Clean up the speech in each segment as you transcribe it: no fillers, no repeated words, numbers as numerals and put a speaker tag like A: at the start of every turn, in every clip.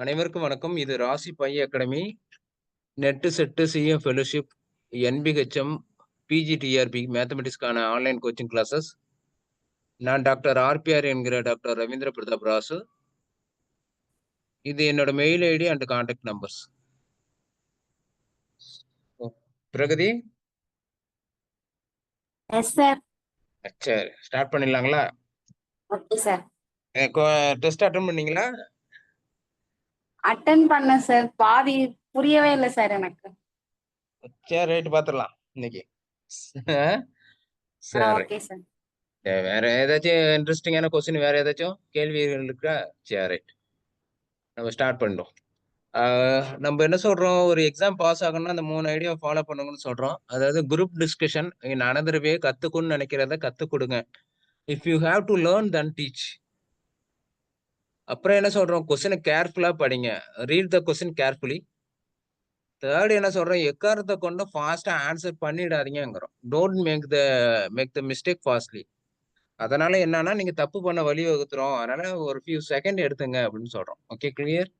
A: அனைவருக்கும் வணக்கம். இது Rasi by academy, NET SET CM fellowship, NBHM, PGTRB மேத்தமெட்டிக்ஸ்க்கான ஆன்லைன் கோச்சிங் கிளாஸஸ். நான் டாக்டர் ஆர்பிஆர் என்கிற டாக்டர் ரவீந்திர பிரதாப் ராசு. இது என்னோட mail ID and contact numbers. Pragathi,
B: yes sir.
A: சரி, ஸ்டார்ட் பண்ணிடலாங்களா?
B: Okay sir.
A: டெஸ்ட் அட்டன் பண்ணீங்களா?
B: அட்டெண்ட் பண்ண சார், பாதி புரியவே இல்லை சார் எனக்கு.
A: சரி, ரைட், பார்த்துடலாம் இன்னைக்கு. சரி,
B: ஓகே சார்.
A: வேற ஏதாச்சும் இன்ட்ரெஸ்டிங்கான கொஸ்டின், வேற ஏதாச்சும் கேள்விகள் இருக்கா? சரி, ரைட், நம்ம ஸ்டார்ட் பண்ணிட்டோம். நம்ம என்ன சொல்றோம், ஒரு எக்ஸாம் பாஸ் ஆகணும்னா அந்த 3 ஐடியா ஃபாலோ பண்ணுங்கன்னு சொல்றோம். அதாவது group discussion in another way, கத்துக்கணும்னு நினைக்கிறத கத்துக் கொடுங்க. If you have to learn then teach. அப்புறம் என்ன சொல்றோம், கொஸ்டினை கேர்ஃபுல்லா படிங்க. Read the question carefully. Third என்ன சொல்றோம், எக்காரத்தை கொண்டு ஃபாஸ்டா ஆன்சர் பண்ணிடாதீங்கிறோம். Don't make the mistake fastly. அதனால என்னன்னா, நீங்க தப்பு பண்ண வழி வகுத்துறோம், அதனால ஒரு ஃபியூ செகண்ட் எடுத்துங்க அப்படின்னு சொல்றோம். Okay, clear?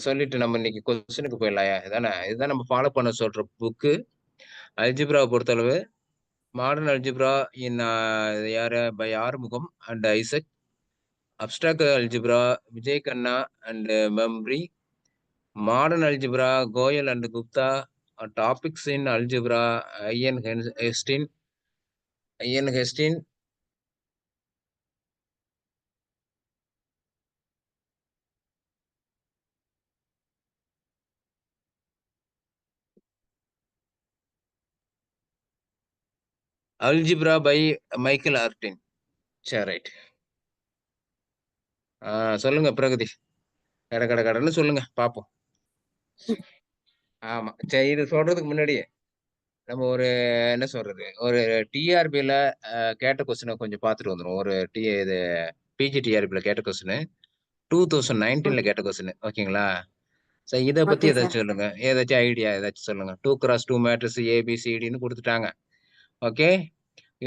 A: சொல்லிட்டு நம்ம இன்னைக்கு கொஸ்டினுக்கு போயிடலாம். இதுதான் நம்ம ஃபாலோ பண்ண சொல்ற புக்கு. அல்ஜிப்ரா பொறுத்தளவு மாடர்ன் அல்ஜிப்ரா இன் யாரு by Arumugam and Isaac. Abstract algebra Vijay Khanna and Bhambri. Modern algebra Goyal and Gupta. Topics in algebra I N Herstein. Algebra by Michael Artin. சரி, ரைட். சொல்லுங்க பிரகதி, கடன்னு சொல்லுங்க பாப்போம். ஆமா, சரி, இது சொல்றதுக்கு முன்னாடி நம்ம ஒரு என்ன சொல்றது, ஒரு டிஆர்பில கேட்ட கொஸ்டினை கொஞ்சம் பார்த்துட்டு வந்துடும். ஒரு இது பிஜிடிஆர்பில கேட்ட கொஸ்டின் 2019ல கேட்ட கொஸ்டின். ஓகேங்களா? சரி, இதை பத்தி
B: ஓகே சார்.
A: ஏதாச்சும் சொல்லுங்க, ஏதாச்சும் ஐடியா ஏதாச்சும் சொல்லுங்க. 2x2 மேட்ரிக்ஸ் ஏபிசிடின்னு கொடுத்துட்டாங்க. ஓகே,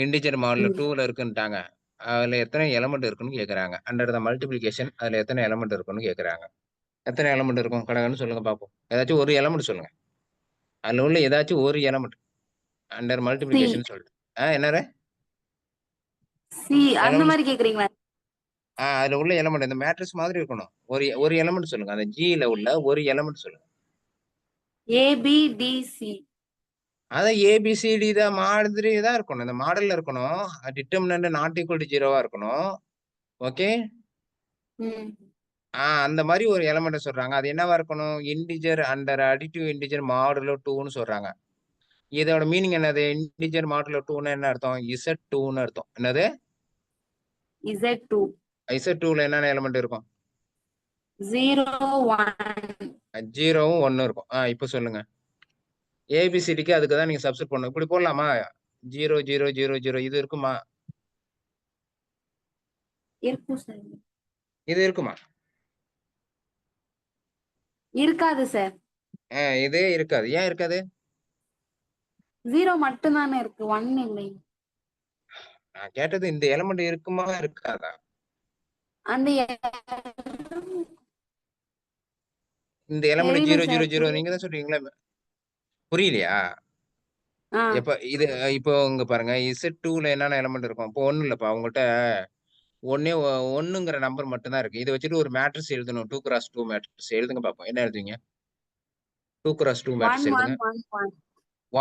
A: இண்டிஜர் மாடல் 2ல இருக்குன்ட்டாங்க. அதுல எத்தனை எலமெண்ட் இருக்குன்னு கேக்குறாங்க. அண்டர் த மல்டிபிளிகேஷன் அதுல எத்தனை எலமெண்ட் இருக்குன்னு கேக்குறாங்க. எத்தனை எலமெண்ட் இருக்கும் கடகன்னு சொல்லுங்க பாப்போம். ஏதாச்சும் ஒரு எலமெண்ட் சொல்லுங்க. அதுல உள்ள ஏதாச்சும் ஒரு எலமெண்ட் அண்டர் மல்டிபிளிகேஷன் சொல்லிட்டு. என்ன
B: சி அந்த
A: எலமெண்ட்?
B: மாதிரி கேக்குறீங்களா?
A: அதுல உள்ள எலமெண்ட் இந்த மேட்ரிக்ஸ் மாதிரி இருக்கணும். ஒரு எலமெண்ட் சொல்லுங்க. அந்த ஜில உள்ள ஒரு எலமெண்ட் சொல்லுங்க.
B: ஏபிடிசி.
A: அதான் ஏபிசிடி தான் மாதிரி தான் இருக்கணும். இந்த மாடல்ல இருக்கணும். டிட்டர்மினன்ட் நாட் ஈக்குவல் டு 0வா இருக்கணும். ஓகே, அந்த மாதிரி ஒரு எலமெண்ட் சொல்றாங்க. அது என்னவா இருக்கணும்? Integer under additive integer modulo 2ன்னு சொல்றாங்க. இதோட மீனிங் என்னது? இன்டிஜர் மாடுலோ 2ன்னு என்ன அர்த்தம்? Z2ன்னு அர்த்தம். என்னது?
B: Z2.
A: Z2ல என்னென்ன எலமெண்ட் இருக்கும்?
B: 0 1.
A: 0வும் 1 இருக்கும். இப்ப சொல்லுங்க. ஏபிசிடிக்கு அதுக்கு தான் நீங்க சப்ஸ்டிட் பண்ணணும். இப்படி போடலாமா? 0 0 0 0 இது இருக்குமா?
B: இருக்கும் சார்.
A: இது இருக்குமா?
B: இருக்காது சார்.
A: இது இருக்காது. ஏன் இருக்காது?
B: 0 மட்டும் தானே இருக்கு, 1 இல்லை.
A: நான் கேட்டது இந்த எலமெண்ட் இருக்குமா இருக்காதா?
B: அந்த
A: இந்த எலமெண்ட் 0 0 0 நீங்க தான் சொல்றீங்களா? புரியலையா? இப்போ இங்க பாருங்க, Z2ல என்னென்ன எலமெண்ட் இருக்கும்? இப்போ ஒண்ணும் இல்லப்பா, உங்கள்கிட்ட ஒண்ணுங்கிற நம்பர் மட்டும் தான் இருக்கு. இதை வச்சுட்டு ஒரு மேட்ரிக்ஸ் எழுதணும். 2x2 மேட்ரிக்ஸ் எழுதுங்க பாப்போம். என்ன எழுதுவீங்க? 2x2 மேட்ரிக்ஸ் எழுதுங்க.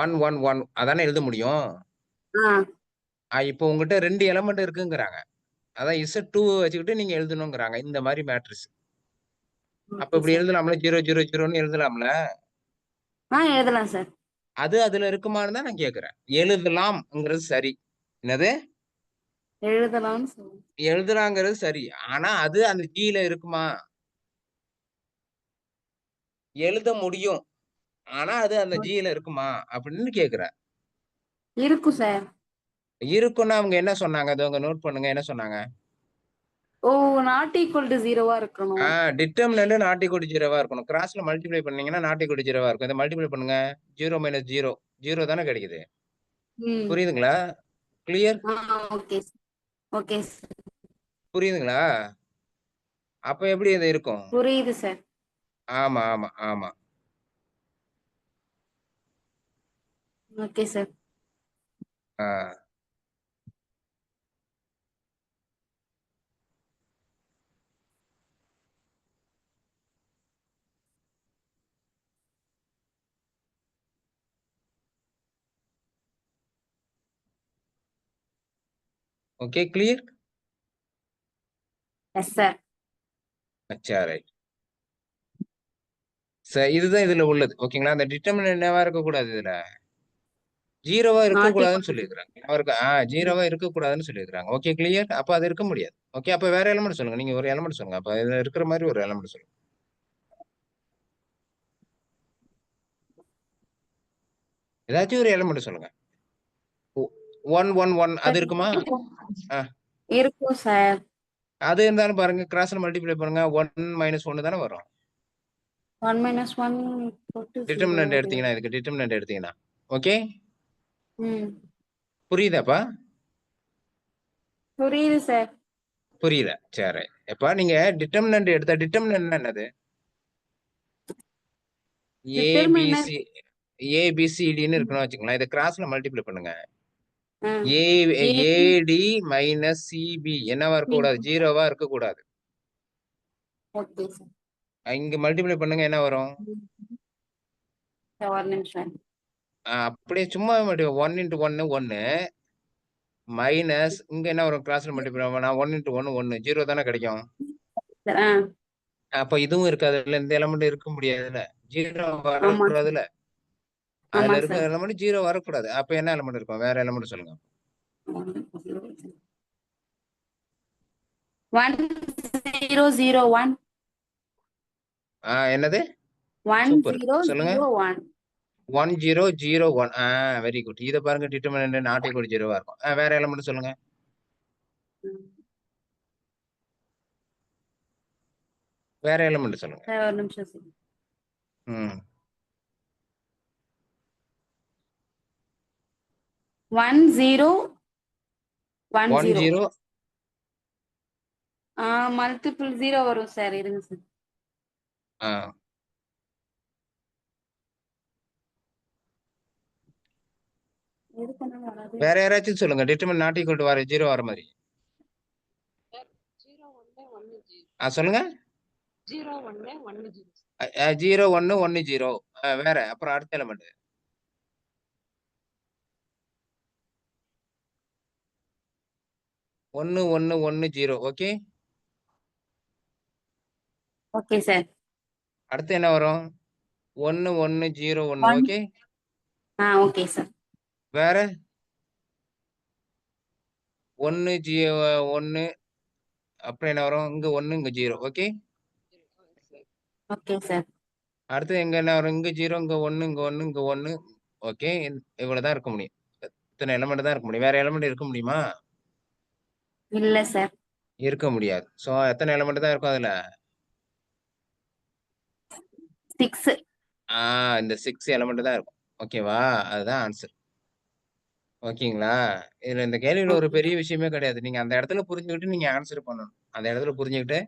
A: 1 1 1 அதானே எழுத முடியும். இப்போ உங்ககிட்ட 2 எலமெண்ட் இருக்குங்கிறாங்க. அதான் Z2 வச்சுக்கிட்டு நீங்க எழுதணுங்கிறாங்க. இந்த மாதிரி மேட்ரிக்ஸ். அப்ப இப்படி எழுதலாம்ல, 0 0 0ன்னு எழுதலாம்ல?
B: எழுதலாம் சார்.
A: அது அதுல இருக்குமான்னு தான் நான் கேக்குறேன். எழுதலாம்ங்கிறது சரி. என்னது? எழுதலாங்கிறது சரி. ஆனா அது அந்த ஜில இருக்குமா? எழுத முடியும், ஆனா அது அந்த ஜில இருக்குமா அப்படின்னு கேக்குறேன்.
B: இருக்கும் சார்.
A: இருக்குன்னா அவங்க என்ன சொன்னாங்க? அதவங்க நோட் பண்ணுங்க. என்ன சொன்னாங்க?
B: நாட் ஈக்குவல் டு 0வா இருக்கணும்.
A: டிட்டர்மினன்ட் நாட் ஈக்குவல் டு 0வா இருக்கணும். கிராஸ்ல மல்டிப்ளை பண்ணீங்கன்னா நாட் ஈக்குவல் டு 0வா இருக்கும். இதை மல்டிப்ளை பண்ணுங்க. 0 - 0 0 தானே கிடைக்குது. புரியுதுங்களா? கிளியர்?
B: Okay okay.
A: புரியுதுங்களா? அப்ப எப்படி இது இருக்கும்?
B: புரியுது சார்.
A: ஆமா, ஆமா, ஆமா.
B: Okay sir.
A: ஆ. Okay, clear?
B: Yes sir.
A: அச்சா ரைட். இதுதான் இதுல உள்ளது. ஓகேங்களா? அந்த டிட்டர்மினன்ட் என்னவா இருக்கக்கூடாது இதுல? 0வா
B: நாட்
A: இருக்கக்கூடாதுன்னு
B: ஈக்குவல் டு.
A: சொல்லியிருக்கிறாங்க. அவருக்கு 0வா இருக்கக்கூடாதுன்னு சொல்லியிருக்கிறாங்க. Okay, clear? அப்ப அது இருக்க முடியாது. ஓகே, அப்ப வேற எலிமெண்ட் சொல்லுங்க. நீங்க ஒரு எலிமெண்ட் சொல்லுங்க. அப்ப இதுல இருக்கிற மாரி ஒரு எலிமெண்ட் சொல்லுங்க. ஏதாச்சும் ஒரு எலிமெண்ட் சொல்லுங்க. ஒ 1, 1, 1 அது இருக்குமா? ஆ.
B: இருக்கும் சார்.
A: அது இருந்தாலும் பாருங்க, கிராஸ்ல மல்டிப்ளை பண்ணுங்க. 1 - 1 தானே வரும்.
B: 1 - 1 0
A: டிட்டர்மினன்ட்
B: அது.
A: எடுத்தீங்கன்னா, இதுக்கு டிட்டர்மினன்ட் எடுத்தீங்கன்னா. ஓகே?
B: ம்.
A: புரியுதாப்பா?
B: புரியுது சார்.
A: புரியல. சரி. இப்ப நீங்க டிட்டர்மினன்ட் எடுத்தா டிட்டர்மினன்ட்னா என்னது? ஏ, பி,
B: டிட்டர்மினன்ட்.
A: சி ஏபிசிடின்னு இருக்குன்னு வச்சுக்கங்களேன். இத கிராஸ்ல மல்டிப்ளை பண்ணுங்க.
B: ஆ.
A: A
B: AB
A: AD minus CP என்னவா இருக்கக்கூடாது? 0வா இருக்கக்கூடாது.
B: Okay sir.
A: இங்க மல்டிப்ளை பண்ணுங்க என்ன வரும்?
B: சார் ஒரு நிமிஷம்.
A: அப்படியே சும்மா 1 × 1 1 மைனஸ் இங்க என்ன வரும்? கிராஸ்ல மல்டிப்ளை பண்ணா 1 × 1 1 0 தானே கிடைக்கும்.
B: சார்
A: அப்ப இதுவும் இருக்காதுல்ல. இந்த எலிமெண்ட் இருக்க முடியாதுல்ல. 0
B: ஆமா சார்.
A: வரக்கூடாதுல்ல.
B: ஆமா
A: அதுல இருக்க
B: சார்.
A: எலிமெண்ட் 0 வரக்கூடாது. அப்ப என்ன எலிமெண்ட் இருக்கும்? வேற எலிமெண்ட் சொல்லுங்க.
B: 1001.
A: என்னது? சூப்பர். சொல்லுங்க.
B: 1001.
A: 1001. Very good. இத பாருங்க டிட்டர்மினன்ட் நாட் ஈக்குவல் 0வா இருக்கும். வேற எலிமெண்ட் சொல்லுங்க. வேற எலிமெண்ட் சொல்லுங்க.
B: சார் ஒரு நிமிஷம் சார்.
A: ம்.
B: 1010.
A: 10
B: மல்டிபிள் 0 வரும் சார். இருங்க சார்.
A: ஆ
B: எதுக்கு வராது?
A: வேற யாராச்சும் சொல்லுங்க. டிட்டர்மினன்ட் நாட் ஈக்குவல் வர 0 வர மாரி. சொல்லுங்க. 0 1 1 0. வேற அப்புறம் அடுத்த எலிமெண்ட். 1 1 1 0. ஓகே.
B: Okay sir.
A: அடுத்து என்ன வரும்? 1 1 0 1. ஓகே.
B: Okay sir.
A: வேற 1 1 அப்புறம் என்ன வரும்? இங்க 1 இங்க 0. ஓகே.
B: Okay sir.
A: அடுத்து எங்க என்ன வரும்? இங்க 0 இங்க 1 இங்க 1 இங்க 1. ஓகே. இவ்வளவுதான் இருக்க முடியும். இத்தனை எலிமெண்ட் தான் இருக்க முடியும். வேற எலிமெண்ட் இருக்க முடியுமா?
B: இல்ல சார்.
A: இருக்க முடியாது. சோ எத்தனை எலிமெண்ட் தான் இருக்கும் அதுல?
B: 6.
A: இந்த 6 எலிமெண்ட் தான் இருக்கும். ஓகேவா? அதுதான் ஆன்சர். ஓகேங்களா? இதுல இந்த கேள்வியில ஒரு
B: ஓகே.
A: பெரிய விஷயமே கிடையாது. நீங்க அந்த இடத்துல புரிஞ்சுகிட்டு நீங்க ஆன்சர் பண்ணணும். அந்த இடத்துல புரிஞ்சுகிட்டு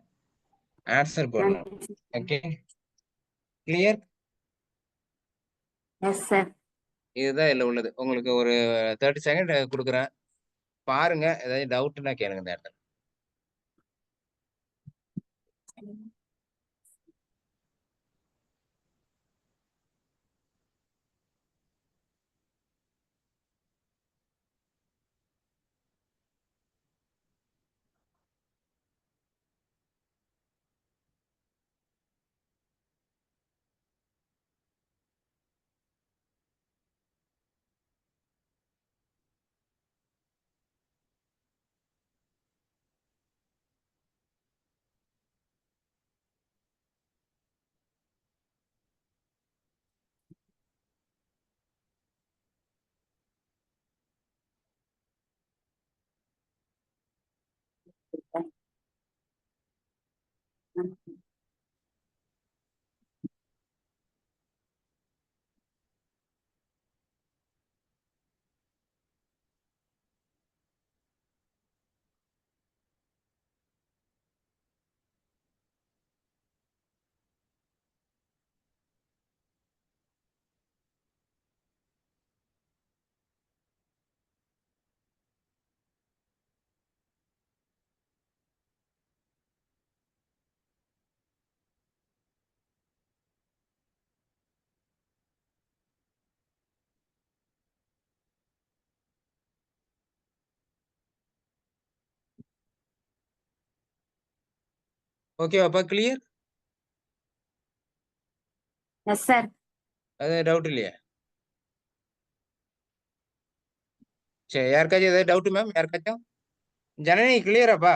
A: ஆன்சர் பண்ணணும். ஓகே. கிளியர்?
B: Yes sir.
A: இதுதான் இதுல உள்ளது. உங்களுக்கு ஒரு 30 செகண்ட் குடுக்குறேன். பாருங்க. ஏதாவது டவுட்ன்னா கேளுங்க இந்த இடத்துல. ஓகேவாப்பா? கிளியர்?
B: Yes sir.
A: அது டவுட் இல்லையா? சரி, யாருக்காச்சும் ஏதாவது டவுட் மேம்? யாருக்காச்சும்? ஜனனி கிளியராப்பா?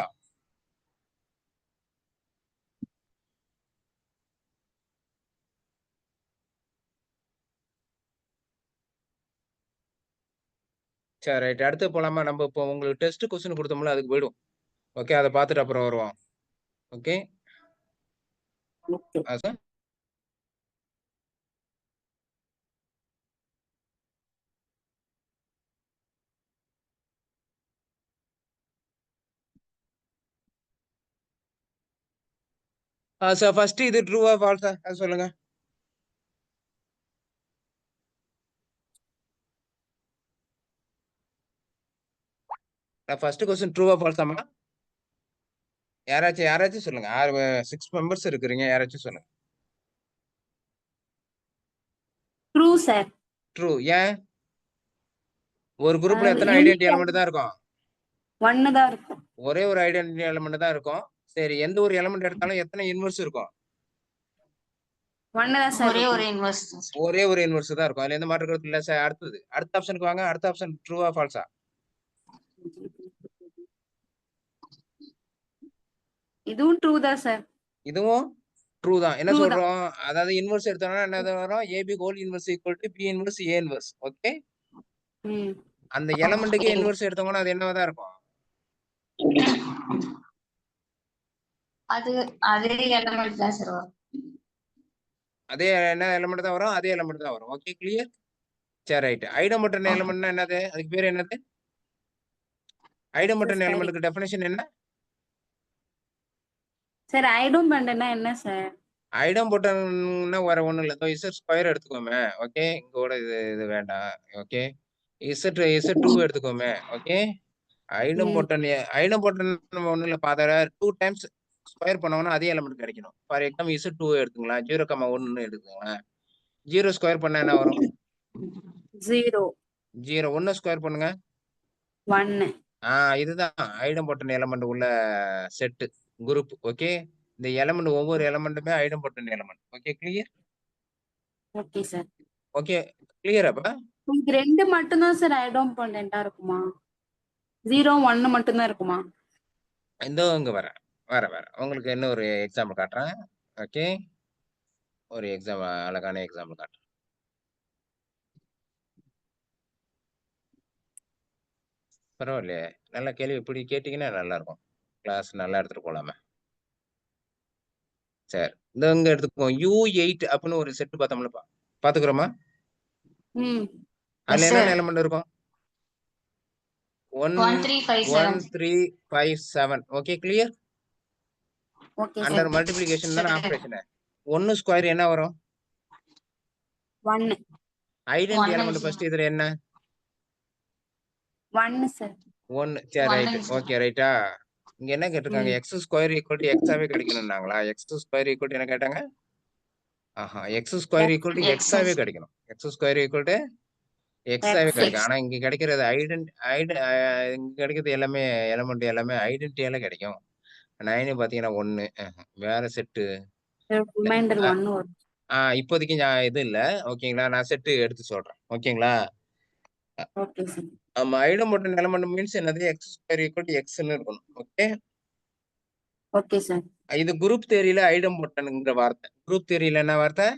A: சரி, ரைட். அடுத்து போலாமா? நம்ம இப்போ உங்களுக்கு டெஸ்ட் கொஸ்டின் குடுத்தோம்ல, அதுக்கு போயிடுவோம். ஓகே. அத பார்த்துட்டு அப்புறம் வருவோம். Okay.
B: Okay.
A: Sir. Sir first இது ட்ரூவா ஃபால்ஸா? அது சொல்லுங்க. ஃபர்ஸ்ட் கொஸ்டின் ட்ரூவா ஃபால்ஸாம்மா? யாராச்சும் சொல்லுங்க. 6 மெம்பர்ஸ் இருக்கிறீங்க. யாராச்சும் சொல்லுங்க.
B: True sir.
A: ட்ரூ. ஏன்? ஒரு குரூப்ல எத்தன ஐடென்டிட்டி
B: யூனிக்
A: எலிமெண்ட் தான் இருக்கும்?
B: 1 தான் இருக்கும்.
A: ஒரே ஒரு ஐடென்டிட்டி எலிமெண்ட் தான் இருக்கும். சரி, எந்த ஒரு எலிமெண்ட் எடுத்தாலும் எத்தனை இன்வெர்ஸ் இருக்கும்?
B: 1 தான் சார்
C: ஒரே ஒரு
B: இருக்கும்.
C: இன்வெர்ஸ்.
A: ஒரே ஒரு இன்வெர்ஸ் தான் இருக்கும். அதுல எந்த மாற்று கருத்து இல்ல சார். அடுத்தது. அடுத்த ஆப்ஷனுக்கு வாங்க. அடுத்த ஆப்ஷன் ட்ரூவா ஃபால்ஸா?
B: இதுவும் ட்ரூ தான் சார்.
A: இதுவும் ட்ரூ தான். என்ன
B: ட்ரூ தான்.
A: சொல்றோம்? அதாவது இன்வெர்ஸ் எடுத்தோம்னா என்னது வரும்? AB whole inverse equal to B inverse A inverse. Okay.
B: ம்.
A: அந்த எலிமெண்ட்க்கு இன்வெர்ஸ் எடுத்தோம்னா அது என்னவா தான் இருக்கும்?
C: அது அதே எலிமெண்ட் தான் சார் வரும்.
A: அதே என்ன எலிமெண்ட் தான் வரும்? அதே எலிமெண்ட் தான் வரும். Okay, clear? சரி, ரைட். ஐடெம்பட்டன் எலிமெண்ட்னா என்னது? அதுக்கு பேர் என்னது? ஐடெம்பட்டன்
B: சரி.
A: எலிமெண்ட்க்கு டெஃபினிஷன் என்ன?
B: சார் ஐடோம்பேண்ட்னா என்ன சார்?
A: ஐடெம்பட்டன்னா வேற ஒண்ணும் இல்ல. இசட் ஸ்கொயர் எடுத்துக்கோமே. ஓகே. இங்கோட இது இது வேண்டாம். ஓகே. இசட் 2 எடுத்துக்கோமே. ஓகே.
B: ம்.
A: ஐடெம்பட்டன் ஒண்ணும் இல்ல. அத 2 டைம்ஸ் ஸ்கொயர் பண்ணோம்னா அதே எலிமெண்ட் கிடைக்கணும். ஃபார் எக்ஸாம்பிள் இசட் 2 எடுத்துக்கலாம். 0,1 எடுத்துக்கோங்களேன். 0 ஸ்கொயர் பண்ணா என்ன வரும்?
B: 0
A: 0 1 ஸ்கொயர் பண்ணுங்க.
B: 1.
A: இதுதான் ஐடெம்பட்டன் எலிமெண்ட் உள்ள செட் குரூப். ஓகே. இந்த எலிமெண்ட் ஒவ்வொரு எலிமெண்ட்டுமே idempotent element. Okay, clear?
B: Okay sir.
A: Okay. கிளியராப்பா?
B: இது 2 மட்டும் தான் சார் ஐடோம்பேண்டா இருக்குமா? 0, 1 மட்டும் தான் இருக்குமா?
A: இதோ இங்க வரேன். வரேன். உங்களுக்கு இன்னொரு எக்ஸாம்பிள் காட்டுறேன். ஓகே. ஒரு அழகான எக்ஸாம்பிள் காட்டுறேன். பரவாயில்லையே! நல்ல கேள்வி இப்படி கேட்டீங்கன்னா நல்லா இருக்கும். கிளாஸ் நல்லா எடுத்துட்டு போலாமே. சரி. இங்க எடுத்துக்குவோம். U8 அப்படின்னு ஒரு செட் பார்த்தோம்லப்பா. பார்த்துக்கிறோமா?
B: ம்.
A: அதுல
C: எஸ்
A: என்னென்ன
C: சார்.
A: எலிமெண்ட் இருக்கும்? 1,
C: 1 3 5
A: 1,
C: 7.
A: 3, 5, 7. Okay, clear?
B: Okay sir.
A: Under multiplication தானே
C: சார்
A: ஆப்பரேஷன். 1 ஸ்கொயர் என்ன வரும்?
B: 1
A: ஐடென்டிட்டி
C: 1
A: எலிமெண்ட் ஃபர்ஸ்ட் இதுல என்ன?
B: 1 சார்.
A: 1. சரி, ரைட்.
C: 1 சார்.
A: ஓகே, ரைட்டா? இங்க என்ன கேட்டிருக்காங்க?
B: ம்.
A: எக்ஸ் ஸ்கொயர் ஈக்குவல் டு எக்ஸாவே கிடைக்கணும்னாங்களா? எக்ஸ் ஸ்கொயர் ஈக்குவல் டு என்ன கேட்டாங்க? X square equal to
C: X
A: எக்ஸாவே கிடைக்கணும். எக்ஸ் ஸ்கொயர் ஈக்குவல் டு எக்ஸாவே
B: X.
A: கிடைக்கும். ஆனா இங்க கிடைக்கிறது இங்க கிடைக்கிறது எல்லாமே எலிமெண்ட் எல்லாமே ஐடென்டிட்டியால கிடைக்கும். 9 பார்த்தீங்கன்னா 1. வேற செட்டு.
B: ரிமைண்டர்
A: அ
B: 1 வரும்.
A: இப்போதைக்கு இது இல்ல. ஓகேங்களா? நான் செட்டு எடுத்து சொல்றேன். ஓகேங்களா?
B: Okay sir.
A: ஆமா. ஐடெம்பட்டன் எலிமெண்ட் மீன்ஸ் என்னது? எக்ஸ் ஸ்கொயர் ஈக்குவல் டு எக்ஸ்ன்னு இருக்கணும். ஓகே.
B: Okay sir.
A: இது குரூப் தியரியில ஐடெம்பட்டன்ங்கிற வார்த்தை. குரூப் தியரியில என்ன வார்த்தை?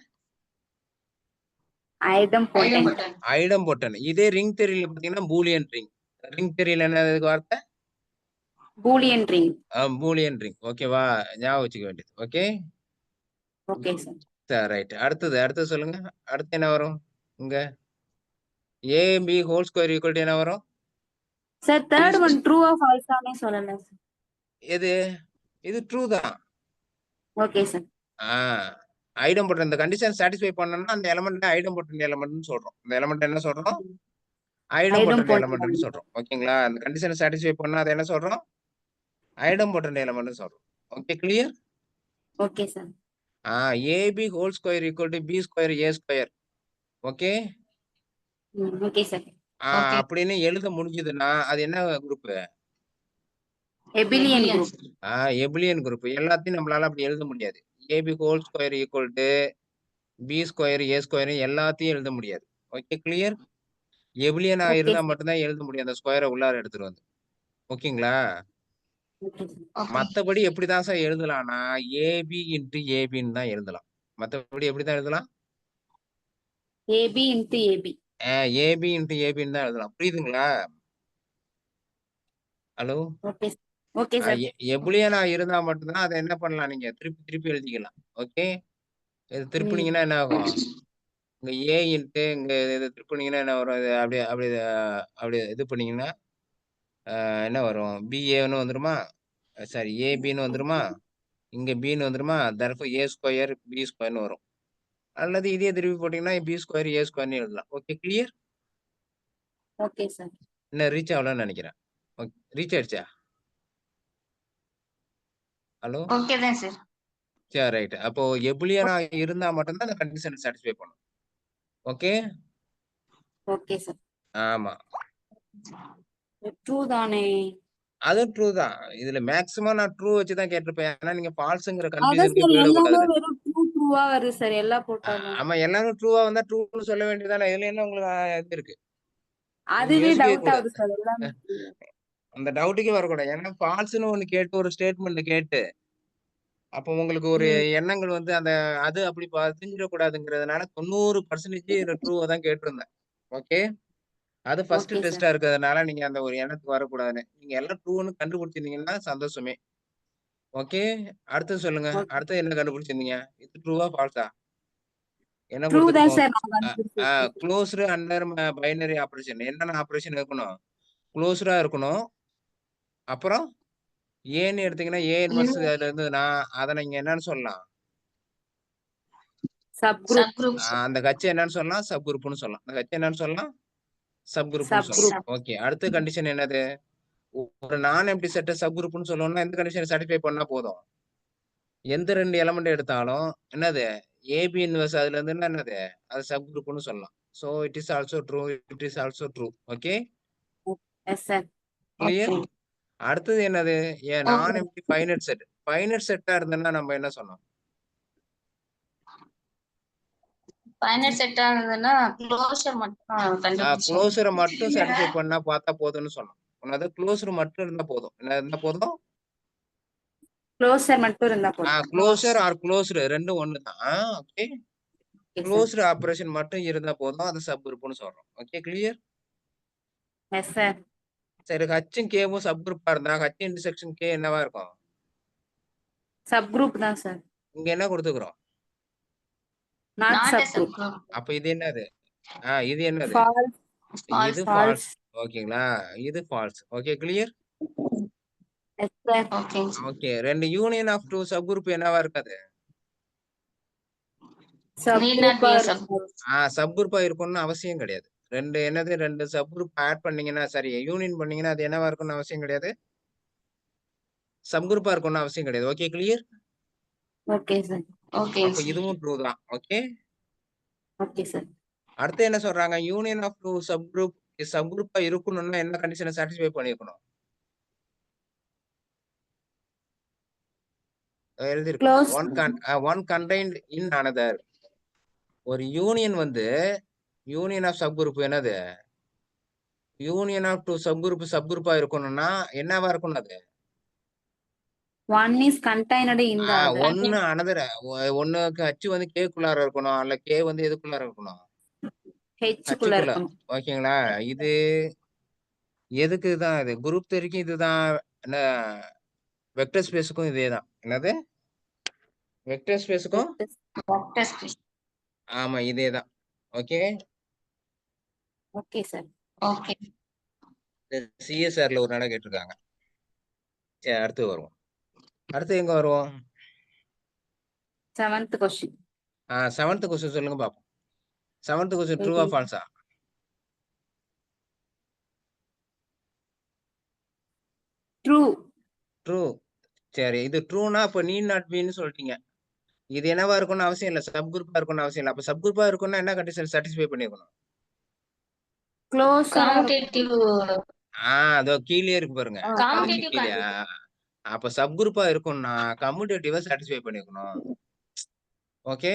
B: ஐடம்போட்டன்ட்.
C: ஐடெம்பட்டன்.
A: ஐடெம்பட்டன். இதே ரிங் தியரியில பார்த்தீங்கன்னா பூலியன் ரிங். ரிங் தியரியில என்ன வார்த்தை?
B: Boolean ring.
A: Boolean ring. ஓகேவா? ஞாபகம் வச்சுக்க வேண்டியது. ஓகே.
B: Okay sir.
A: சரி, ரைட். அடுத்தது சொல்லுங்க. அடுத்து என்ன வரும்? இங்க AB whole square equal to என்ன வரும்?
B: சார்
A: பி
B: தேர்ட் ஒன் ட்ரூவா ஃபால்ஸானே சொல்லல சார்.
A: எது? இது ட்ரூ தான்.
B: Okay sir.
A: ஆ ஐடெம்பட்டன் இந்த கண்டிஷன் சாட்டிஸ்ஃபை பண்ணனும்னா அந்த எலிமெண்ட் ஐடெம்பட்டன் எலிமெண்ட்னு சொல்றோம். இந்த எலிமெண்ட் என்ன சொல்றோம்? ஐடெம்பட்டன் எலிமெண்ட்னு
B: ஐடம்போட்டன்ட்.
A: சொல்றோம். ஓகேங்களா? அந்த கண்டிஷனை சாட்டிஸ்ஃபை பண்ணா அத என்ன சொல்றோம்? ஐடெம்பட்டன் எலிமெண்ட்னு சொல்றோம். Okay, clear?
B: Okay sir.
A: A B whole square equal to B square A square. Okay.
B: Okay sir.
C: Okay.
A: அப்படின்னு எழுத முடிஞ்சதுன்னா அது என்ன குரூப்?
B: Abelian
C: Abelian,
B: group.
C: sir.
A: Abelian group எல்லாத்தையும் நம்மளால அப்படி எழுத முடியாது. A B whole square equal to B square A square எல்லாத்தையும் எழுத முடியாது. Okay clear? எபிலியனா
B: ஓகே
A: இருந்தா
B: சார்.
A: மட்டும்தான் எழுத முடியும் அந்த ஸ்கொயரை உள்ளார எடுத்துட்டு வந்து. ஓகேங்களா?
B: Okay sir.
C: Okay.
A: மத்தபடி எப்படிதான் சார் எழுதலாம்னா ஏபி இன்ட்டு ஏபின்னு தான் எழுதலாம். மத்தபடி எப்படிதான் எழுதலாம்?
B: A B into A B.
A: A B into ஏபின்னு தான் எழுதலாம். புரியுதுங்களா? Hello?
B: Okay sir. Okay sir.
A: எபிலியனா இருந்தா மட்டும்தான் அதை என்ன பண்ணலாம், நீங்க திருப்பி திருப்பி எழுதிக்கலாம். ஓகே, இது
B: ம்.
A: திருப்பினீங்கன்னா என்ன ஆகும்? இங்க ஏ இன்ட்டு இங்க இது திருப்பினீங்கன்னா என்ன வரும்? இது அப்படியே அப்படியே அப்படியே இது பண்ணீங்கன்னா என்ன வரும்? பிஏன்னு வந்துருமா? சாரி ஏபின்னு வந்துருமா? இங்க பின்னு வந்துருமா? தர்ஃபோர் ஏ ஸ்கொயர் பி ஸ்கொயர்னு வரும். அல்லது இதே திருப்பி போட்டீங்கன்னா பி ஸ்கொயர் ஏ ஸ்கொயர்னு எழுதலாம். Okay clear?
B: Okay sir.
A: இன்னும் ரீச் ஆகலன்னு நினைக்கிறேன். ஓகே, ரீச் ஆயிடுச்சா? ஹலோ?
C: Okay then, sir.
A: சரி ரைட். அப்போ எபிலியனா இருந்தா மட்டும்தான் அந்த கண்டிஷனை சாட்டிஸ்ஃபை பண்ணும். ஓகே?
B: Okay sir.
A: ஆமா,
B: ட்ரூ தானே?
A: அதுவும் ட்ரூ தான். இதுல மேக்ஸிமம் நான் ட்ரூ வச்சு தான் கேட்டிருப்பேன். ஏன்னா நீங்க ஃபால்ஸ்ங்கிற
B: அதான்
A: கன்ஃபியூஷனுக்கே
B: சார் எல்லாமே
A: போயிடக்கூடாதுன்னு.
B: வெறும் ட்ரூவா வருது சார் எல்லாம் போட்டாலும்.
A: ஆமா, எல்லாரும் ட்ரூவா வந்தா ட்ரூன்னு சொல்ல வேண்டியதானே. இதுல என்ன உங்களுக்கு இது இருக்கு? நீங்க
B: அதுவே
A: யோசிக்கவே
B: டவுட்
A: கூடாது.
B: ஆகுது சார் எல்லாமே.
A: அந்த டவுட்டுக்கே வரக்கூடாது. ஏன்னா ஃபால்ஸ்ன்னு ஒண்ணு கேட்டு ஒரு ஸ்டேட்மெண்ட் கேட்டு அப்போ உங்களுக்கு ஒரு
B: ம்.
A: எண்ணங்கள் வந்து அந்த அது அப்படி தெரிஞ்சிடக்கூடாதுங்கிறதுனால 90% ட்ரூவா தான் கேட்டிருந்தேன். ஓகே, அது ஃபர்ஸ்ட்
B: ஓகே சார்.
A: டெஸ்டா இருக்கிறதுனால நீங்க அந்த ஒரு எண்ணத்துக்கு வரக்கூடாதுன்னு. நீங்க எல்லாம் ட்ரூன்னு கண்டுபிடிச்சிருந்தீங்கன்னா சந்தோஷமே. ஓகே, அடுத்து சொல்லுங்க.
B: ஓகே.
A: அடுத்து என்ன கண்டுபிடிச்சிருந்தீங்க? இது ட்ரூவா ஃபால்ஸா? என்ன
B: ட்ரூ
A: பொறுத்த
B: தான்
A: வரைக்கும்
B: சார் நான் கண்டுபிடிச்சிருக்கேன்.
A: க்ளோஸ்டு அண்டர் பைனரி ஆப்பரேஷன் என்னென்ன ஆப்பரேஷன் இருக்கணும்? க்ளோஸ்டா இருக்கணும். அப்புறம் ஏன்னு எடுத்தீங்கன்னா ஏ இன்வெர்ஸ் அதுல இருந்ததுன்னா அதை நீங்க என்னன்னு சொல்லலாம்?
B: Sub group.
C: Subgroup, sir.
A: அந்த கட்சி என்னன்னு சொல்லலாம்? சப் குரூப்னு சொல்லலாம். அந்த கட்சி என்னன்னு சொல்லலாம்? சப் குரூப்னு
B: சப்
A: சொல்லலாம்.
B: குரூப்.
A: ஓகே, அடுத்த கண்டிஷன் என்னது? ஒரு நான் எம்ப்டி செட்டை சப் குரூப்னு சொல்லணும்னா எந்த கண்டிஷனை சாட்டிஸ்ஃபை பண்ணா போதும்? எந்த 2 எலிமெண்ட் எடுத்தாலும் என்னது? ஏபி இன்வெர்ஸ் அதுல இருந்துன்னா என்னது? அது சப் குரூப்னு சொல்லலாம். So it is also true, it is also true. Okay
B: yes sir.
A: Clear?
C: Okay.
A: அடுத்தது என்னது? நான்
C: Okay.
A: Empty finite set. Finite செட்டா இருந்ததுன்னா நம்ம என்ன சொன்னோம்?
C: Finite set ஆனதுன்னா closure மட்டும் கண்டுபிடிச்சோம்.
A: க்ளோஸரை மட்டும் சாட்டிஸ்ஃபை பண்ணா பார்த்தா போதும்னு சொன்னோம். அதாவது க்ளோஸர் மட்டும் இருந்தா போதும். என்ன இருந்தா போதும்?
B: க்ளோசர் மட்டும் இருந்தா போதும்.
A: க்ளோஸர் ஆர் க்ளோஸ்டு ரெண்டும் ஒண்ணு தான். Okay,
B: okay sir.
A: Closed operation மட்டும் இருந்தா போதும். அது சப் குரூப்னு சொல்றோம். Okay clear?
B: Yes sir.
A: சரி, ஹச்சும் கேவும் சப் குரூப்பா இருந்தா ஹச் இன்டர்செக்ஷன் கே என்னவா இருக்கும்?
B: சப் குரூப் தான் சார்.
A: இங்க என்ன கொடுத்துக்கிறோம்?
B: Not
C: Not a
B: subgroup.
C: subgroup.
A: அப்ப இது என்னது? இது என்னது?
B: ஃபால்ஸ்.
C: False.
A: இது
B: False.
A: ஃபால்ஸ். ஓகேங்களா? இது false. Okay clear?
B: Yes sir.
C: Okay.
A: Okay, ரெண்டு union of two subgroup என்னவா இருக்காது?
B: சப்
C: Need not be
B: குரூப்பா
C: a subgroup.
A: சப் குரூப்பா இருக்கணும்னு அவசியம் கிடையாது. ரெண்டு சப் குரூப் ஆட் பண்ணீங்கன்னா சரி யூனியன் பண்ணீங்கன்னா அது என்னவா இருக்கணும்னு அவசியம் கிடையாது. சப் குரூப்பா இருக்கணும்னு அவசியம் கிடையாது. Okay clear?
B: Okay sir.
C: Okay.
A: அப்ப இதுவும் ட்ரூ தான். Okay,
B: okay sir.
A: அடுத்து என்ன சொல்றாங்க? யூனியன் ஆஃப் டூ சப் குரூப்பா இருக்கணும்னா என்ன கண்டிஷனை சாட்டிஸ்ஃபை பண்ணிருக்கணும்? எழுதிருக்கு.
B: Close.
A: One contained in another. ஒரு யூனியன் வந்து யூனியன் ஆஃப் சப் குரூப் என்னது? யூனியன் ஆஃப் டூ சப் குரூப்பா இருக்கணும்னா என்னவா இருக்கணும் அது?
B: One is contained in the other.
A: ஒன்னு அனதர். ஒண்ணுக்கு ஹச் வந்து கேக்குள்ளார இருக்கணும். அல்ல கே வந்து எதுக்குள்ளார இருக்கணும்?
B: ஹெச் குள்ள
A: ஹச்சுக்குள்ள.
B: இருக்கணும்.
A: ஓகேங்களா? இது எதுக்கு தான் இது குரூப் தியரிக்கும் இதுதான். என்ன வெக்டர் ஸ்பேஸுக்கும் இதேதான். என்னது? வெக்டர் ஸ்பேஸுக்கும்
C: Vector space.
A: ஆமா இதேதான். Okay,
B: okay sir.
C: Okay.
A: சிஎஸ்ஆர்ல ஒரு நட கேட்டிருக்காங்க. சரி, அடுத்து வருவோம். அடுத்து எங்க வருவோம்?
B: 7th question.
A: 7th கொஸ்டின் சொல்லுங்க பாப்போம். 7th கொஸ்டின் ட்ரூவா ஃபால்ஸா?
B: ட்ரூ.
A: ட்ரூ. சரி, இது ட்ரூனா அப்ப நீட் நாட் பீன்னு சொல்லிட்டீங்க. இது என்னவா இருக்கும்னு அவசியம் இல்ல. சப் குரூப்பா இருக்கும்னு அவசியம் இல்ல. அப்ப சப் குரூப்பா இருக்கும்னா என்ன கண்டிஷன் சாட்டிஸ்ஃபை பண்ணிருக்கணும்?
B: க்ளோஸரா
C: Commutative.
A: அதோ கீழே இருக்கு பாருங்க. அதுக்கு
C: Commutative
A: கீழே
C: conjugate.
A: அப்ப சப் குரூப்பா இருக்கும்னா கம்யூட்டேட்டிவா சாட்டிஸ்ஃபை பண்ணிக்கணும். ஓகே.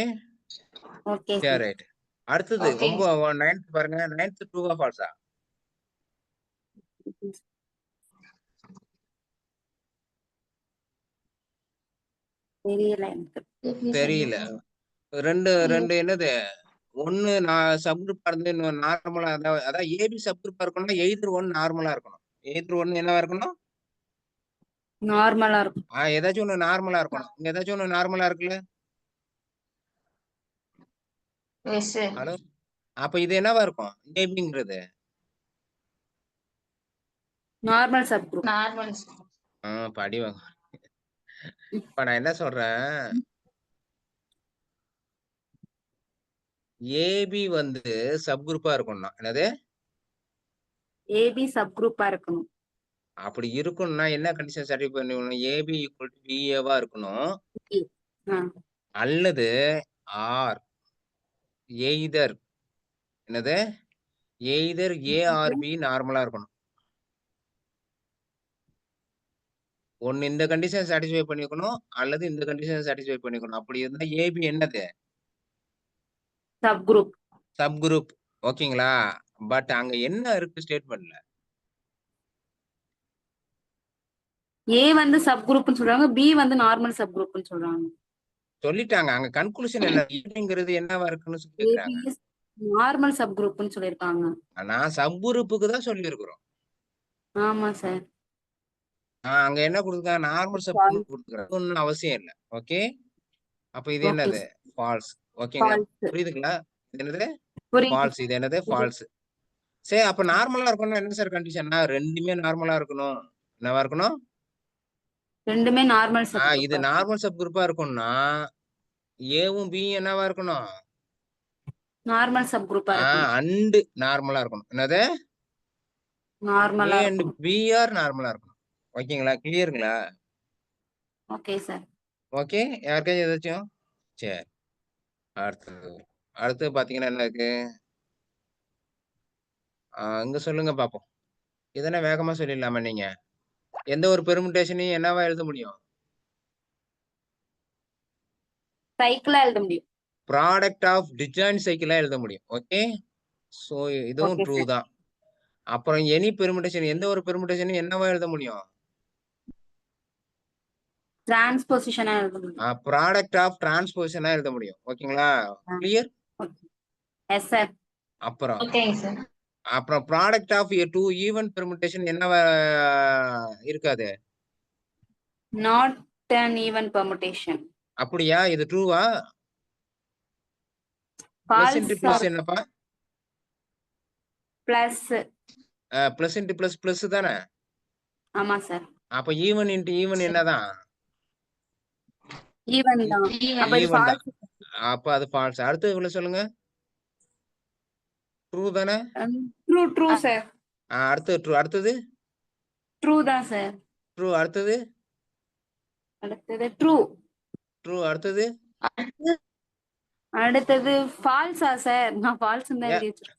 B: ஓகே
A: சரி
B: சார்.
A: ரைட். அடுத்தது
C: ஓகேங்க சார்.
A: 9th பாருங்க. 9th ட்ரூவா ஃபால்ஸா?
B: தெரியல எனக்கு.
A: தெரியல. 2 என்னது? 1 நான் சப் குரூப்பா இருந்து இன்னும் நார்மலா அதான் ஏபி சப் குரூப்பா இருக்கணும்னா எய்தர் 1 நார்மலா இருக்கணும். எய்தர் 1 என்னவா இருக்கணும்?
B: நார்மலா இருக்கும்.
A: ஏதாச்சும் ஒண்ணு நார்மலா இருக்கணும். இங்க ஏதாச்சும் ஒண்ணு நார்மலா இருக்குல்ல?
C: Yes sir.
A: ஹலோ? அப்ப இது என்னவா இருக்கும்? ஏபிங்கிறது.
B: Normal subgroup.
C: Normal sir.
A: படி வாங்க. இப்ப நான் என்ன சொல்றேன்? ஏபி வந்து சப் குரூப்பா இருக்கணும்னா. என்னது?
B: ஏபி சப் குரூப்பா இருக்கணும்.
A: அப்படி இருக்கணும்னா என்ன கண்டிஷன் சாட்டிஸ்ஃபை பண்ணணும்? ஏபி ஈக்குவல் டு பிஏவா இருக்கணும்.
B: ஆ.
A: அல்லது ஆர் எய்தர் என்னது? எய்தர் ஏ ஆர் பி நார்மலா இருக்கணும். ஒண்ணு இந்த கண்டிஷன் சாட்டிஸ்ஃபை பண்ணிக்கணும். அல்லது இந்த கண்டிஷன் சாட்டிஸ்ஃபை பண்ணிக்கணும். அப்படி இருந்தா ஏபி என்னது?
B: Sub group.
A: Sub group. ஓகேங்களா? பட் அங்க என்ன இருக்கு ஸ்டேட்மெண்ட்ல?
B: ஏ வந்து சப் குரூப்னு சொல்றாங்க, பி வந்து நார்மல் சப் குரூப்னு சொல்றாங்க.
A: சொல்லிட்டாங்க. அங்க கன்க்ளூஷன் என்ன? ஏபிங்கிறது என்னவா இருக்குன்னு
B: ஏபி
A: கேக்குறாங்க.
B: இஸ் நார்மல் சப் குரூப்னு சொல்லிருக்காங்க.
A: நான் சப் குரூப்புக்கு தான் சொல்லியிருக்கிறோம்.
B: ஆமா சார்.
A: அங்க என்ன குடுத்துருக்காங்க? நார்மல் சப் குரூப் குடுத்துருக்காங்க. ஒண்ணும் அவசியம் இல்ல. ஓகே. அப்ப இது
B: ஓகே
A: என்னது?
B: சார்.
A: ஃபால்ஸ். ஓகேங்களா?
B: ஃபால்ஸ்.
A: புரியுதுங்களா? இது என்னது?
B: புரியுது.
A: ஃபால்ஸ். இது என்னது? ஃபால்ஸ். சரி அப்ப நார்மலா இருக்கணும்னா என்ன சார் கண்டிஷன்னா? 2மே நார்மலா இருக்கணும். என்னவா இருக்கணும்?
B: ரெண்டுமே நார்மல் சப்
A: இது
B: குரூப்.
A: நார்மல் சப் குரூப்பா இருக்கும்னா, ஏவும் பியும் என்னவா இருக்கணும்?
B: நார்மல் சப் குரூப்பா இருக்கணும்.
A: அண்ட் நார்மலா இருக்கணும். என்னது?
B: நார்மலா
A: ஏ அண்ட்
B: இருக்கணும்.
A: பி ஆர் நார்மலா இருக்கணும். ஓகேங்களா? கிளியருங்களா?
B: Okay sir.
A: ஓகே. யாருக்காச்சும் ஏதாச்சும்? சரி. அடுத்தது. அடுத்து பாத்தீங்கன்னா என்ன இருக்கு? இங்க சொல்லுங்க பாப்போம். இதென்ன வேகமா சொல்லிடலாமா நீங்க? எந்த ஒரு பெர்முடேஷனையும் என்னவா எழுத முடியும்?
B: சைக்கிளா எழுத முடியும்.
A: ப்ராடக்ட் ஆஃப் டிஜாயின்ட் சைக்கிளா எழுத முடியும். ஓகே. சோ இதுவும்
B: ஓகே
A: ட்ரூ
B: சார்.
A: தான். அப்புறம் எனி பெர்முடேஷன் எந்த ஒரு பெர்முடேஷனையும் என்னவா எழுத முடியும்?
B: டிரான்ஸ்போசிஷனா எழுத முடியும்.
A: ப்ராடக்ட் ஆஃப் டிரான்ஸ்போசிஷனா எழுத முடியும். ஓகேங்களா? கிளியர்?
B: Yes sir.
A: அப்புறம்
C: ஓகேங்க சார்.
A: அப்புறம் ப்ராடக்ட் ஆஃப் 2 ஈவன் பெர்முடேஷன் என்னவா இருக்காது?
B: Not an even permutation.
A: அப்படியா? இது ட்ரூவா? Plus into
B: false
A: plus
B: or
A: என்னப்பா?
B: Plus.
A: Plus into plus plus தானே?
B: ஆமா சார்.
A: அப்ப ஈவன் இன்டு ஈவன் என்னதான்?
B: ஈவன் தான். அப்ப இது
A: ஈவன் தான்.
B: ஃபால்ஸ்.
A: அப்ப அது ஃபால்ஸ். அடுத்து இவ்வளவு சொல்லுங்க. ட்ரூ தானே?
B: True true sir.
A: அடுத்து ட்ரூ. அடுத்தது?
B: ட்ரூ தான் சார்.
A: ட்ரூ. அடுத்தது?
B: அடுத்தது ட்ரூ.
A: ட்ரூ. அடுத்தது?
B: அடுத்தது ஃபால்ஸா சார்? நான் ஃபால்ஸ் தான் எழுதி வச்சிருக்கேன்.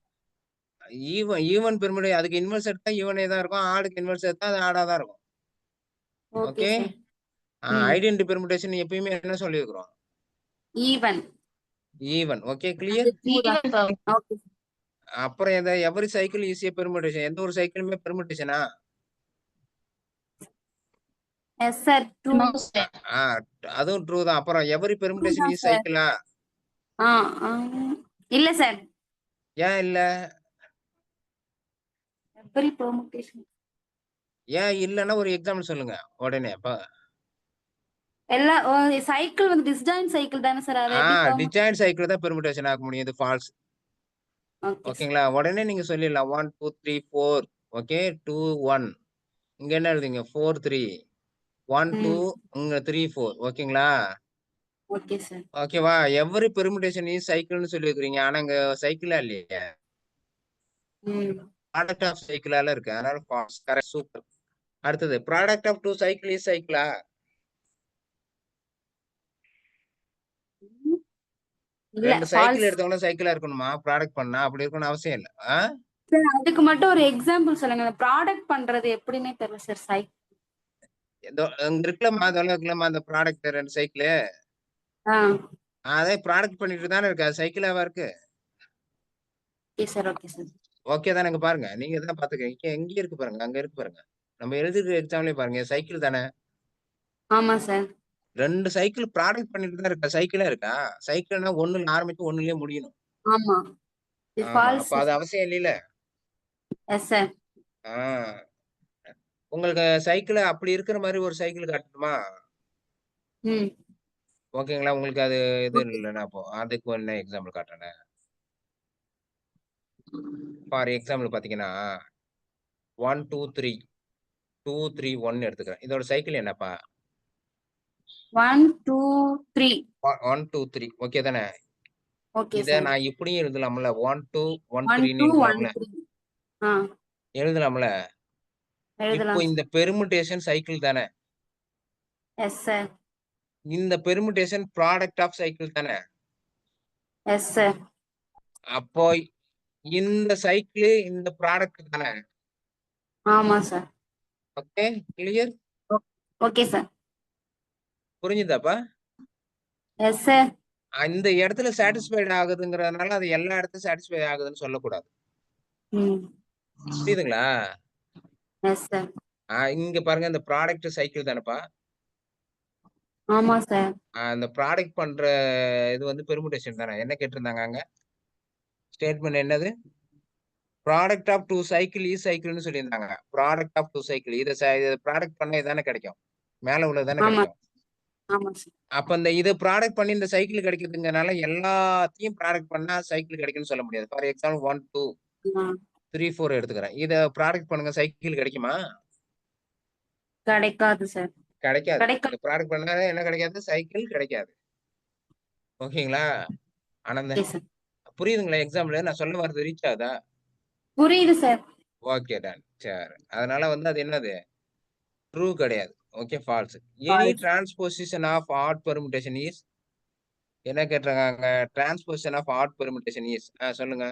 A: ஈவன் பெர்முடே அதுக்கு இன்வெர்ஸ் எடுத்தா ஈவனே தான் இருக்கும். ஆடுக்கு இன்வெர்ஸ் எடுத்தா அது ஆடா தான் இருக்கும்.
B: Okay
A: okay.
B: Sir.
A: Identity permutation எப்பயுமே என்ன சொல்லியிருக்கிறோம்?
B: Even.
A: Even. Okay clear?
B: Okay.
A: அப்புறம் every cycle is a permutation. எந்த ஒரு சைக்கிளுமே பெர்முடேஷனா?
B: Yes sir. ட்ரூ.
A: அதுவும் ட்ரூ தான். அப்புறம் எவரி பெர்முடேஷன் இஸ்
B: சார்.
A: சைக்கிளா?
B: இல்ல சார்.
A: ஏன் இல்ல?
B: Every permutation.
A: ஏன் இல்லன்னா ஒரு எக்ஸாம்பிள் சொல்லுங்க உடனே.
B: எல்லா சைக்கிள் வந்து டிஸ்ஜாயின்ட் சைக்கிள் தானே சார்? அது எப்படி
A: டிஜாயின்ட் சைக்கிள் தான் பெர்முடேஷன் ஆக முடியும். இது ஃபால்ஸ்.
B: ஓகே.
A: ஓகேங்களா? உடனே நீங்க சொல்லிடலாம் 1 2 3 4. ஓகே 2 1. இங்க என்ன எழுதுங்க? 4 3. 1 2 இங்க 3 4. ஓகேங்களா?
B: Okay sir.
A: ஓகேவா? எவரி பெர்முடேஷன் இஸ் சைக்கிள்னு சொல்லியிருக்கிறீங்க. ஆனா இங்க சைக்கிளா இல்லையே. ப்ராடக்ட் ஆஃப் சைக்கிளால இருக்கு. அதனால ஃபால்ஸ். கரெக்ட். சூப்பர். அடுத்தது ப்ராடக்ட் ஆஃப் 2 சைக்கிள் இஸ் சைக்கிளா?
B: இல்ல
A: 2 சைக்கிள் எடுத்தவங்க சைக்கிளா இருக்கணுமா? ப்ராடக்ட் பண்ணா அப்படி இருக்கணும்னு அவசியம் இல்ல.
B: சார் அதுக்கு மட்டும் ஒரு எக்ஸாம்பிள் சொல்லுங்க. ப்ராடக்ட் பண்றது எப்படின்னே தெரியல சார்.
A: அங்க இருக்குல்லம்மா, அதெல்லாம் இருக்குல்லம்மா அந்த ப்ராடக்ட் 2 சைக்கிளு.
B: ஆ
A: அதே ப்ராடக்ட் பண்ணிட்டு தானே இருக்கு. அது சைக்கிளாவா இருக்கு?
B: Okay sir, okay sir.
A: Okay தானே இங்க பாருங்க. நீங்க தான் பாத்துக்கங்க. இங்கேயே இருக்கு பாருங்க. அங்க இருக்கு பாருங்க. நம்ம எழுதிருக்க எக்ஸாம்லயே பாருங்க. சைக்கிள் தானே.
B: ஆமா சார்.
A: 2 சைக்கிள் ப்ராடக்ட் பண்ணிட்டு தான் இருக்கா. சைக்கிளா இருக்கா? சைக்கிள்னா 1ல ஆரம்பிச்சு 1லயே முடியணும்.
B: ஆமா. இது
A: ஆமா.
B: ஃபால்ஸ்.
A: அப்ப அது அவசியம் இல்லைல.
B: Yes sir.
A: ஆ. உங்களுக்கு சைக்கிள் அப்படி இருக்கிற மாரி ஒரு சைக்கிள் காட்டட்டுமா?
B: ம்.
A: ஓகேங்களா? உங்களுக்கு அது இது
B: ஓகே.
A: இல்லன்னா அப்போ. அதுக்கு என்ன எக்ஸாம்பிள் காட்டுறேனே. ஃபார் எக்ஸாம்பிள் பார்த்தீங்கன்னா, 1, 2, 3 2, 3, 1 எடுத்துக்கிறேன். இதோட சைக்கிள் என்னப்பா?
B: 1, 2, 3.
A: 1, 2, 3 ஓகே தானே?
B: ஓகே
A: இத
B: சார்.
A: நான் இப்படியும் எழுதலாம்ல. 1, 2, 1,
B: 1,
A: 3ன்னு
B: 2, 1,
A: எழுதலாம்ல.
B: 3. ஆ
A: எழுதலாம்ல. இப்போ
B: எழுதலாம்
A: இந்த
B: சார்.
A: பெர்முடேஷன் சைக்கிள் தானே.
B: Yes sir.
A: இந்த பெர்முடேஷன் ப்ராடக்ட் ஆஃப் சைக்கிள் தானே.
B: Yes sir.
A: அப்போ இந்த சைக்கிள் இந்த ப்ராடக்ட் தானே.
B: ஆமா sir.
A: Okay. Clear?
B: Oh okay sir.
A: புரிஞ்சுதாப்பா?
B: Yes sir.
A: இந்த இடத்துல சாட்டிஸ்ஃபைட் ஆகுதுங்கிறதுனால, அது எல்லா இடத்துலயும் சாட்டிஸ்ஃபை ஆகுதுன்னு சொல்லக்கூடாது.
B: ம்.
A: புரியுதுங்களா?
B: Yes sir.
A: இங்க பாருங்க இந்த ப்ராடக்ட் சைக்கிள் தானப்பா.
B: ஆமா சார்.
A: அந்த ப்ராடக்ட் பண்ற இது வந்து பெர்முடேஷன் தானே. என்ன கேட்டிருந்தாங்க அங்க? ஸ்டேட்மெண்ட் என்னது? ப்ராடக்ட் ஆஃப் 2 சைக்கிள் இஸ் சைக்கிள்ன்னு சொல்லியிருந்தாங்க. Product of 2 cycle. இத ப்ராடக்ட் பண்ணா இதானே கிடைக்கும். மேல உள்ளது தானே
B: ஆமா,
A: கிடைக்கும்.
B: ஆமா சார்.
A: அப்ப இத ப்ராடக்ட் பண்ணி இந்த சைக்கிள் கிடைக்குதுங்கனால, எல்லாத்தையும் ப்ராடக்ட் பண்ணா சைக்கிள் கிடைக்கும்னு சொல்ல முடியாது. ஃபார் எக்ஸாம்பிள் 1, 2,
B: ஆ
A: 3, 4 எடுத்துக்கிறேன். இத ப்ராடக்ட் பண்ணுங்க சைக்கிள் கிடைக்குமா?
B: கிடைக்காது சார்.
A: கிடைக்காது. இத
B: கிடைக்காது.
A: ப்ராடக்ட் பண்ணா என்ன கிடைக்காது? சைக்கிள் கிடைக்காது. ஓகேங்களா? ஆனந்த
B: ஓகே சார்.
A: புரியுதுங்களா எக்ஸாம்பிள்? நான் சொல்ல வர்றது ரீச் ஆகுதா?
B: புரியுது சார்.
A: Okay done. சரி. அதனால வந்து அது என்னது? ட்ரூ கிடையாது. Okay false. Any
B: false.
A: Transposition of odd permutation is என்ன கேட்டிருக்காங்க? Transposition of odd permutation is சொல்லுங்க.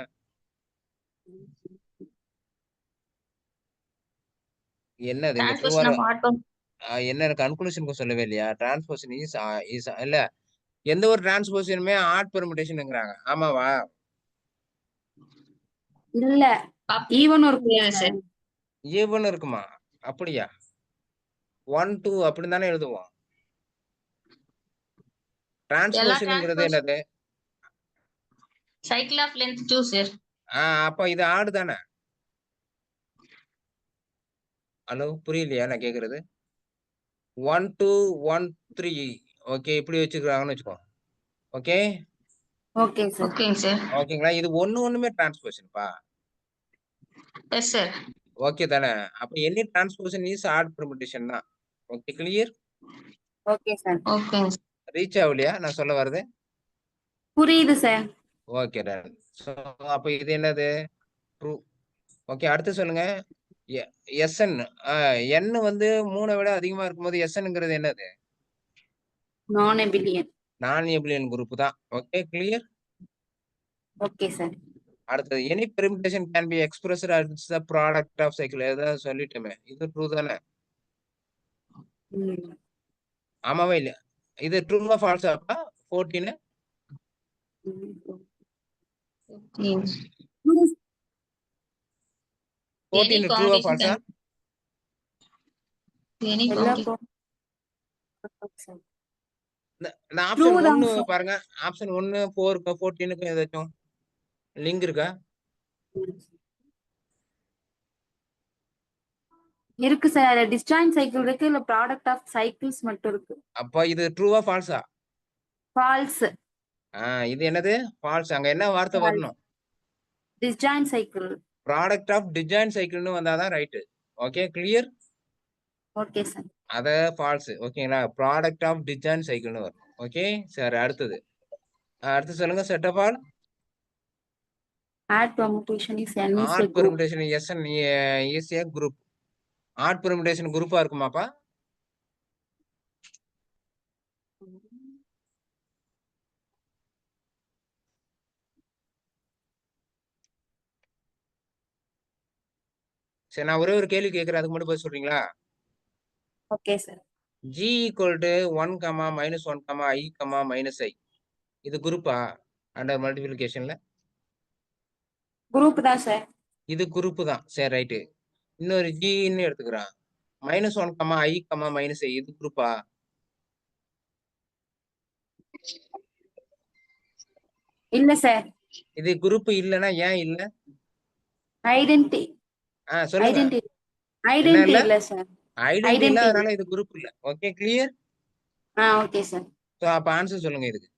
A: என்னது இங்க true
C: transposition
A: are
C: of auto.
A: என்ன கன்க்ளூஷனுக்கு சொல்லவே இல்லையா? டிரான்ஸ்போசிஷன் இஸ் இல்ல எந்த ஒரு டிரான்ஸ்போசிஷனுமே ஆட் பெர்முடேஷன்ங்கிறாங்க. ஆமாவா?
B: இல்ல. ஈவனும் இருக்குமா
C: புரியுது
B: சார்?
C: சார்.
A: ஈவன் இருக்குமா? அப்படியா? 1, 2 அப்படின்னு தானே எழுதுவோம்.
C: எல்லா
A: டிரான்ஸ்போசிஷன்ங்கிறது
C: டிரான்ஸ்போஸ்
A: என்னது?
C: Cycle of length 2 sir.
A: அப்ப இது ஆடு தானே. ஹலோ புரியலையா நான் கேட்கிறது? 1, 2, 1, 3 ஓகே இப்படி வச்சுக்கிறாங்கன்னு வச்சுக்கோ. ஓகே.
B: Okay sir.
C: ஓகேங்க சார்.
A: ஓகேங்களா? இது ஒண்ணுமே டிரான்ஸ்போசிஷன்ப்பா.
C: Yes sir.
A: ஓகே தானே. அப்ப any transposition is odd permutation தான். Okay clear?
B: Okay sir.
C: ஓகேங்க சார்.
A: ரீச் ஆகலையா நான் சொல்ல வர்றது?
B: புரியுது சார்.
A: Okay ton. சோ அப்ப இது என்னது? ட்ரூ. ஓகே அடுத்து சொல்லுங்க. எ எஸ்என் என் வந்து 3 விட அதிகமா இருக்கும்போது எஸ்என்ங்கிறது என்னது?
B: Non Abelian.
A: Non Abelian group தான். Okay clear?
B: Okay sir.
A: அடுத்தது any permutation can be expressed as the product of cycle ஏதாவது சொல்லிட்டோமே. இது ட்ரூ தானே?
B: ம்.
A: ஆமாவா இல்லையா? இது ட்ரூவா ஃபால்ஸாப்பா? 14
C: எனி
A: 14 ட்ரூவா
C: காம்படிஷன்
A: ஃபால்ஸா?
C: கேன் எனி
B: எல்லா
C: காம்படிஷன்.
B: சார்.
A: இந்த
B: ட்ரூ
A: ஆப்ஷன்
B: தான்
A: 1
B: சார்.
A: பாருங்க. ஆப்ஷன் 1 4க்கும் 14க்கும் ஏதாச்சும் லிங்க் இருக்கா?
B: இருக்கு சார். அதுல டிஸ்ஜாயிண்ட் சைக்கிள் இருக்கு. இல்ல ப்ராடக்ட் ஆஃப் சைக்கிள்ஸ் மட்டும் இருக்கு.
A: அப்ப இது ட்ரூவா ஃபால்ஸா?
B: ஃபால்ஸ்.
A: இது என்னது? ஃபால்ஸ். அங்க என்ன வார்த்தை
B: ஃபால்ஸ்.
A: வரணும்?
B: Disjoint cycle.
A: Product of disjoint சைக்கிள்னு வந்தா தான் right. Okay clear?
B: Okay sir.
A: அத ஃபால்ஸ். ஓகேங்களா? ப்ராடக்ட் ஆஃப் டிசைன் சைக்கிள்னு வரும். ஓகே சரி அடுத்தது. அடுத்து சொல்லுங்க set of all
B: Add permutation is N is a
A: odd
B: group.
A: Permutation S N is a group. Odd permutation குரூப்பா இருக்குமாப்பா? சரி நான் ஒரே ஒரு கேள்வி கேட்கிறேன். அதுக்கு மட்டும் பதில் சொல்றீங்களா?
B: Okay sir.
A: G equal to 1, -1, I, -i. இது குரூப்பா அண்டர் மல்டிபிளிகேஷன்ல?
B: குரூப் தான் சார்.
A: இது குரூப் தான். சரி ரைட்டு. இன்னொரு Gன்னு எடுத்துக்கிறான். -1, I, -i. இது குரூப்பா?
B: இல்ல சார்.
A: இது குரூப் இல்லைன்னா ஏன் இல்ல?
B: ஐடென்டி
A: சொல்லுங்க.
B: ஐடென்டி
A: என்ன
B: ஐடென்டி
A: இல்ல?
B: இல்ல சார்.
A: ஐடென்டி இல்ல,
B: ஐடென்டி
A: அதனால இது குரூப் இல்ல. Okay clear?
B: Okay sir.
A: So அப்ப ஆன்சர் சொல்லுங்க இதுக்கு.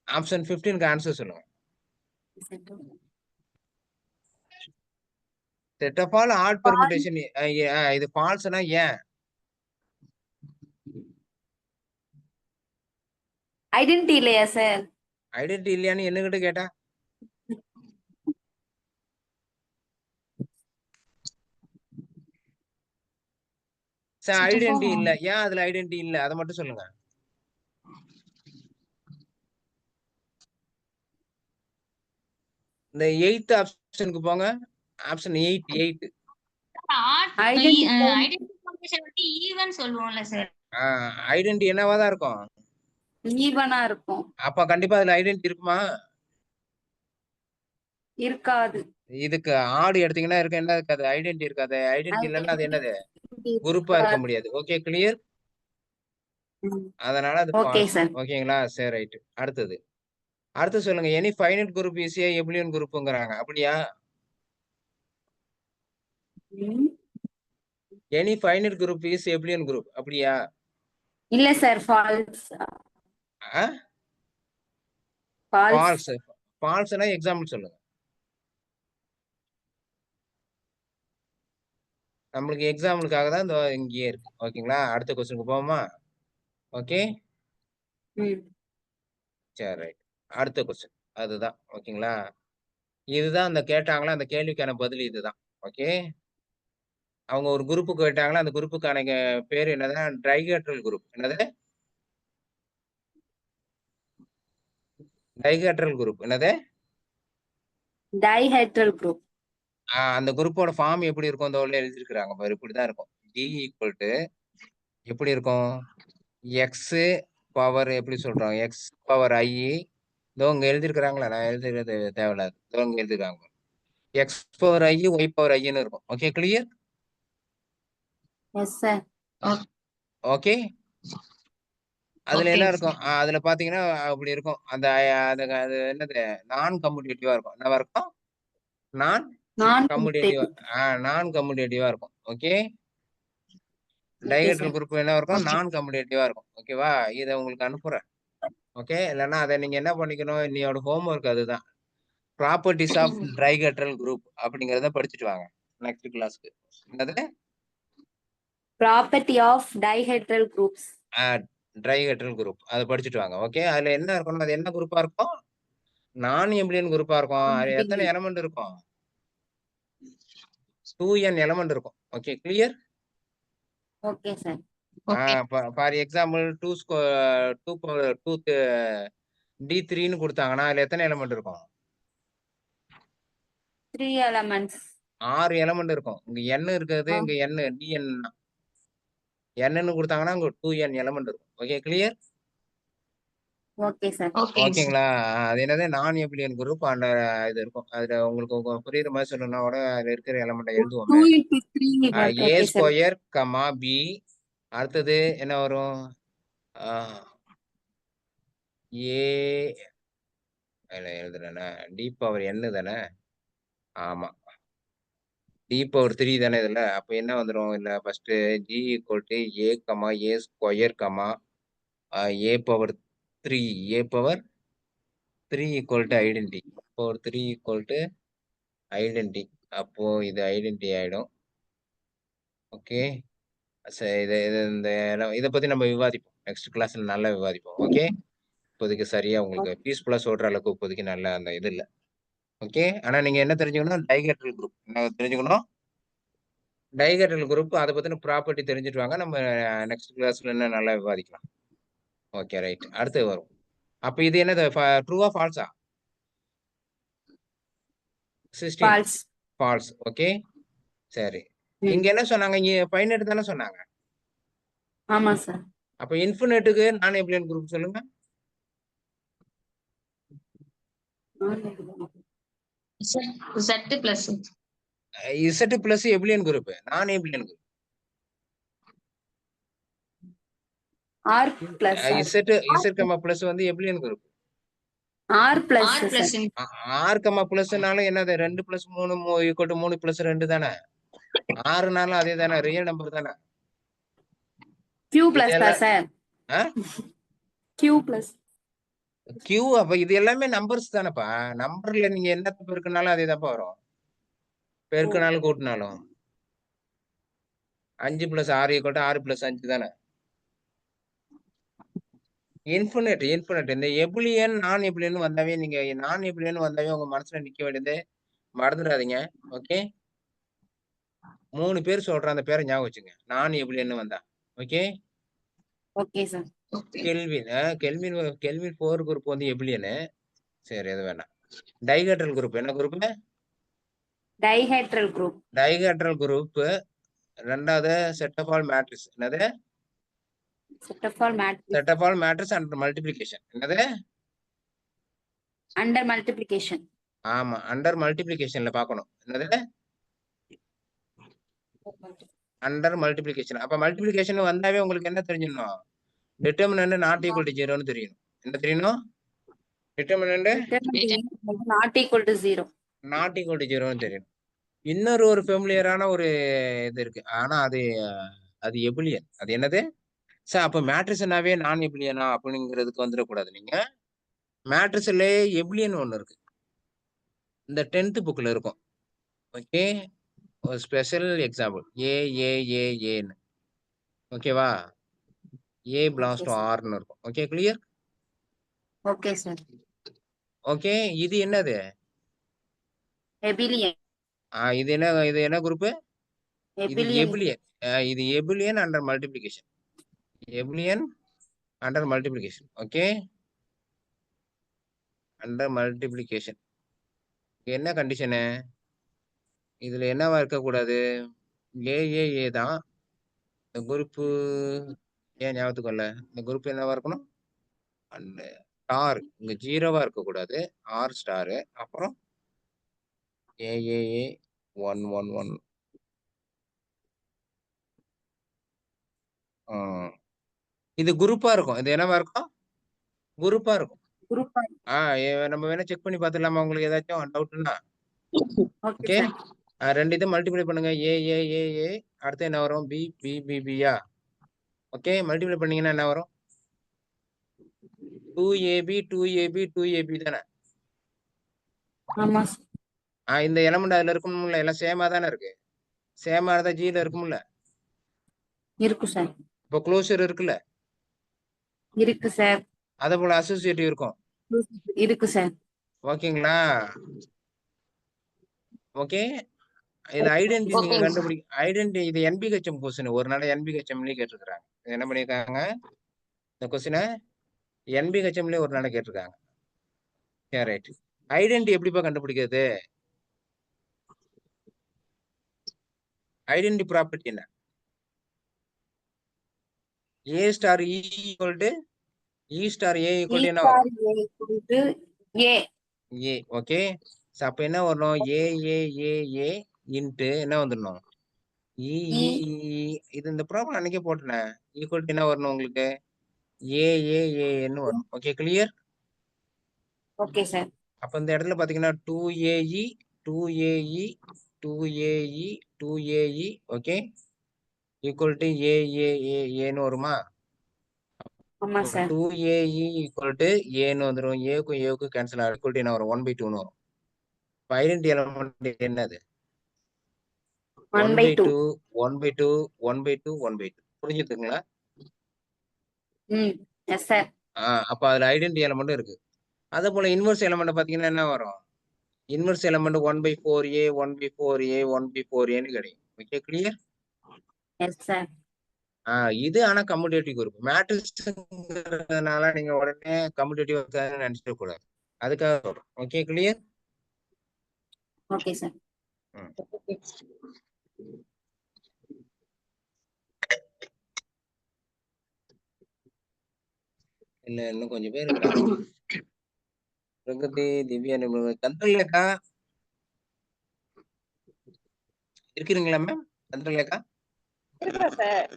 A: ஆப்ஷன் 15க்கு ஆன்சர் சொல்லுங்க. Set of all odd permutation. இது ஃபால்ஸ்னா ஏன்?
B: ஐடென்டி இல்லையா சார்?
A: ஐடென்டி இல்லையான்னு என்னகிட்ட கேட்டா? சார் ஐடென்டி இல்ல. ஏன் அதுல ஐடென்டி இல்ல? அதை மட்டும் சொல்லுங்க. இந்த 8th ஆப்ஷனுக்கு போங்க. ஆப்ஷன் 8. ஐடென்டி என்னவா தான் இருக்கும்?
B: ஈவனா இருக்கும்.
A: அப்ப கண்டிப்பா அதுல ஐடென்டி இருக்குமா?
B: இருக்காது.
A: இதுக்கு ஆடு எடுத்தீங்கன்னா இருக்க என்ன இருக்காது? ஐடென்டி இருக்காது. ஐடென்டி இல்லைன்னா அது என்னது? குரூப்பா இருக்க முடியாது. Okay clear? அதனால அது
B: ஓகே
A: ஃபால்ஸ்.
B: சார்.
A: ஓகேங்களா? சரி ரைட். அடுத்து சொல்லுங்க. Any finite group is a Abelian குரூப்ங்கறாங்க. அப்படியா? Any finite group is Abelian group. அப்படியா?
B: இல்ல சார், ஃபால்ஸ்.
A: ஃபால்ஸ். ஃபால்ஸ்னா எக்ஸாம்பிள் சொல்லுங்க. நம்மளுக்கு எக்ஸாம்பிளுக்காக தான் இந்த இங்கேயே இருக்கு. ஓகேங்களா? அடுத்த கொஸ்டினுக்கு போவோமா? ஓகே சரி ரைட். அடுத்த கொஸ்டின் அதுதான். ஓகேங்களா? இதுதான் அந்த கேட்டாங்களா அந்த கேள்விக்கான பதில் இதுதான். ஓகே. அவங்க ஒரு குரூப் கேட்டாங்களா அந்த குரூப்புக்கான பேர் என்னது? Dihedral group. என்னது? Dihedral group. என்னது?
B: Dihedral group.
A: அந்த குரூப்போட ஃபார்ம் எப்படி இருக்கும்? இந்த உள்ள எழுதிருக்காங்க பாரு. இப்படிதான் இருக்கும். G equal to எப்படி இருக்கும்? X பவர் எப்படி சொல்றோம்? X power I. இதோ இங்க எழுதிருக்காங்களா? நான் எழுதுறது தேவையில்லாது. இதோ இங்க எழுதிருக்காங்க. X power I, Y power Iன்னு இருக்கும். Okay clear?
B: Yes sir.
A: Okay. அதுல என்ன இருக்கும்? அதுல பாத்தீங்கன்னா அப்படி இருக்கும். அந்த அது என்னது? நான் கம்யூட்டேட்டிவா இருக்கும். என்னவா இருக்கும்? நான் கம்யூட்டேட்டிவா இருக்கும். ஓகே. டைஹெட்ரல் குரூப் என்ன இருக்கும்? நான் கம்யூட்டேட்டிவா இருக்கும். ஓகேவா? இதை உங்களுக்கு அனுப்புறேன். ஓகே. இல்லைன்னா அதை நீங்க என்ன பண்ணிக்கணும்? இன்னையோட ஹோம்ஒர்க் அதுதான். ப்ராப்பர்ட்டிஸ் ஆஃப் டைஹெட்ரல் குரூப் அப்படிங்கறத படிச்சுட்டு வாங்க நெக்ஸ்ட் கிளாஸ்க்கு. என்னது?
B: Property of dihedral groups.
A: Dihedral group அதை படிச்சுட்டு வாங்க. ஓகே. அதுல என்ன இருக்கணும்? அது என்ன குரூப்பா இருக்கும்? நான் எம்பிலியன் குரூப்பா இருக்கும். அது எத்தனை எலமெண்ட் இருக்கும்? 2n எலமெண்ட் இருக்கும். Okay clear?
B: Okay sir.
A: For example 2 D3ன்னு கொடுத்தாங்கன்னா அதுல எத்தனை எலமெண்ட் இருக்கும்?
B: 3 elements.
A: 6 எலமெண்ட் இருக்கும். இங்க n இருக்குது. இங்க n dn nன்னு கொடுத்தாங்கன்னா அங்க 2n எலமெண்ட் இருக்கும். Okay clear?
B: Okay sir.
A: ஓகேங்களா? அது என்னது? நான் எபிலியன் குரூப் அந்த இது இருக்கும். அதுல உங்களுக்கு புரியுற மாதிரி சொல்லணும்னா கூட அதுல இருக்கிற எலமெண்ட்டை
B: 2
A: எழுதுவோமே.
B: into 3.
A: A square comma B. அடுத்தது என்ன வரும்? A எழுதுறேன்னா D பவர் n தானே? ஆமா. D பவர் 3 தானே இதுல? அப்ப என்ன வந்துடும்? இல்ல first G equal to A comma A square comma A power 3. A power 3 equal to identity. Power 3 equal to identity. அப்போ இது ஐடென்டி ஆயிடும். ஓகே. சரி இதை பத்தி நம்ம விவாதிப்போம். நெக்ஸ்ட் கிளாஸ்ல நல்லா விவாதிப்போம். ஓகே. இப்போதைக்கு சரியா உங்களுக்கு பீஸ்ஃபுல்லா சொல்ற அளவுக்கு இப்போதைக்கு நல்ல அந்த இது இல்லை. ஓகே. ஆனா நீங்க என்ன தெரிஞ்சுக்கணும்? டைஹெட்ரல் குரூப் என்ன தெரிஞ்சுக்கணும்? டைஹெட்ரல் குரூப் அதை பத்தின ப்ராப்பர்ட்டி தெரிஞ்சுட்டு வாங்க. நம்ம நெக்ஸ்ட் கிளாஸ்ல என்ன நல்லா விவாதிக்கலாம். Okay right. அடுத்து வரும். அப்ப இது என்னது? ட்ரூவா ஃபால்ஸா? 16 ஃபால்ஸ். ஓகே. சரி.
B: ம்.
A: இங்க என்ன சொன்னாங்க? ஃபைனைட் தானே சொன்னாங்க.
B: ஆமா சார்.
A: அப்ப இன்ஃபினிட்டுக்கு நான் எபிலியன் குரூப் சொல்லுங்க.
C: Z plus
A: Z plus Abelian group. Non Abelian group.
B: R plus
A: Z plus வந்து Abelian group.
B: R plus
C: R plus
B: sir.
A: R பிளஸ்னால என்னது 2 + 3 = 3 + 2 தானே. 6னாலும் அதே தானே, ரியல் நம்பர் தானே.
B: Q plus
A: இதெல்லாம்
B: சார். Q plus.
A: Q அப்ப இது எல்லாமே நம்பர்ஸ் தானப்பா. நம்பர்ல நீங்க என்னத்த பெருக்குனாலும் அதே தான்ப்பா வரும். பெருக்குனாலும் கூட்டினாலும் 5 + 6 = 6 + 5 தானே. இன்ஃபினிட். இந்த எபிலியன், நான் எபிலியன் வந்தாவே நீங்க நான் எபிலியன் வந்தாவே உங்க மனசுல நிக்க வேண்டியது மறந்துடாதீங்க. ஓகே. 3 பேர் சொல்றேன், அந்த பேரை ஞாபகம் வச்சுங்க. நான் எபிலியன் வந்தா. Okay.
B: Okay sir.
A: Klein 4 group வந்து எபிலியன். சரி, அது வேணாம். டைஹெட்ரல் குரூப் என்ன group?
B: Dihedral group.
A: Dihedral group. ரெண்டாவது செட் ஆஃப் ஆல் மேட்ரிக்ஸ். என்னது?
B: Set of all matrix.
A: Set of all matrix under multiplication. என்னது?
B: Under multiplication.
A: ஆமா, அண்டர் மல்டிப்ளிகேஷன்ல பார்க்கணும். என்னது? Under multiplication. அப்ப மல்டிப்ளிகேஷன் வந்தாவே உங்களுக்கு என்ன தெரிஞ்சிடணும்? டிட்டர்மினன்ட் நாட் ஈக்குவல் டு 0ன்னு தெரியணும். என்ன தெரியணும்? Determinant
B: not equal to 0.
A: Not equal to 0ன்னு தெரியணும். இன்னொரு ஃபெமிலியரான ஒரு இது இருக்கு. ஆனா அது எபிலியன். அது என்னது? சார் அப்ப மேட்ரிக்ஸ்னாவே நான் எபிலியனா அப்படிங்கிறதுக்கு வந்துடக்கூடாது. நீங்க மேட்ரிக்ஸ்ல எபிலியன் ஒண்ணு இருக்கு. இந்த 10th புக்ல இருக்கும். ஓகே. ஒரு ஸ்பெஷல் எக்ஸாம்பிள் ஏன்னு. ஓகேவா? A belongs to Rன்னு இருக்கும். Okay, clear?
B: Okay sir.
A: Okay. இது என்னது?
B: எபிலியன்.
A: இது என்ன குரூப்? இது எபிலியன். இது எபிலியன் under multiplication. எபிலியன் under multiplication. Okay. Under multiplication. என்ன கண்டிஷனு? இதுல என்னவா இருக்கக்கூடாது? ஏ தான். இந்த குரூப் ஏன் ஞாபகத்துக்கு வரல? இந்த குரூப் என்னவா இருக்கணும்? அந்த ஸ்டார் இங்க 0வா இருக்கக்கூடாது. R star. அப்புறம் ஏ 111. இது குரூப்பா இருக்கும். இது என்னவா இருக்கும்? குரூப்பா இருக்கும்.
B: குரூப்பா.
A: நம்ம வேணா செக் பண்ணி பார்த்துடலாமா? உங்களுக்கு ஏதாச்சும் டவுட்னா?
B: Okay sir.
A: 2 இதை மல்டிப்ளை பண்ணுங்க. ஏ அடுத்து என்ன வரும்? பியா. ஓகே. மல்டிப்ளை பண்ணீங்கன்னா என்ன வரும்? 2ab தானே.
B: ஆமா.
A: இந்த எலமெண்ட் அதுல இருக்கும்ல, எல்லாம் சேமா தானே இருக்கு. சேமா இருந்தா ஜில இருக்கும்ல.
B: இருக்கு சார்.
A: இப்போ க்ளோஷர் இருக்குல்ல.
B: இருக்கு சார்.
A: அதே போல அசோசியேட்டிவ் இருக்கும்.
B: இருக்கு சார்.
A: ஓகேங்களா? ஓகே. இதுல ஐடென்டிட்டி நீங்க ஐடென்டிட்டி இது என்பிஹெச்எம் கொஸ்டின். ஒரு நாள் என்பிஹெச்எம்லயே கேட்டிருக்காங்க. என்ன பண்ணிருக்காங்க? இந்த கொஸ்டினை என்பிஹெச்எம்லயே ஒரு நாள் கேட்டிருக்காங்க. ரைட். ஐடென்டிட்டி எப்படிப்பா கண்டுபிடிக்கிறது? ஐடென்டிட்டி ப்ராப்பர்ட்டி என்ன? A star E equal to E star A equal to என்ன வரும்? A. ஓகே. அப்ப என்ன வரணும்? A இன்ட்டு என்ன வந்துடணும்? E இது இந்த ப்ராப்ளம் அன்னைக்கே போட்டேன். ஈக்குவல் டு என்ன வரணும் உங்களுக்கு? ஏன்னு வரும். Okay, clear?
B: Okay sir.
A: அப்ப இந்த இடத்துல பாத்தீங்கன்னா 2AE ஓகே ஈக்குவல் டு ஏன்னு வருமா?
B: ஆமா சார்.
A: 2AE ஈக்குவல் டு ஏன்னு வந்துடும். ஏக்கும் கேன்சல் ஆகும். ஈக்குவல் டு என்ன வரும்? 1/2ன்னு வரும். ஐடென்டிட்டி எலிமெண்ட் என்னது? 1/2 புரிஞ்சுதுங்களா?
B: Yes sir.
A: அப்ப அதுல ஐடென்டிட்டி எலிமெண்ட் இருக்கு. அதே போல இன்வெர்ஸ் எலிமெண்ட் பாத்தீங்கன்னா என்ன வரும்? இன்வெர்ஸ் எலிமெண்ட் 1/4A 1/4Aன்னு கிடைக்கும். Okay, clear?
B: Yes sir.
A: இது ஆனா கம்யூட்டேட்டிவ் குரூப். மேட்ரிக்ஸ்ங்கறதுனால நீங்க உடனே கம்யூட்டேட்டிவ் நினைச்சிட கூடாது. அதுக்காக சொல்றேன். Okay, clear?
B: Okay sir.
A: இல்ல இன்னும் கொஞ்சம் பேர் இருக்காங்க. பிரகதி, திவ்யா, சந்திரலேகா இருக்கிறீங்களா மேம்? சந்திரலேகா
D: இருக்கிறேன் சார்.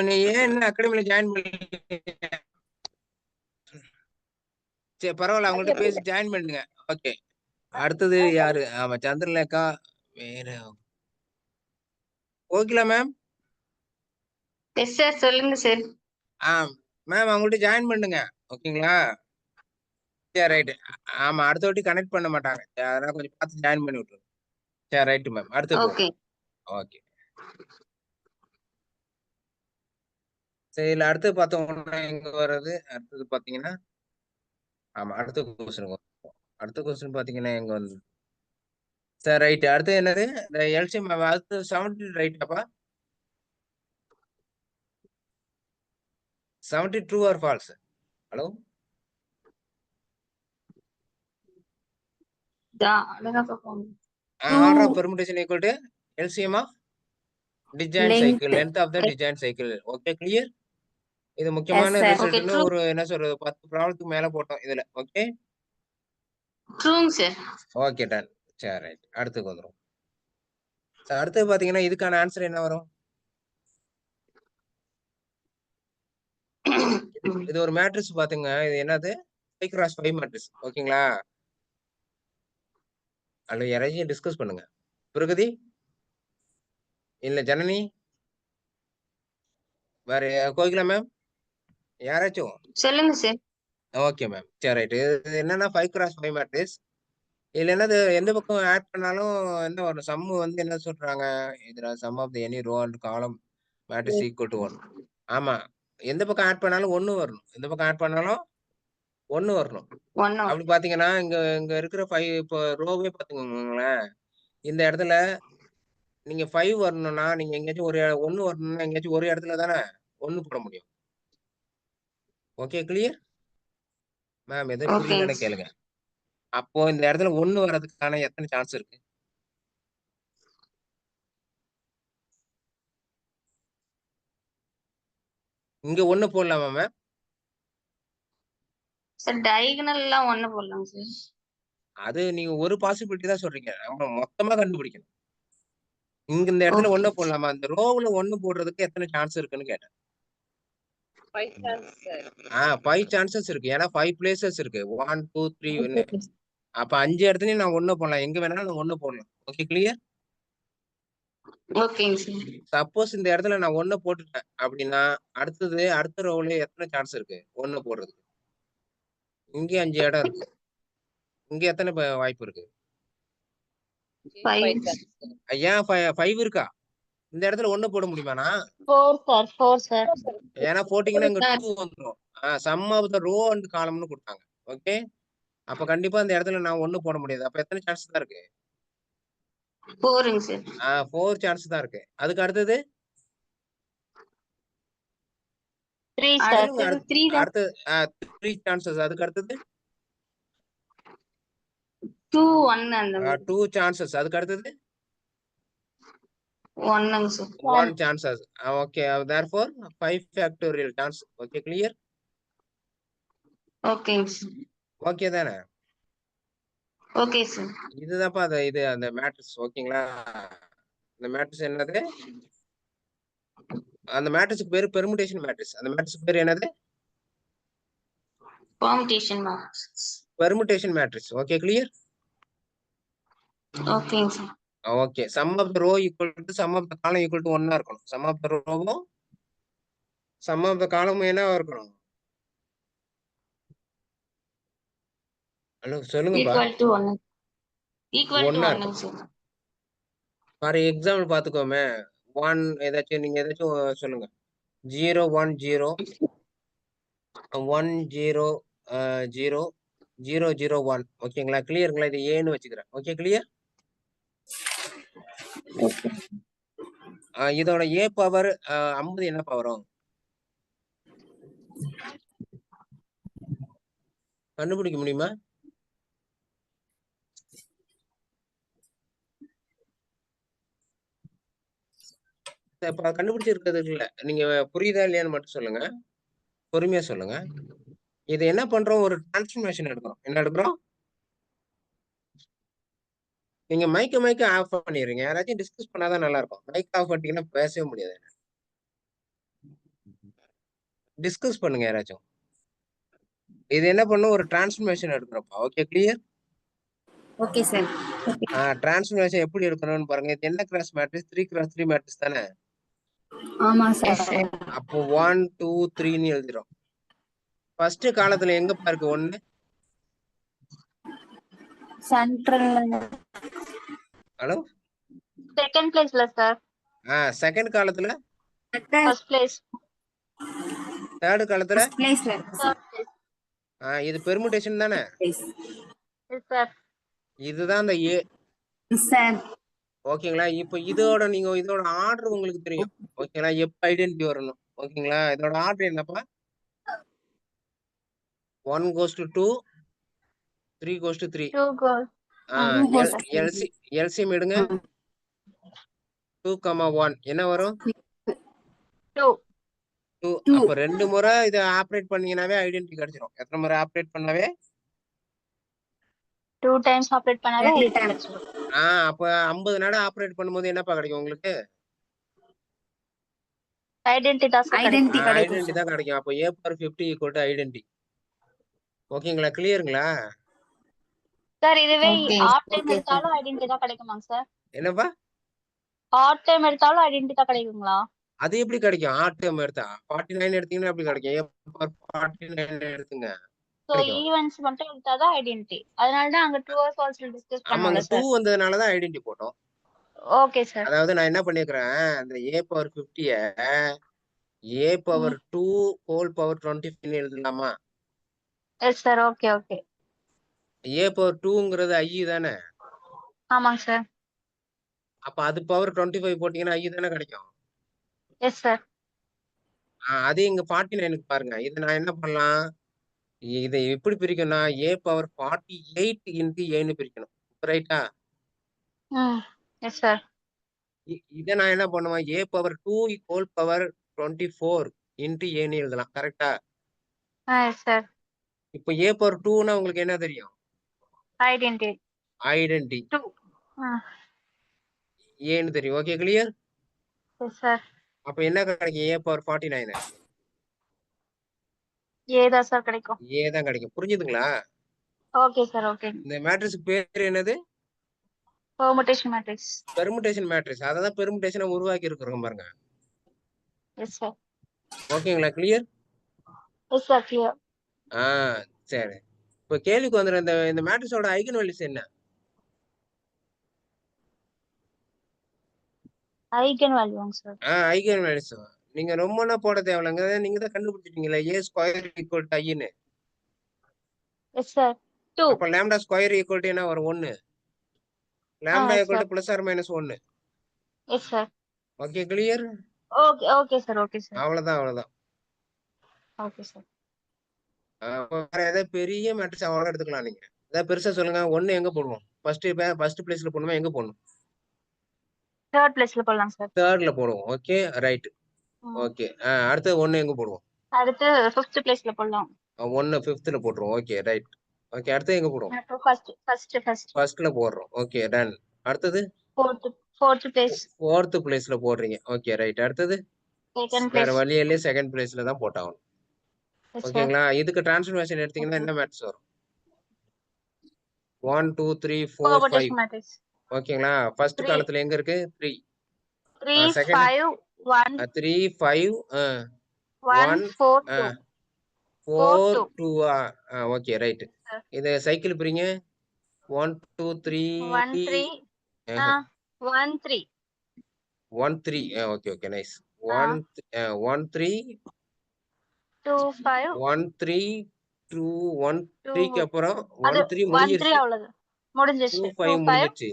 A: நீ ஏன் இன்னும் அகாடமில ஜாயின் பண்ணி? சரி பரவாயில்ல, அவங்கள்ட்ட பேசி ஜாயின் பண்ணுங்க. ஓகே. அடுத்தது யாரு? ஆமா சந்திரலேகா. வேற கோகிலா மேம்.
C: எஸ் சார், சொல்லுங்க சார்.
A: மேம் அவங்கள்ட்ட ஜாயின் பண்ணுங்க. ஓகேங்களா? சரி ரைட். ஆமா அடுத்த வாட்டி கனெக்ட் பண்ண மாட்டாங்க. அதனால கொஞ்சம் பார்த்து ஜாயின் பண்ணி விட்டுருங்க. சரி ரைட் மேம். அடுத்து போங்க.
C: ஓகே.
A: ஓகே. சரி இல்ல அடுத்து பார்த்தோம்னா எங்க வர்றது? அடுத்தது பார்த்தீங்கன்னா ஆமா அடுத்த கொஸ்டின். அடுத்த கொஸ்டின் பார்த்தீங்கன்னா எங்க வந்து சரி ரைட். அடுத்து என்னது? இந்த எல்சிஎம் அடுத்து 70 ரைட்டாப்பா? 70 true or falls? Hello? Order of permutation equal to LCM of disjoint cycle, length of the disjoint cycle. Okay, clear? இது முக்கியமான
B: sir.
A: ரிசல்ட்னு ஒரு என்ன சொல்றது 10 ப்ராப்ளத்துக்கு மேல போட்டோம் இதுல. ஓகே
C: ட்ரூங்க சார்.
A: Okay done. சரி ரைட். அடுத்துக்கு வந்துரும். அடுத்து பாத்தீங்கன்னா இதுக்கான ஆன்சர் என்ன வரும்? இது ஒரு மேட்ரிக்ஸ் பாத்துங்க. இது என்னது? 5x5 matrix. ஓகேங்களா? அல்ல யாரையும் டிஸ்கஸ் பண்ணுங்க. பிரகதி இல்ல ஜனனி வேற கோகிலா மேம் யாராச்சும்
C: சொல்லுங்க சார்.
A: Okay ma'am. சரி ரைட். இது என்னன்னா 5x5 மேட்ரிக்ஸ். இதுல என்னது எந்த பக்கம் ஆட் பண்ணாலும் என்ன வரும்? சம் வந்து என்ன சொல்றாங்க? இதுல sum of the any row and column matrix equal to 1. ஆமா. எந்த பக்கம் ஆட் பண்ணாலும் 1 வரணும். எந்த பக்கம் ஆட் பண்ணாலும் 1 வரணும்.
C: 1
A: அப்படி பாத்தீங்கன்னா இங்க இங்க இருக்கிற 5 இப்போ ரோவே பாத்துக்கோங்களேன். இந்த இடத்துல நீங்க 5 வரணும்னா நீங்க எங்கேயாச்சும் ஒரு 1 வரணும்னா எங்கேயாச்சும் ஒரு இடத்துல தானே 1 போட முடியும். Okay clear? மேம் எதுவும் புரியலன்னு
C: ஓகேங்க.
A: கேளுங்க. அப்போ இந்த இடத்துல 1 வர்றதுக்கான எத்தனை சான்ஸ் இருக்கு? இங்க 1 போடலாமா மேம்?
C: சார் டயகனல்லாம் 1 போடலாம் சார்.
A: அது நீங்க ஒரு பாசிபிலிட்டி தான் சொல்றீங்க. நம்ம மொத்தமா கண்டுபிடிக்கணும். இங்க இந்த இடத்துல
C: ஓகே.
A: 1 போடலாமா? இந்த ரோவுல 1 போடுறதுக்கு எத்தனை சான்ஸ் இருக்குன்னு கேட்டேன்.
D: 5 சான்ஸ் சார்.
A: 5 சான்சஸ் இருக்கு. ஏன்னா 5 பிளேசஸ் இருக்கு. 1, 2, 3 அப்ப 5 இடத்துலயும் நான் 1 போடலாம். எங்க வேணாலும் நான் 1 போடலாம். Okay clear?
C: ஓகேங்க சார்.
A: சப்போஸ் இந்த இடத்துல நான் 1 போட்டுட்டேன் அப்படின்னா அடுத்தது அடுத்த ரோவுல எத்தனை சான்ஸ் இருக்கு 1 போடுறதுக்கு? இங்கே 5 இடம் இருக்கு. இங்க எத்தனை வாய்ப்பு இருக்கு?
C: 5
A: ஏன் 5 இருக்கா? இந்த இடத்துல 1 போட முடியுமாண்ணா?
C: 4 சார்.
A: ஏன்னா போட்டீங்கன்னா இங்க 2 வந்துரும். Sum of the row and காலம்னு கொடுத்தாங்க. ஓகே அப்ப கண்டிப்பா இந்த இடத்துல நான் 1 போட முடியாது. அப்ப எத்தனை சான்ஸ் தான் இருக்கு?
C: 4ங்க சார்.
A: 4 சான்ஸ் தான் இருக்கு. அதுக்கு அடுத்தது
C: 3 சார். 3 தான்.
A: அடுத்து 3 சான்சஸ். அதுக்கு அடுத்தது
C: 2 1 அந்த மாதிரி.
A: 2 சான்சஸ். அதுக்கு அடுத்தது
C: 1ங்க sir.
A: 1 chances. Okay therefore 5 factorial chance. Okay clear?
C: ஓகேங்க சார்.
A: ஓகே தானே?
C: Okay sir.
A: இதுதான்ப்பா இது அந்த மேட்ரிக்ஸ். ஓகேங்களா? இந்த மேட்ரிக்ஸ் என்னது? அந்த மேட்ரிக்ஸ்க்கு பேரு பெர்முடேஷன் மேட்ரிக்ஸ். அந்த மேட்ரிக்ஸ் பேரு என்னது?
C: Permutation matrix.
A: Permutation matrix. Okay clear?
C: ஓகேங்க sir.
A: Okay sum of the row equal to sum of the column equal to 1 இருக்கணும். சம் ஆஃப் த ரோவும் சம் ஆஃப் த காலமும் என்னவா இருக்கணும்? ஹலோ சொல்லுங்கப்பா.
C: Equal to 1. ஈக்குவல் டு
A: 1
C: 1ங்க sir.
A: For example பாத்துக்கோமே 1 ஏதாச்சும் நீங்க ஏதாச்சும் சொல்லுங்க. 0 1 0 1 0 0 0 0 1 ஓகேங்களா? கிளியருங்களா? இது ஏன்னு வச்சுக்கிறேன். Okay clear? இதோட ஏ பவர் 50 என்ன பவரும்? கண்டுபிடிக்க முடியுமா? இப்ப கண்டுபிடிச்சிருக்கிறது இல்ல. நீங்க புரியுதா இல்லையான்னு மட்டும் சொல்லுங்க. பொறுமையா சொல்லுங்க. இது என்ன பண்றோம்? ஒரு டிரான்ஸ்ஃபர்மேஷன் எடுக்கிறோம். என்ன எடுக்கிறோம்? நீங்க மைக்க ஆஃப் பண்ணிடுறீங்க. யாராச்சும் டிஸ்கஸ் பண்ணாதான் நல்லா இருக்கும். மைக் ஆஃப் பண்ணிட்டீங்கன்னா பேசவே முடியாது. டிஸ்கஸ் பண்ணுங்க யாராச்சும். இது என்ன பண்ணும்? ஒரு டிரான்ஸ்ஃபர்மேஷன் எடுக்கிறோம்ப்பா. Okay clear?
B: Okay sir.
A: Transformation எப்படி எடுக்கணும்னு பாருங்க. இது என்ன கிராஸ் மேட்ரிக்ஸ்? 3x3 மேட்ரிக்ஸ் தானே?
B: ஆமா
C: எஸ்
B: சார்.
C: சார்.
A: அப்போ 1 2 3ன்னு எழுதிரும். ஃபர்ஸ்ட் காலத்துல எங்கப்பா இருக்கு 1?
B: சென்ட்ரல்.
A: ஹலோ?
C: செகண்ட் பிளேஸ்ல சார்.
A: செகண்ட் காலத்துல?
C: First place.
A: தேர்ட் காலத்துல?
B: ஃபர்ஸ்ட் பிளேஸ்ல இருக்கு சார்.
C: Third place.
A: இது பெர்முடேஷன் தானே?
C: Yes sir.
A: இதுதான் அந்த ஏ.
B: சார்.
A: ஓகேங்களா? இப்போ நீங்க இதோட ஆர்டர் உங்களுக்கு தெரியும். ஓகேங்களா? எப்ப ஐடென்டிட்டி வரணும். ஓகேங்களா? இதோட ஆர்டர் என்னப்பா? 1 goes to 2, 3 goes to 3.
C: 2 goals.
A: LCM எடுங்க. 2, 1 என்ன வரும்?
C: 2.
A: 2. அப்ப 2 முறை இதை ஆப்ரேட் பண்ணீங்கன்னாவே ஐடென்டிட்டி கிடைச்சிரும். எத்தனை முறை ஆப்ரேட் பண்ணாவே?
C: 2 டைம்ஸ் ஆப்ரேட் பண்ணாலே
A: அப்ப 50 நட ஆப்ரேட் பண்ணும்போது என்னப்பா கிடைக்கும் உங்களுக்கு?
C: ஐடென்டிட்டி
A: தான் கிடைக்கும். அப்போ A/50 ஈக்குவல் டு ஐடென்டிட்டி. ஓகேங்களா? கிளியருங்களா?
C: சார் இதுவே ஆட் டைம் எடுத்தாலும் ஐடென்டிட்டி தான் கிடைக்குமாங்க சார்?
A: என்னப்பா?
C: ஆட் டைம் எடுத்தாலும் ஐடென்டிட்டி தான் கிடைக்குங்களா?
A: அது எப்படி கிடைக்கும்? ஆட் டைம் எடுத்தா 49 எடுத்தீங்கன்னா எப்படி கிடைக்கும்? A/49 எடுத்துங்க.
C: சோ ஈவென்ட்ஸ் மட்டும் எடுத்தாதான் ஐடென்டிட்டி. அதனால தான் அங்க ட்ரூ ஆர் ஃபால்ஸ் டிஸ்கஸ் பண்ணோம்ல சார்.
A: 2 வந்ததனால தான் ஐடென்டிட்டி போட்டோம்.
C: Okay sir.
A: அதாவது நான் என்ன பண்ணிக்கிறேன், அந்த A/50 A/2 ஹோல் பவர் 25 எழுதலாமா?
C: Yes sir. Okay okay.
A: A/2ங்கிறது I தானே?
C: ஆமாங்க சார்.
A: அப்ப அது பவர் 25 போட்டீங்கன்னா I தானே கிடைக்கும்.
C: Yes sir.
A: அது இங்க 49க்கு பாருங்க. இது நான் என்ன பண்ணலாம்? இதை எப்படி பிரிக்கணும்னா A/48 into Aன்னு பிரிக்கணும். ரைட்டா?
C: Yes sir.
A: இதை நான் என்ன பண்ணுவேன்? A/2 ஹோல் பவர் 24 into Aன்னு எழுதலாம். கரெக்டா?
C: Yes sir.
A: இப்போ A/2னா உங்களுக்கு என்ன தெரியும்? ஐடென்டிட்டி
C: 2.
A: ஏன்னு தெரியும். Okay clear?
C: Yes sir.
A: அப்ப என்ன கிடைக்கும்? A/49
C: ஏ தான் சார் கிடைக்கும்.
A: ஏ தான் கிடைக்கும். புரிஞ்சுதுங்களா?
C: Okay sir. ஓகே.
A: இந்த மேட்ரிக்ஸ் பேர் என்னது?
C: Permutation matrix.
A: Permutation matrix. அததான் பெர்முடேஷனை உருவாக்கி இருக்கிறோம் பாருங்க.
C: Yes sir.
A: ஓகேங்களா? கிளியர்?
C: Yes sir. கிளியர்.
A: சரி. இப்போ கேள்விக்கு வந்துடும். இந்த மேட்ரிக்ஸோட ஐகன் வேல்யூஸ் என்ன?
C: ஐகன் வேல்யூங்க சார்.
A: ஐகன் வேல்யூஸ் நீங்க ரொம்ப போட தேவையில்லைங்க. நீங்க தான் கண்டுபிடிச்சிட்டீங்களா A² ஈக்குவல் டு ஐன்னு.
C: Yes sir. 2.
A: அப்ப λ² ஈக்குவல் டு என்ன வரும்? 1. λ equal to plus or minus 1.
C: S sir.
A: Okay clear?
C: Okay okay sir. Okay sir.
A: அவ்வளவுதான்.
C: Okay sir.
A: வேற ஏதாவது பெரிய மேட்ரிக்ஸ் அவ்வளோ எடுத்துக்கலாம் நீங்க. ஏதாவது பெருசா சொல்லுங்க. 1 எங்க போடுவோம்? ஃபர்ஸ்ட் பிளேஸ்ல போடணுமா? எங்க போடணும்?
C: தேர்ட் பிளேஸ்ல போடலாம் சார்.
A: தேர்ட்ல போடுவோம். Okay right. ஓகே அடுத்து 1 எங்க போடுவோம்?
C: அடுத்து 5th பிளேஸ்ல போடலாம்.
A: 1 5th போட்டுருவோம். Okay right. ஓகே அடுத்து எங்க போடுவோம்? ஃபர்ஸ்ட்ல போடுறோம். Okay done. அடுத்தது
C: 4th பிளேஸ்.
A: 4th பிளேஸ்ல போடுறீங்க. Okay right. அடுத்தது வேற வழியிலே செகண்ட் பிளேஸ்ல தான் போட்டாகணும். ஓகேங்களா? இதுக்கு டிரான்ஸ்ஃபர்மேஷன் எடுத்தீங்கன்னா என்ன மேட்ரிக்ஸ் வரும்? 1 2 3 4 5. ஓகேங்களா? ஃபர்ஸ்ட் காலத்துல எங்க இருக்கு? 3 5 1 3 5 1 4 2. Okay right. இத சைக்கிள் பிரிங்க. 1 2 3
C: 1 3 1 3
A: 1 3. Okay nice. 1 3
C: 2 5
A: 1 3 2 1 3க்கு அப்புறம் 1 3 முடிஞ்சிருச்சு. 2 5 முடிஞ்சிருச்சு.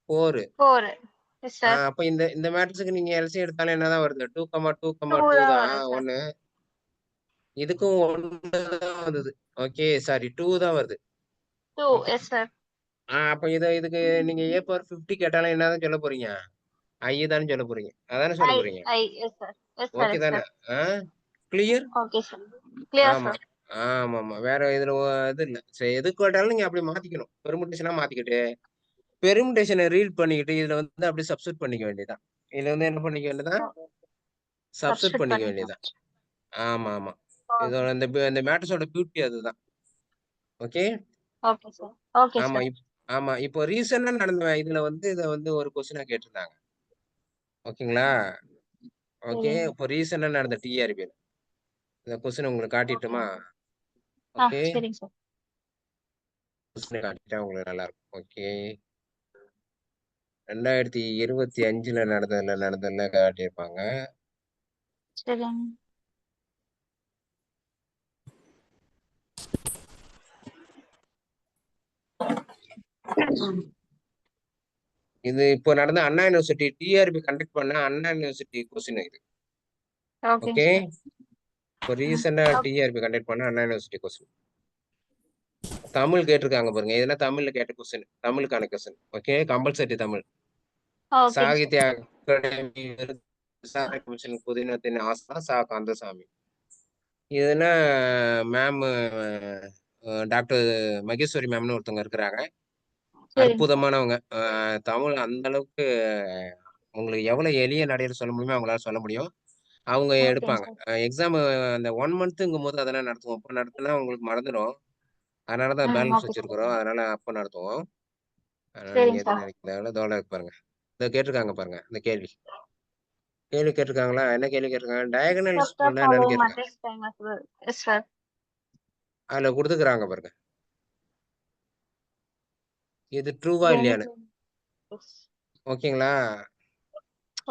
A: 4.
C: S sir.
A: அப்ப இந்த மேட்ரிக்ஸ்க்கு நீங்க எல்சிஎம் எடுத்தாலும் என்னதான் வருது? 2 2 தான் 1. இதுக்கும் 1 தான் வந்தது. ஓகே சாரி 2 தான் வருது.
C: 2. Yes sir.
A: அப்ப இதுக்கு நீங்க A/50 கேட்டாலும் என்னதான் சொல்ல போறீங்க? I தான் சொல்ல போறீங்க. அதானே சொல்ல போறீங்க.
C: S sir. எஸ்
A: ஓகே தானே? கிளியர்?
C: Okay sir. கிளியர்
A: ஆமா.
C: சார்.
A: ஆமாமா. வேற இதுல இது இல்ல. சரி எதுக்கு கேட்டாலும் நீங்க அப்படி மாத்திக்கணும். பெர்முடேஷனா மாத்திக்கிட்டு, பெர்முடேஷன ரீட் பண்ணிக்கிட்டு, இதுல வந்து அப்படியே சப்ஸ்டிட்யூட் பண்ணிக்க வேண்டியதுதான். இதுல வந்து என்ன பண்ணிக்க வேண்டியதுதான்? சப்ஸ்டிட்யூட்
C: சப்ஸ்டிட்
A: பண்ணிக்க
C: பண்ணிக்கலாம்.
A: வேண்டியதுதான். ஆமா.
C: ஓகே
A: இதோட இந்த மேட்ரிக்ஸோட பியூட்டி அதுதான். ஓகே.
C: Okay sir. ஓகே
A: ஆமா.
C: சார்.
A: ஆமா. இப்போ ரீசென்ட்டா நடந்த இதுல வந்து இத வந்து ஒரு கொஸ்டினா கேட்டிருந்தாங்க. ஓகேங்களா? ஓகே.
C: சரிங்க.
A: இப்போ ரீசென்ட்டா நடந்த டிஆர்பில. இந்த கொஸ்டின் உங்களுக்கு காட்டிட்டுமா?
C: ஓகேங்க.
A: ஓகே.
C: சரிங்க சார்.
A: கொஸ்டின காட்டிட்டா உங்களுக்கு நல்லா இருக்கும். ஓகே. 2025ல நடந்ததுல காட்டியிருப்பாங்க.
C: சரிங்க.
A: இது இப்போ நடந்த அண்ணா யூனிவர்சிட்டி டிஆர்பி கண்டக்ட் பண்ண அண்ணா யூனிவர்சிட்டி கொஸ்டின் இது.
C: ஓகேங்க
A: ஓகே.
C: சார்.
A: இப்போ ரீசென்ட்டா
C: ஓகே.
A: டிஆர்பி கண்டக்ட் பண்ண அண்ணா யூனிவர்சிட்டி கொஸ்டின். தமிழ் கேட்டிருக்காங்க பாருங்க. இதெல்லாம் தமிழ்ல கேட்ட கொஸ்டின். தமிழுக்கான கொஸ்டின். ஓகே. கம்பல்சரி தமிழ்.
C: ஓகேங்க சார்.
A: சாகித்ய அகாடமி விருது விசாரணை கமிஷன் புதினத்தின் ஆசா சா கந்தசாமி. இதுன்னா மேம் டாக்டர் மகேஸ்வரி மேம்னு ஒருத்தவங்க இருக்கிறாங்க.
C: சரிங்க சார்.
A: அற்புதமானவங்க. தமிழ் அந்த அளவுக்கு உங்களுக்கு எவ்வளவு எளிய நடையில சொல்ல முடியுமோ அவங்களால சொல்ல முடியும். அவங்க
C: ஓகேங்க
A: எடுப்பாங்க.
C: சார்.
A: எக்ஸாம் அந்த 1 மந்த்ங்கும்போது அதெல்லாம் நடத்துவோம். அப்ப நடத்துனா உங்களுக்கு மறந்துடும். அதனால தான் பேலன்ஸ்
C: ஓகே சார்.
A: வச்சிருக்கிறோம். அதனால அப்ப நடத்துவோம். அதனால நீங்க
C: சரிங்க
A: எதுவும்
C: சார்.
A: நினைக்க தேவையில்ல. இதோட இருக்கு பாருங்க. இத கேட்டிருக்காங்க பாருங்க. இந்த கேள்வி. கேள்வி கேட்டிருக்காங்களா? என்ன கேள்வி கேட்டிருக்காங்க? டயகனல்
C: Accept the
A: ஸ்கூல்னா என்னன்னு
C: following
A: கேட்டிருக்காங்க.
C: matrix time as well. Yes, sir.
A: அதுல குடுத்துருக்காங்க பாருங்க. இது ட்ரூவா இல்லையான்னு.
C: Yes.
A: ஓகேங்களா?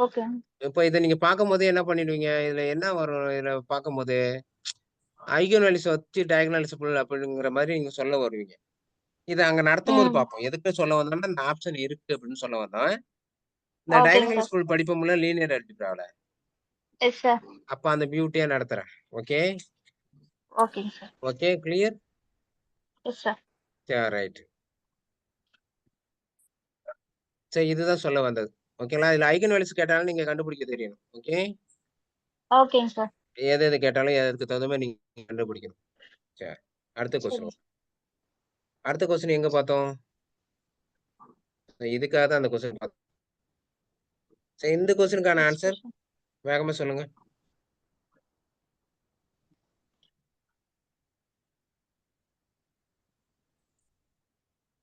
C: Okay.
A: இப்ப இத நீங்க பார்க்கும்போதே என்ன பண்ணிடுவீங்க? இதுல என்ன வரும்? இதுல பார்க்கும்போது, ஐகன் வேல்யூஸ் வச்சு டயகனலைசபிள் அப்படிங்கிற மாரி நீங்க சொல்ல வருவீங்க. இத அங்க நடத்தும்போது
C: ம்.
A: பார்ப்போம். எதுக்கு சொல்ல வந்தோம்னா, இந்த ஆப்ஷன் இருக்கு அப்படின்னு சொல்ல வந்தோம். இந்த
C: ஓகேங்க
A: டயகனல்
C: சார்.
A: ஸ்கூல் படிப்போம்ல லீனியர் அல்ஜிப்ரால.
C: Yes sir.
A: அப்ப அந்த பியூட்டியா நடத்துறேன். ஓகே?
C: ஓகேங்க sir.
A: Okay. Clear?
C: Yes sir.
A: சரி ரைட். சரி இதுதான் சொல்ல வந்தது. ஓகேங்களா? இதுல ஐகன் வேல்யூஸ் கேட்டாலும் நீங்க கண்டுபிடிக்க தெரியணும். ஓகே?
C: ஓகேங்க சார்.
A: எது எது கேட்டாலும் அதுக்கு தகுந்த மாரி நீங்க கண்டுபிடிக்கணும். சரி. அடுத்த
C: சரிங்க
A: கொஸ்டின்.
C: சார்.
A: அடுத்த கொஸ்டின் எங்க பார்த்தோம்? இதுக்காக தான் அந்த கொஸ்டின் பார்த்தோம். சரி இந்த கொஸ்டினுக்கான
C: Next
A: ஆன்சர்
C: question.
A: வேகமா சொல்லுங்க.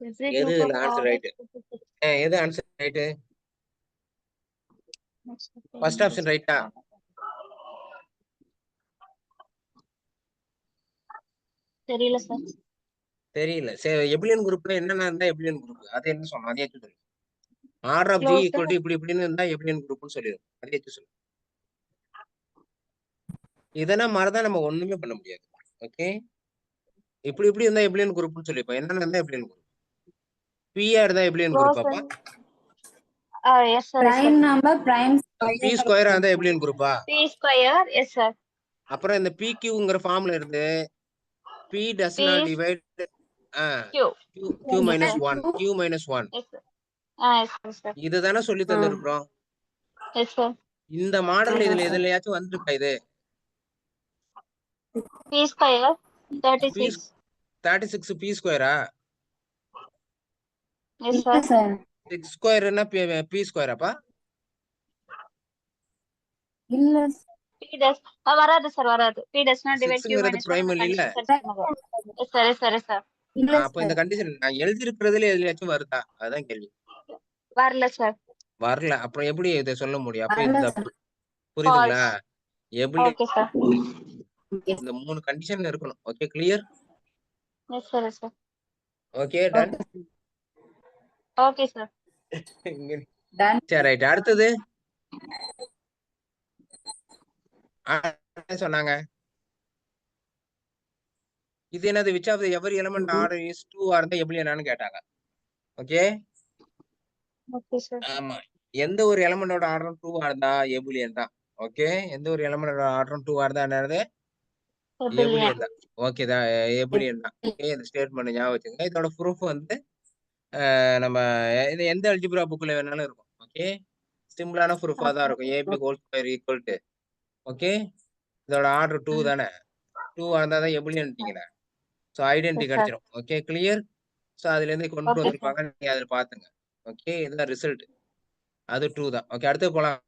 C: Is it
A: எது
C: root of
A: இதுல ஆன்சர்
C: R
A: ரைட்?
C: x
A: எது answer right?
C: Next
A: first option ரைட்டா?
C: தெரியல சார்.
A: தெரியல. சரி எபிலியன் குரூப்ல என்னென்ன இருந்தா எபிலியன் குரூப்? அது என்ன சொல்லணும்? அதையாச்சும் சொல்லு. R of G
C: Closed.
A: Equal to இப்படி இப்படின்னு இருந்தா எபிலியன் குரூப்னு சொல்லிடும். அதையாச்சும் சொல்லு. இதெல்லாம் மாரிதான் நம்ம ஒண்ணுமே பண்ண முடியாது. ஓகே? இப்படி இப்படி இருந்தா எபிலியன் குரூப்னு சொல்லிருப்போம். என்னென்ன இருந்தா எபிலியன் குரூப்? பியா இருந்தா எபிலியன் குரூப்
C: Closed.
A: அப்பா?
C: Yes sir. Yes sir.
B: Prime number prime
A: p ஸ்கொயரா இருந்தா எபிலியன் குரூப்பா?
C: P square. Yes sir.
A: அப்புறம் இந்த PQங்கிற ஃபார்ம்ல இருந்து P does
C: P
A: not
C: is
A: divide
C: Q.
A: Q minus 1. Q minus 1.
C: Yes sir. Yes sir.
A: இதுதானே சொல்லி தந்திருக்கிறோம்.
C: Yes sir.
A: இந்த மாடல் இதுல எதுலயாச்சும் வந்திருக்கா இது?
C: P square.
A: P
C: 36.
A: 36 P ஸ்கொயரா?
C: Yes sir.
B: Sir
A: 6 ஸ்கொயர்னா P ஸ்கொயராப்பா?
B: இல்ல
C: P does வராது சார் வராது. P does not divide Q
A: சிக்ஸ்ங்கிறது
C: minus 1
A: prime
C: அந்த
A: இல்ல.
C: condition set பண்ணுங்க. Yes sir. Yes sir. Yes sir.
B: இல்ல
A: அப்ப இந்த கண்டிஷன் நான் எழுதி இருக்கிறதுல எதுலயாச்சும் வருதா? அதான் கேள்வி.
C: வரல சார்.
A: வரல. அப்புறம் எப்படி இத சொல்ல முடியும்? அப்ப இது
B: வரல
A: தப்பு. புரியுதுங்களா? எப்படி
C: Okay sir.
A: இந்த 3 கண்டிஷன் இருக்கணும். Okay clear?
C: Yes sir. Yes sir.
A: Okay done.
C: Okay sir.
B: Done
A: சரி ரைட். அடுத்தது சொன்னாங்க. இது என்னது which of the every element order is 2 ஆ இருந்தா எப்படி என்னன்னு கேட்டாங்க. ஓகே?
C: Okay sir.
A: ஆமா. எந்த ஒரு எலிமெண்டோட ஆர்டரும் 2 ஆ இருந்தா எபுலியன் தான். ஓகே? எந்த ஒரு எலிமெண்டோட ஆர்டரும் 2 ஆ இருந்தா என்னது?
C: Abelian.
A: எபுலியன் தான். ஓகே தான். எபுலியன் தான். ஓகே இந்த ஸ்டேட்மெண்ட் ஞாபகம் வச்சுக்கங்க. இதோட ப்ரூஃப் வந்து நம்ம இது எந்த அல்ஜிப்ரா புக்ல வேணாலும் இருக்கும். ஓகே? சிம்பிளான ப்ரூஃபா தான் இருக்கும். AB whole square equal to okay? இதோட ஆர்டர் 2 தானே? 2 இருந்தா தான் எபிலியன்ட்டீங்களே. So identity
C: yes sir.
A: கிடைச்சிரும். Okay clear? ஸோ அதுலேருந்து கொண்டு
C: ஓகே சார்.
A: வந்திருப்பாங்க. நீங்க அதில பார்த்துங்க. ஓகே இதுதான் ரிசல்ட். அது ட்ரூ தான். ஓகே அடுத்து போலாம்.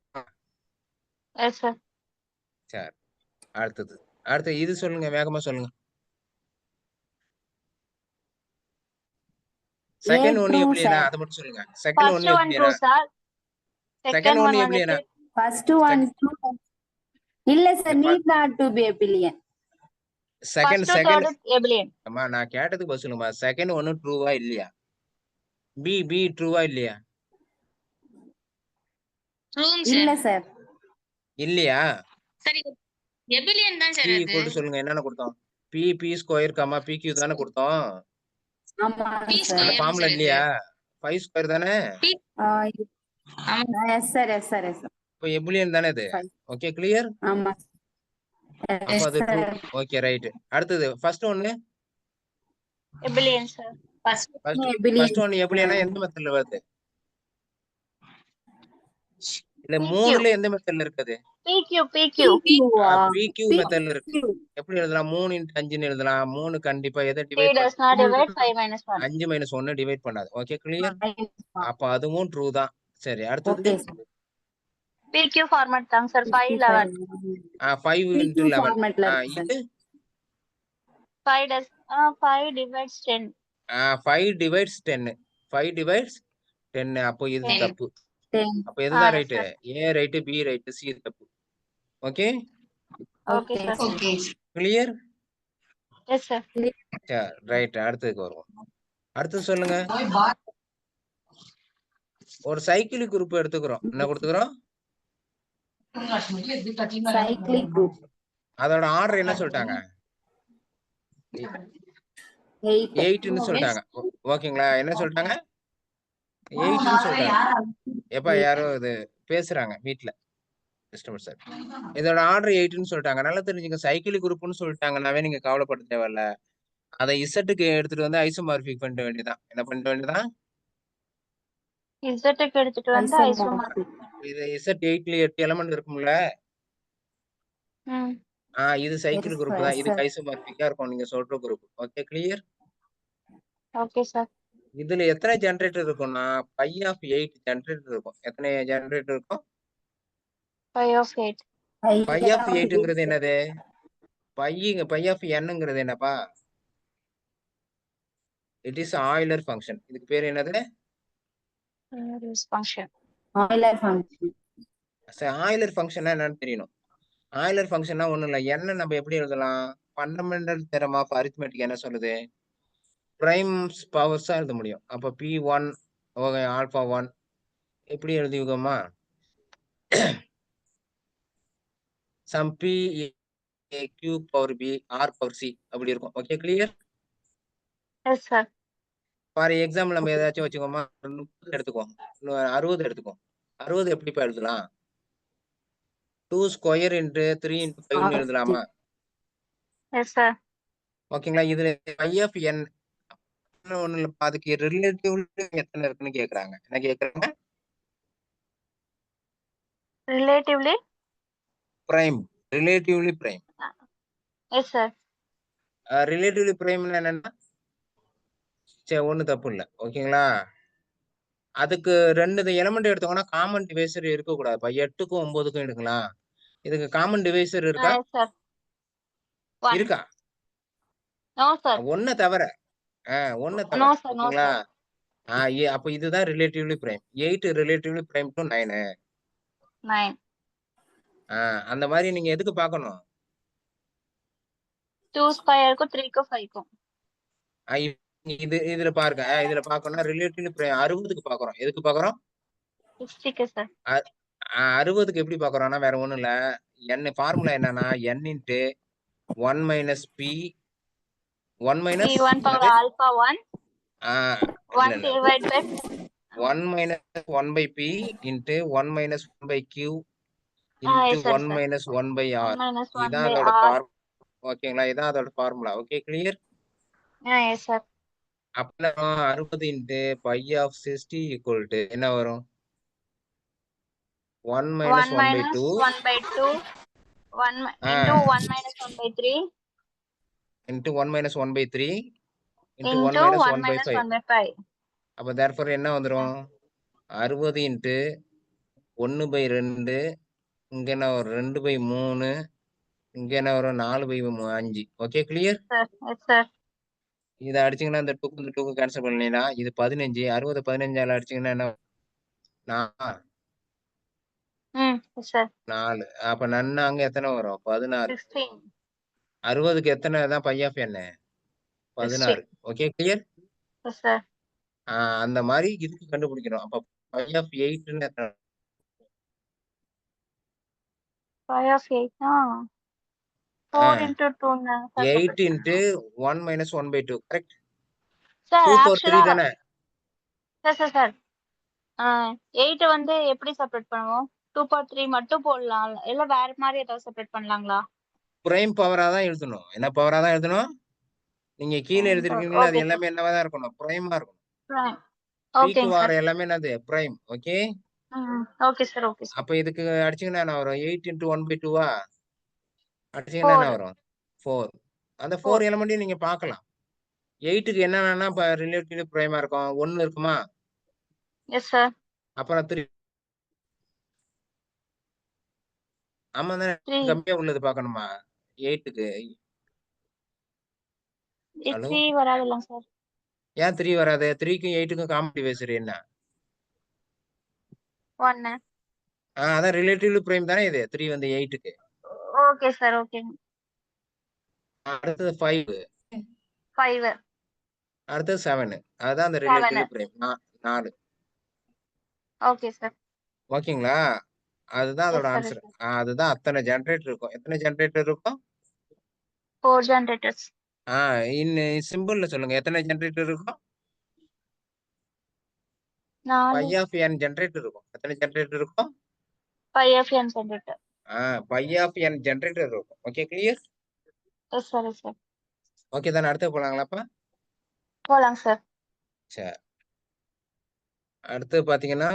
C: Yes sir.
A: சரி. அடுத்தது. அடுத்து இது சொல்லுங்க. வேகமா சொல்லுங்க.
B: A
A: செகண்ட் ஒன்
B: true
A: எப்டினா
B: sir.
A: அத மட்டும் சொல்லுங்க. Second
C: first
A: one
C: one true
A: எப்டினா
C: sir.
A: Second
C: second
A: one
C: one
A: எப்டினா
C: வந்துட்டு
B: First one true. இல்ல sir, need not to be a billion.
A: Second
C: first
A: second
C: third எபிலியன்.
A: அம்மா நான் கேட்டதுக்கு பதில் சொல்லுங்கம்மா. செகண்ட் ஒன் ட்ரூவா இல்லையா? பி ட்ரூவா இல்லையா?
E: ட்ரூங்க
B: இல்ல
E: சார்.
B: sir.
A: இல்லையா?
E: சரி எபிலியன் தான்
A: P
E: சார் அது.
A: ஈக்குவல் டு சொல்லுங்க. என்னென்ன கொடுத்தோம்? P ஸ்கொயர், PQ தானே கொடுத்தோம்.
B: ஆமா
E: P
B: sir.
A: அந்த
E: ஸ்கொயர்
A: ஃபார்முலா
E: சார் இது.
A: இல்லையா? 5 ஸ்கொயர் தானே?
E: P ஆமா
B: yes sir, yes sir, yes sir.
A: இப்போ எபிலியன் தானே இது.
B: Five.
A: Okay clear?
B: ஆமா.
A: அப்ப
B: Yes
A: அது ட்ரூ.
B: sir.
A: Okay right. அடுத்தது ஃபர்ஸ்ட் ஒன்னு
C: எபிலியன் சார்.
E: First
B: Billion.
A: ஃபர்ஸ்ட் ஒன்னு எபிலியனா எந்த மெத்தட்ல வருது? இல்ல
C: PQ.
A: மூணுல எந்த மெத்தட்ல இருக்குது?
C: PQ.
A: PQ மெத்தட்ல இருக்கு. எப்படி எழுதலாம்? 3 × 5ன்னு எழுதலாம். 3 கண்டிப்பா எதை
C: 3
A: divide
C: does not divide 5 minus 1.
A: 5 - 1 divide பண்ணாது. Okay clear? அப்ப அதுவும் ட்ரூ தான். சரி அடுத்தது
B: Okay sir.
C: PQ ஃபார்மட் தாங்க சார். 5 11.
A: 5 ×
B: PQ
A: 11
B: formatல இருக்கு sir.
A: இது
C: 5 divides 10.
A: 5 டிவைட்ஸ் 10. 5 டிவைட்ஸ் 10. அப்போ இது
E: 10.
A: தப்பு.
B: 10.
A: அப்ப எதுதான்
C: yes
A: right?
C: sir.
A: A right, B right, C தப்பு. Okay
C: Okay sir.
E: Okay.
A: Clear?
C: Yes sir.
A: சரி ரைட். அடுத்ததுக்கு வருவோம். அடுத்து சொல்லுங்க. ஒரு சைக்கிளிக் குரூப் எடுத்துக்கிறோம். என்ன கொடுத்துக்கிறோம்?
B: Cyclic group.
A: அதோட ஆர்டர் என்ன சொல்லிட்டாங்க?
B: 8.
A: 8ன்னு சொல்லிட்டாங்க. ஓகேங்களா? என்ன சொல்லிட்டாங்க? 8ன்னு சொல்லிட்டாங்க. எப்ப யாரோ இது பேசுறாங்க வீட்ல. Customer sir. இதோட ஆர்டர் 8ன்னு சொல்லிட்டாங்க. நல்லா தெரிஞ்சுங்க. சைக்கிளிக் குரூப்னு சொல்லிட்டாங்கன்னாவே நீங்க கவலைப்பட தேவையில்ல. அதை இசட்டுக்கு எடுத்துட்டு வந்து ஐசோமார்பிக் பண்ணிட வேண்டியதான். என்ன பண்ணிட வேண்டியதான்?
C: Z க்கு எடுத்துட்டு வந்து ஐசோமார்பிக்.
A: இது இசட் 8ல 8 எலிமெண்ட் இருக்கும்ல. இது சைக்கிள்
B: Yes,
A: குரூப்
B: sir,
A: தான்.
B: yes,
A: இதுக்கு
B: sir.
A: ஐசோமார்பிக்கா இருக்கும் நீங்க சொல்ற group. Okay clear?
C: Okay sir.
A: இதுல எத்தனை ஜெனரேட்டர் இருக்கும்னா பை ஆஃப் 8 ஜெனரேட்டர் இருக்கும். எத்தனை ஜெனரேட்டர் இருக்கும்?
C: 5 of 8.
A: பை ஆஃப் 8ங்கிறது என்னது? பை ஆஃப் nங்கிறது என்னப்பா? It is Euler function. இதுக்கு பேர் என்னது?
C: ஃபங்க்ஷன்.
B: Euler function.
A: ஆய்லர் ஃபங்க்ஷன்னா என்னன்னு தெரியணும். ஆய்லர் ஃபங்க்ஷன்னா ஒண்ணும் இல்ல. n நம்ம எப்படி எழுதலாம்? ஃபண்டமெண்டல் தியரம் ஆஃப் அரித்மெட்டிக் என்ன சொல்லுது? பிரைம்ஸ் பவர்ஸா எழுத முடியும். அப்ப P1 ஆல்பா 1 எப்படி எழுதிக்கோமா? Sum P A Q power B R power C அப்படி இருக்கும். Okay clear?
C: Yes sir.
A: For example நம்ம ஏதாச்சும் வச்சுக்கோமா? 30 எடுத்துக்கோம். 60 எடுத்துக்கோம். 60 எப்படிப்பா எழுதலாம்? 2 ஸ்கொயர் இன்ட்டு 3 இன்ட்டு 5ன்னு எழுதலாமா?
C: Yes sir.
A: ஓகேங்களா? இதுல பை ஆஃப் n ஒண்ணு இல்லப்பா. அதுக்கு ரிலேட்டிவ்லி எத்தனை இருக்குன்னு கேக்குறாங்க. என்ன கேக்குறாங்க?
C: Relatively
A: prime. Relatively prime.
C: Yes sir.
A: Relatively பிரைம்னா என்னன்னா சரி ஒண்ணும் தப்பு இல்ல. ஓகேங்களா? அதுக்கு 2 எலிமெண்ட் எடுத்தோம்னா காமன் டிவைசர் இருக்கக்கூடாது. 8க்கும் 9க்கும் எடுக்கலாம். இதுக்கு காமன் டிவைசர் இருக்கா?
C: Yes sir. 1.
A: இருக்கா?
C: No sir.
A: 1 தவிர. 1 தவிர.
C: No sir. நோ
A: ஓகேங்களா?
C: சார்.
A: அப்ப இதுதான் relatively prime. 8 relatively prime to 9.
C: 9.
A: அந்த மாதிரி நீங்க எதுக்கு பார்க்கணும்?
C: 2 ஸ்கொயருக்கும் 3க்கும் 5க்கும்.
A: இதுல பாருங்க. இதுல பார்க்கணும்னா ரிலேட்டிவ்லி பிரைம் 60க்கு பார்க்கறோம். எதுக்கு பார்க்கறோம்?
C: 60க்கு சார்.
A: 60க்கு எப்படி பார்க்கறோம்னா வேற ஒண்ணும் இல்ல. n ஃபார்முலா என்னன்னா n into 1 minus p 1 minus
C: P1 power alpha 1. 1
A: இல்ல
C: divide by
A: 1 minus 1 by p into 1 minus 1 by q
C: yes
A: into
C: sir,
A: 1 minus 1 by
C: 1
A: r.
C: minus 1
A: இதான்
C: by
A: அதோட
C: r.
A: ஓகேங்களா? இதான் அதோட formula. Okay clear?
C: yes sir.
A: அப்ப 60 into phi of 60 equal to என்ன வரும்? 1 minus 1 by 2
C: 1 by 2 1 into 1 minus 1 by 3
A: into 1 minus 1 by 3 into 1
C: into
A: minus
C: 1
A: 1 by
C: minus
A: 5.
C: 1 by 5.
A: அப்ப therefore என்ன வந்துரும் 60 into 1 by 2 இங்க என்ன வரும் 2 by 3 இங்க என்ன வரும் 4 by 5. Okay clear?
C: Sir, yes sir.
A: இதை அடிச்சீங்கன்னா இந்த டூக்கு கேன்சல் பண்ணீங்கன்னா இது 15 60 15 அடிச்சீங்கன்னா என்ன
C: Yes sir.
A: 4 அப்ப நன்னா அங்க எத்தனை வரும் 16
C: 16.
A: 60க்கு எத்தனை தான் பை ஆஃப் என்ன 16. Okay clear?
C: Yes sir.
A: அந்த மாதிரி இதுக்கு கண்டுபிடிக்கணும். அப்ப பை ஆஃப் 8ன்னு எத்தனை
C: 5 of 8 4 into 2
A: 8 into 1 minus 1 by 2 correct?
C: sir
A: 2 power 3
C: actually
A: தானே?
C: sir 8 வந்து எப்படி செப்பரேட் பண்ணுவோம் 2 power 3 மட்டும் போடலாம் இல்ல வேற மாதிரி ஏதாவது செப்பரேட் பண்ணலாங்களா
A: பிரைம் பவரா தான் எழுதணும். என்ன பவரா தான் எழுதணும்? நீங்க கீழே எழுதிருக்கீங்களா அது
C: Okay,
A: எல்லாமே என்னவா தான் இருக்கணும் பிரைமா இருக்கணும்.
C: Prime.
A: பீக்கு
C: Okay
A: வார
C: sir.
A: எல்லாமே என்னது prime. Okay
C: Okay sir. Okay sir.
A: அப்ப இதுக்கு அடிச்சீங்கன்னா என்ன வரும் 8 into 1 by 2 அடிச்சீங்கன்னா என்ன
C: 4.
A: வரும் 4. அந்த
C: 4.
A: 4 எலமெண்ட்டையும் நீங்க பார்க்கலாம். 8க்கு என்னன்னா இப்ப ரிலேட்டிவ் பிரைமா இருக்கும் 1 இருக்குமா?
C: Yes sir.
A: அப்புறம் 3 ஆமா தானே
C: 3.
A: கம்மியா உள்ளது பார்க்கணுமா 8க்கு? ஹலோ
C: 3 வராதுல்ல சார்
A: ஏன் 3 வராது? 3க்கும் 8க்கும் காம்படி பேசுற என்ன?
C: 1.
A: அதான் ரிலேட்டிவ்லி பிரைம் தானே இது 3 வந்து 8க்கு.
C: Okay sir okay.
A: அடுத்தது 5
C: 5.
A: அடுத்தது 7 அதுதான் அந்த ரிலேட்டிவ்லி பிரைம் 4.
C: Okay sir.
A: ஓகேங்களா? அதுதான் அதோட
C: Yes, sir,
A: ஆன்சர். அதுதான் அத்தனை ஜெனரேட்டர் இருக்கும். எத்தனை ஜெனரேட்டர் இருக்கும்?
C: 4 generators.
A: சிம்பிள்ல சொல்லுங்க எத்தனை ஜெனரேட்டர் இருக்கும்?
C: 4.
A: பை ஆஃப் n ஜெனரேட்டர் இருக்கும். எத்தனை ஜெனரேட்டர் இருக்கும்?
C: 5 of n generator.
A: Phi of n generator இருக்கும். Okay clear?
C: Yes sir, yes sir.
A: Okay தானே? அடுத்து போலாங்களாப்பா?
C: போலாம் சார்.
A: சரி அடுத்து பாத்தீங்கன்னா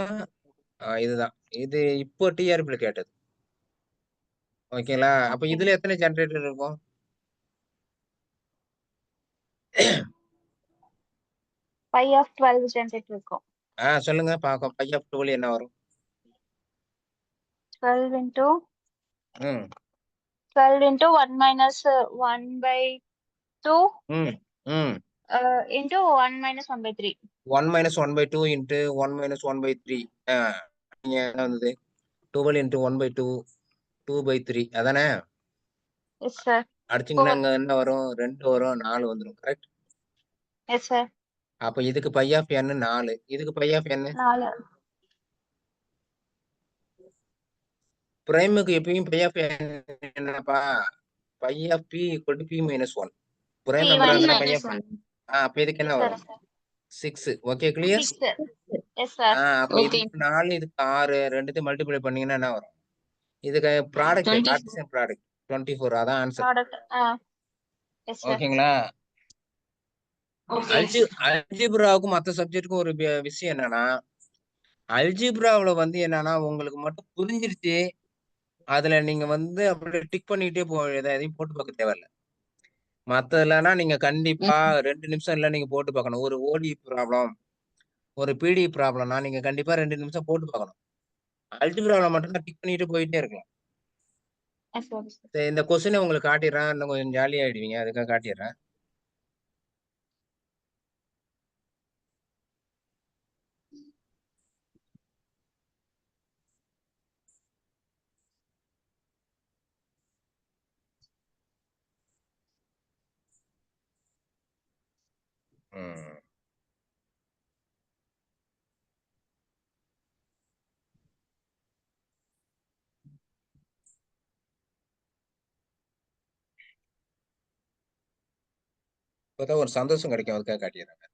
A: இதுதான் இது இப்போ டிஆர்பியில் கேட்டது. ஓகேங்களா? அப்ப இதுல எத்தனை ஜெனரேட்டர் இருக்கும்?
C: 5 of 12 generator இருக்கும்.
A: சொல்லுங்க பாப்போம். பை ஆஃப் 12 என்ன வரும்?
C: 12 into
A: ம்
C: 12 into 1 minus 1 by 2
A: ம் ம்
C: into 1 minus 1 by 3.
A: 1 minus 1 by 2 into 1 minus 1 by 3 நீங்க என்ன வந்தது 12 into 1 by 2 2 by 3 அதானே?
C: Yes sir.
A: அடிச்சிங்கன்னா அங்க என்ன வரும் 2 வரும் 4 வந்துடும் கரெக்ட்?
C: Yes sir.
A: அப்ப இதுக்கு பை ஆஃப் n 4 இதுக்கு பை ஆஃப் n
C: 4.
A: பிரைமுக்கு எப்பயும் பை ஆஃப் n என்னப்பா phi of p equal to p minus 1 prime number இருந்தா பை ஆஃப் அப்ப இதுக்கு என்ன வரும் 6. Okay clear?
C: 6. Yes sir.
A: அப்ப இதுக்கு 4 இதுக்கு 6 ரெண்டுத்தையும் மல்டிப்ளை பண்ணீங்கன்னா என்ன வரும்? இதுக்கு ப்ராடக்ட் கார்ட்டீசியன் ப்ராடக்ட் 24 அதான் ஆன்சர்.
C: Product. Yes sir.
A: ஓகேங்களா? அல்ஜிப்ராவுக்கும் மற்ற சப்ஜெக்ட்டுக்கும் ஒரு விஷயம் என்னன்னா அல்ஜிப்ராவுல வந்து என்னன்னா உங்களுக்கு மட்டும் புரிஞ்சிருச்சு அதுல நீங்க வந்து அப்படியே டிக் பண்ணிட்டே எதையும் போட்டு பார்க்க தேவையில்ல. மத்ததுலன்னா நீங்க கண்டிப்பா 2 நிமிஷம் இல்ல நீங்க போட்டு பார்க்கணும். ஒரு ஓடி ப்ராப்ளம் ஒரு பிடி ப்ராப்ளம்னா நீங்க கண்டிப்பா 2 நிமிஷம் போட்டு பார்க்கணும். அல்ஜிப்ராவுல மட்டும் தான் டிக் பண்ணிட்டு போயிட்டே இருக்கலாம்.
C: Yes sir.
A: சரி, இந்த கொஸ்டினை உங்களுக்கு காட்டிடுறேன். இன்னும் கொஞ்சம் ஜாலி ஆயிடுவீங்க. அதுக்காக காட்டிடுறேன். இப்பதான் ஒரு சந்தோஷம் கிடைக்கும். அதுக்காக காட்டிடுறாங்க.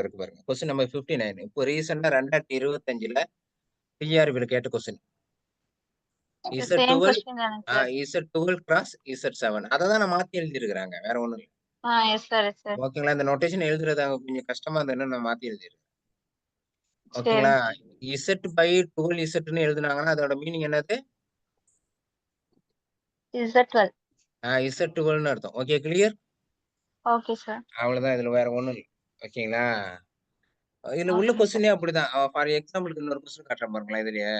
A: இருக்கு பாருங்க. Question number 59. இப்போ ரீசெண்டா 2025ல டிஆர்பியில கேட்ட கொஸ்டின். Z12 கிராஸ் Z7 அததான் நான் மாத்தி எழுதி இருக்கிறாங்க. வேற ஒண்ணும் இல்லை.
C: Yes sir, yes sir.
A: ஓகேங்களா? இந்த நோட்டேஷன் எழுதுறது கொஞ்சம் கஷ்டமா இருந்ததுன்னா நான் மாத்தி எழுதிருக்கேன். ஓகேங்களா? Z/12 Zன்னு எழுதுனாங்கன்னா அதோட மீனிங் என்னது?
C: Z12.
A: Z12ன்னு அர்த்தம். Okay clear?
C: Okay sir.
A: அவ்வளவுதான். இதுல வேற ஒண்ணும் இல்ல. ஓகேங்களா? இதுல உள்ள
C: ஓகே சார்.
A: கொஸ்டினே அப்படிதான். ஃபார் எக்ஸாம்பிளுக்கு இன்னொரு கொஸ்டின் காட்டுறேன் பாருங்களேன் இதுலயே.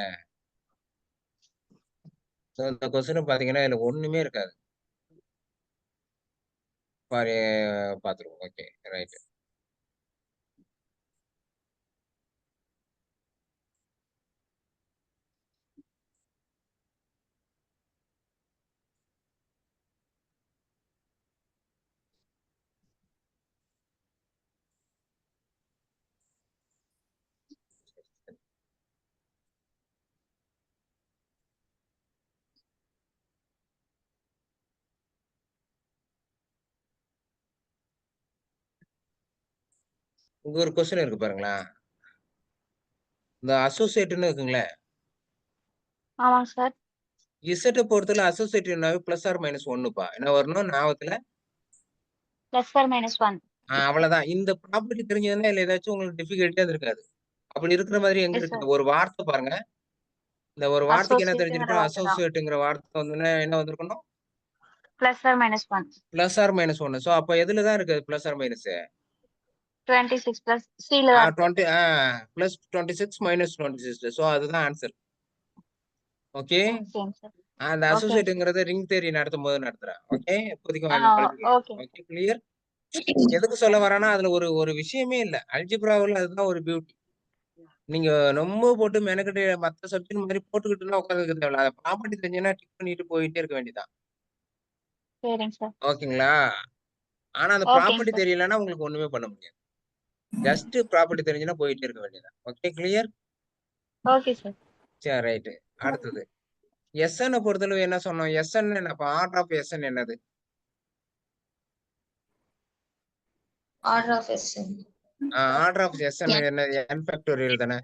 A: சோ இந்த கொஸ்டின் பாத்தீங்கன்னா இதுல ஒண்ணுமே இருக்காது. ஃபார் பாத்துருவோம். Okay right. இங்க ஒரு கொஸ்டின் இருக்கு பாருங்களேன். இந்த அசோசியேட்ன்னு இருக்குங்களே.
C: ஆமாங்க சார்.
A: இசட்ட பொறுத்தல அசோசியேட்டிவ்னாவே பிளஸ் ஆர் மைனஸ் 1ப்பா. என்ன வரணும் ஞாபகத்துல?
C: +or-1.
A: அவ்வளவுதான். இந்த ப்ராப்பர்ட்டி தெரிஞ்சதுன்னா இல்ல ஏதாச்சும் உங்களுக்கு டிஃபிகல்ட்டியா இருக்காது. அப்படி இருக்கிற மாதிரி எங்க
C: எஸ் சார்.
A: இருக்குது? ஒரு வார்த்தை பாருங்க. இந்த ஒரு வார்த்தைக்கு என்ன
C: அசோசியேட்ங்கிற
A: தெரிஞ்சிருக்கணும்?
C: வார்த்தை தான்.
A: அசோசியேட்ங்கிற வார்த்தை வந்துன்னா என்ன வந்திருக்கணும்?
C: +or-1.
A: Plus or minus 1. So அப்ப எதுல தான் இருக்கு பிளஸ் ஆர் மைனஸ்?
C: 26 + C ல தான் இருக்கு.
A: 20 பிளஸ் 26 மைனஸ் 26. சோ அதுதான் ஆன்சர். ஓகே.
C: ஓகேங்க சார்.
A: அந்த
C: ஓகேங்க சார்.
A: அசோசியேட்ங்கிறத ரிங் தியரி நடத்தும்போது நடத்துறேன். ஓகே. இப்போதைக்கு கழிச்சுக்கங்க.
C: ஓகே.
A: Okay clear? எதுக்கு சொல்ல வரேன்னா அதுல ஒரு ஒரு விஷயமே இல்ல. அல்ஜிப்ராவுல அதுதான் ஒரு பியூட்டி. நீங்க ரொம்ப போட்டு மெனக்கெட்டு மத்த சப்ஜெக்ட் மாதிரி போட்டுக்கிட்டுலாம் உட்கார்ந்துக்க தேவையில்ல. அத ப்ராப்பர்ட்டி தெரிஞ்சுன்னா டிக் பண்ணிட்டு போயிட்டே இருக்க வேண்டியதுதான்.
C: சரிங்க சார்.
A: ஓகேங்களா? ஆனா அந்த
C: ஓகேங்க
A: ப்ராப்பர்ட்டி
C: சார்.
A: தெரியலன்னா உங்களுக்கு ஒண்ணுமே பண்ண முடியாது. ஜஸ்ட் ப்ராப்பர்ட்டி தெரிஞ்சுன்னா போயிட்டே இருக்க வேண்டியதுதான். Okay clear?
C: Okay sir.
A: சரி ரைட். அடுத்தது. எஸ்என் பொறுத்தளவு என்ன சொன்னோம்? எஸ்என் என்னப்பா? ஆர்டர் ஆஃப் எஸ்என் என்னது?
E: Order of SN.
A: Order of SN என்ன? n ஃபேக்டோரியல் தானே?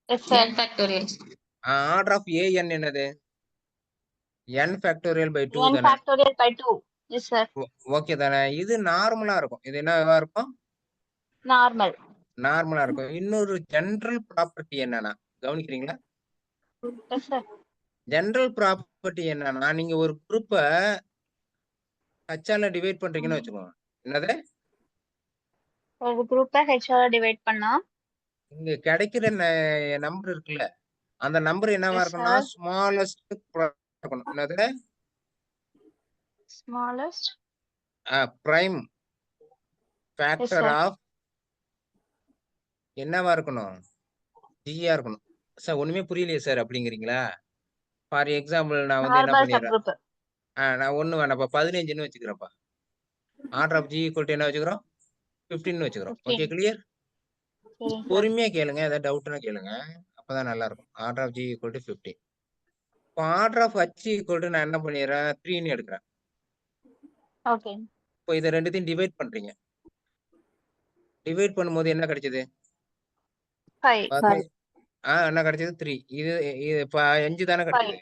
C: Yes sir.
E: n factorial.
A: Order of AN என்னது? n ஃபேக்டோரியல் பை 2
C: n
A: தானே?
C: factorial by 2. Yes sir.
A: Okay தானே? இது நார்மலா இருக்கும். இது என்னவா இருக்கும்?
C: நார்மல்.
A: நார்மலா இருக்கும். இன்னொரு ஜெனரல் ப்ராப்பர்ட்டி என்னன்னா, கவனிக்கிறீங்களா?
C: Yes sir.
A: ஜெனரல் ப்ராப்பர்ட்டி என்னன்னா, நீங்க ஒரு குரூப்ப ஹச்ஆல டிவைட் பண்றீங்கன்னு வச்சுக்கோங்க. என்னது?
C: ஒரு குரூப்பை ஹெச்ஆல டிவைட் பண்ணா
A: இங்க கிடைக்கிற நம்பர் இருக்குல்ல, அந்த நம்பர் என்னவா
C: எஸ்
A: இருக்கும்னா,
C: சார்.
A: ஸ்மாலஸ்ட் இருக்கணும். என்னது?
C: Smallest
A: prime
C: yes
A: factor
C: sir.
A: Of என்னவா இருக்கணும்? ஜியா இருக்கணும். சார் ஒண்ணுமே புரியலையே சார் அப்படிங்கிறீங்களா? ஃபார் எக்ஸாம்பிள் நான் வந்து என்ன
C: நார்மல் சப்
A: பண்ணிடுறேன்.
C: குரூப்.
A: நான் ஒண்ணு வேணாம்ப்பா 15ன்னு வச்சுக்கிறேன்ப்பா. Order of G equal to என்ன வச்சுக்கிறோம்? 15ன்னு வச்சுக்கிறோம். ஓகே
C: 15.
A: கிளியர்?
C: சரிங்க சார்.
A: பொறுமையா கேளுங்க. ஏதாவது டவுட்னா கேளுங்க. அப்பதான் நல்லா இருக்கும். Order of G equal to 15. இப்போ order of H equal to நான் என்ன பண்ணிடுறேன்? 3ன்னு எடுக்கிறேன்.
C: ஓகே.
A: இப்போ இத ரெண்டுத்தையும் டிவைட் பண்றீங்க. டிவைட் பண்ணும்போது என்ன கிடைச்சது?
C: 5.
A: என்ன கிடைச்சது? 3. இது இது 5 தானே
C: 5.
A: கிடைச்சது.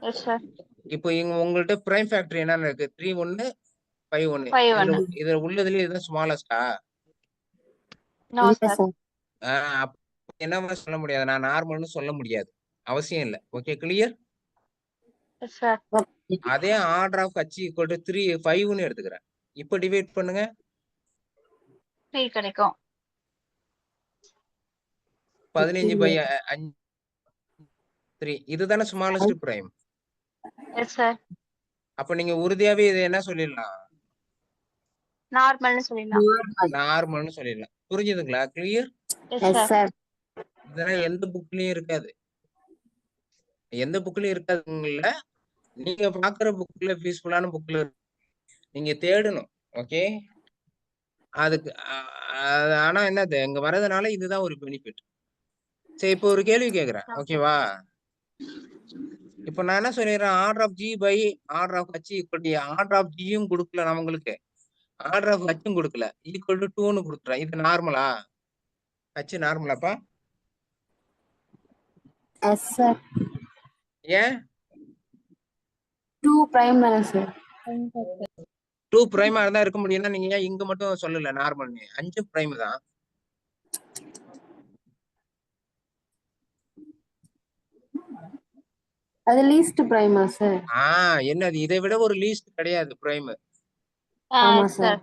C: Yes sir.
A: இப்போ இங்க உங்கள்ட்ட பிரைம் ஃபேக்டர் என்னன்னு இருக்கு? 3 1 5 1.
C: 5
A: இதுல
C: 1.
A: இதுல உள்ளதுலயே இதுதான் ஸ்மாலஸ்டா?
C: No sir.
A: அப்ப என்னவா சொல்ல முடியாது. நான் நார்மல்னு சொல்ல முடியாது. அவசியம் இல்ல. Okay clear?
C: Yes sir.
A: அதே order of H equal to 3 5ன்னு எடுத்துக்கிறேன். இப்போ டிவைட் பண்ணுங்க.
C: 3 கிடைக்கும்.
A: 15 பை 5 3. இதுதானே ஸ்மாலஸ்ட் பிரைம்.
C: Yes sir.
A: அப்ப நீங்க உறுதியாவே இதை என்ன சொல்லிடலாம்?
C: நார்மல்னு சொல்லிடலாம்.
A: நார்மல்னு சொல்லிடலாம். புரிஞ்சுதுங்களா? கிளியர்?
C: Yes sir.
A: இதெல்லாம் எந்த புக்லயும் இருக்காது. எந்த புக்லயும் இருக்காதுங்கல்ல. நீங்க பாக்குற புக்ல பீஸ்ஃபுல்லான புக்ல நீங்க தேடணும். ஓகே. அதுக்கு ஆனா என்னது இங்க வர்றதுனால இதுதான் ஒரு பெனிஃபிட். சரி இப்போ ஒரு கேள்வி கேக்குறேன். ஓகேவா? இப்போ நான் என்ன சொல்லிடுறேன்? Order of G by order of H equal to order of ஜியும் கொடுக்கல நம்மங்களுக்கு. ஆர்டர் ஆஃப் ஹச்சும் கொடுக்கல. ஈக்குவல் டு 2ன்னு கொடுக்குறேன். இது நார்மலா? ஹச் நார்மலாப்பா?
B: Yes sir.
A: ஏன்?
B: 2 பிரைம் தானே சார்?
A: 2 பிரைமா இருந்தா இருக்க முடியும்னா நீங்க ஏன் இங்க மட்டும் சொல்லல நார்மல்னு? 5 பிரைம் தான்.
B: அது லீஸ்ட் பிரைமா சார்?
A: என்னது இதை விட ஒரு லீஸ்ட் கிடையாது பிரைம்.
B: ஆமா
C: சார்.
B: சார்.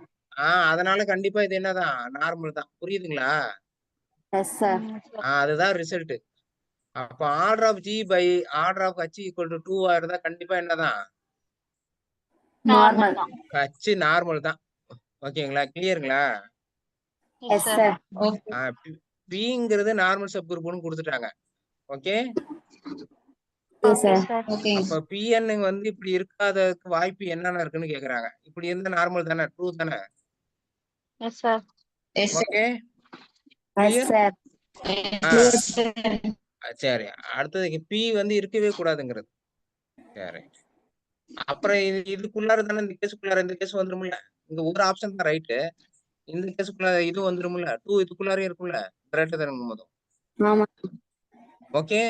A: அதனால கண்டிப்பா இது என்னதான் நார்மல் தான். புரியுதுங்களா?
B: Yes sir.
A: அதுதான் ரிசல்ட். அப்ப order of G by order of H equal to 2 இருந்தா கண்டிப்பா என்னதான்
B: நார்மல்.
A: ஹச் நார்மல் தான். ஓகேங்களா? கிளியருங்களா?
B: Yes sir.
E: Okay.
A: பிங்கிறது நார்மல் சப் குரூப்னு கொடுத்துட்டாங்க. ஓகே.
B: Okay sir.
E: Okay.
A: அப்ப பிஎன் வந்து இப்படி இருக்காததுக்கு வாய்ப்பு என்னென்ன இருக்குன்னு கேக்குறாங்க. இப்படி இருந்தா நார்மல் தானே, ட்ரூ தானே?
C: Yes sir.
E: Yes, sir.
A: Okay
B: yes
A: clear.
B: Sir.
E: Yes, sir.
A: சரி, அடுத்ததுக்கு பி வந்து இருக்கவே கூடாதுங்கிறது. சரி, அப்புறம் இதுக்குள்ளார தானே இந்த கேஸுக்குள்ளார இந்த கேஸ் வந்துரும்ல. இங்க ஒரு ஆப்ஷன் தான் ரைட்டு. இந்த கேஸுக்குள்ள இது வந்துரும்ல. 2 இதுக்குள்ளாரே இருக்கும்ல. கிரேட்டர் தன் போதும்.
B: ஆமா.
A: Okay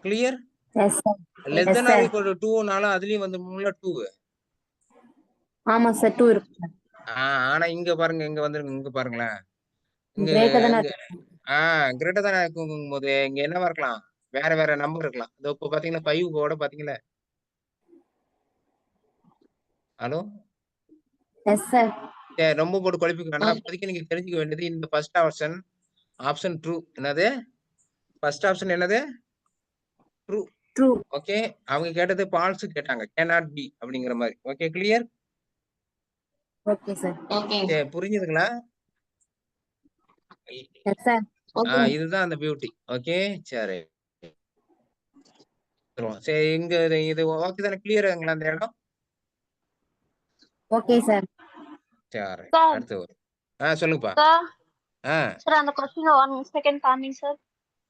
A: clear.
B: Yes sir.
A: Less
B: yes
A: than or
B: sir.
A: Equal to 2னாலும் அதுலயும் வந்துரும்ல 2.
B: ஆமா சார். 2 இருக்கு.
A: ஆனா இங்க பாருங்க, இங்க வந்துருங்க, இங்க பாருங்களேன். இங்க
B: கிரேட்டர் தானே
A: இங்க
B: இருக்கு.
A: கிரேட்டர் தானே இருக்குங்கும் போது இங்க என்னவா இருக்கலாம்? வேற வேற நம்பர் இருக்கலாம். இதோ இப்போ பாத்தீங்கன்னா 5 கூட பாத்தீங்களா? ஹலோ.
B: S sir.
A: சரி, ரொம்ப போட்டு குழப்பிக்க வேண்டாம்.
E: Okay.
A: இப்போதைக்கு நீங்க தெரிஞ்சுக்க வேண்டியது இந்த ஃபர்ஸ்ட் ஆப்ஷன் ட்ரூ. என்னது ஃபர்ஸ்ட் ஆப்ஷன்? என்னது ட்ரூ.
B: ட்ரூ.
A: ஓகே. அவங்க கேட்டது ஃபால்ஸ் கேட்டாங்க. cannot be அப்படிங்கிற மாதிரி. Okay clear.
B: Okay sir.
E: Okay.
A: சரி, புரிஞ்சுதுங்களா?
B: Yes sir.
E: Okay.
A: இதுதான் அந்த பியூட்டி. ஓகே சரி. சரி, இங்க இது ஓகே தானே? கிளியருங்களா அந்த இடம்?
B: Okay sir.
A: சரி,
C: சார்.
A: அடுத்து வரும். சொல்லுங்கப்பா.
C: சார். சார் அந்த கொஸ்டின் 1 செகண்ட் காமிங்க சார்.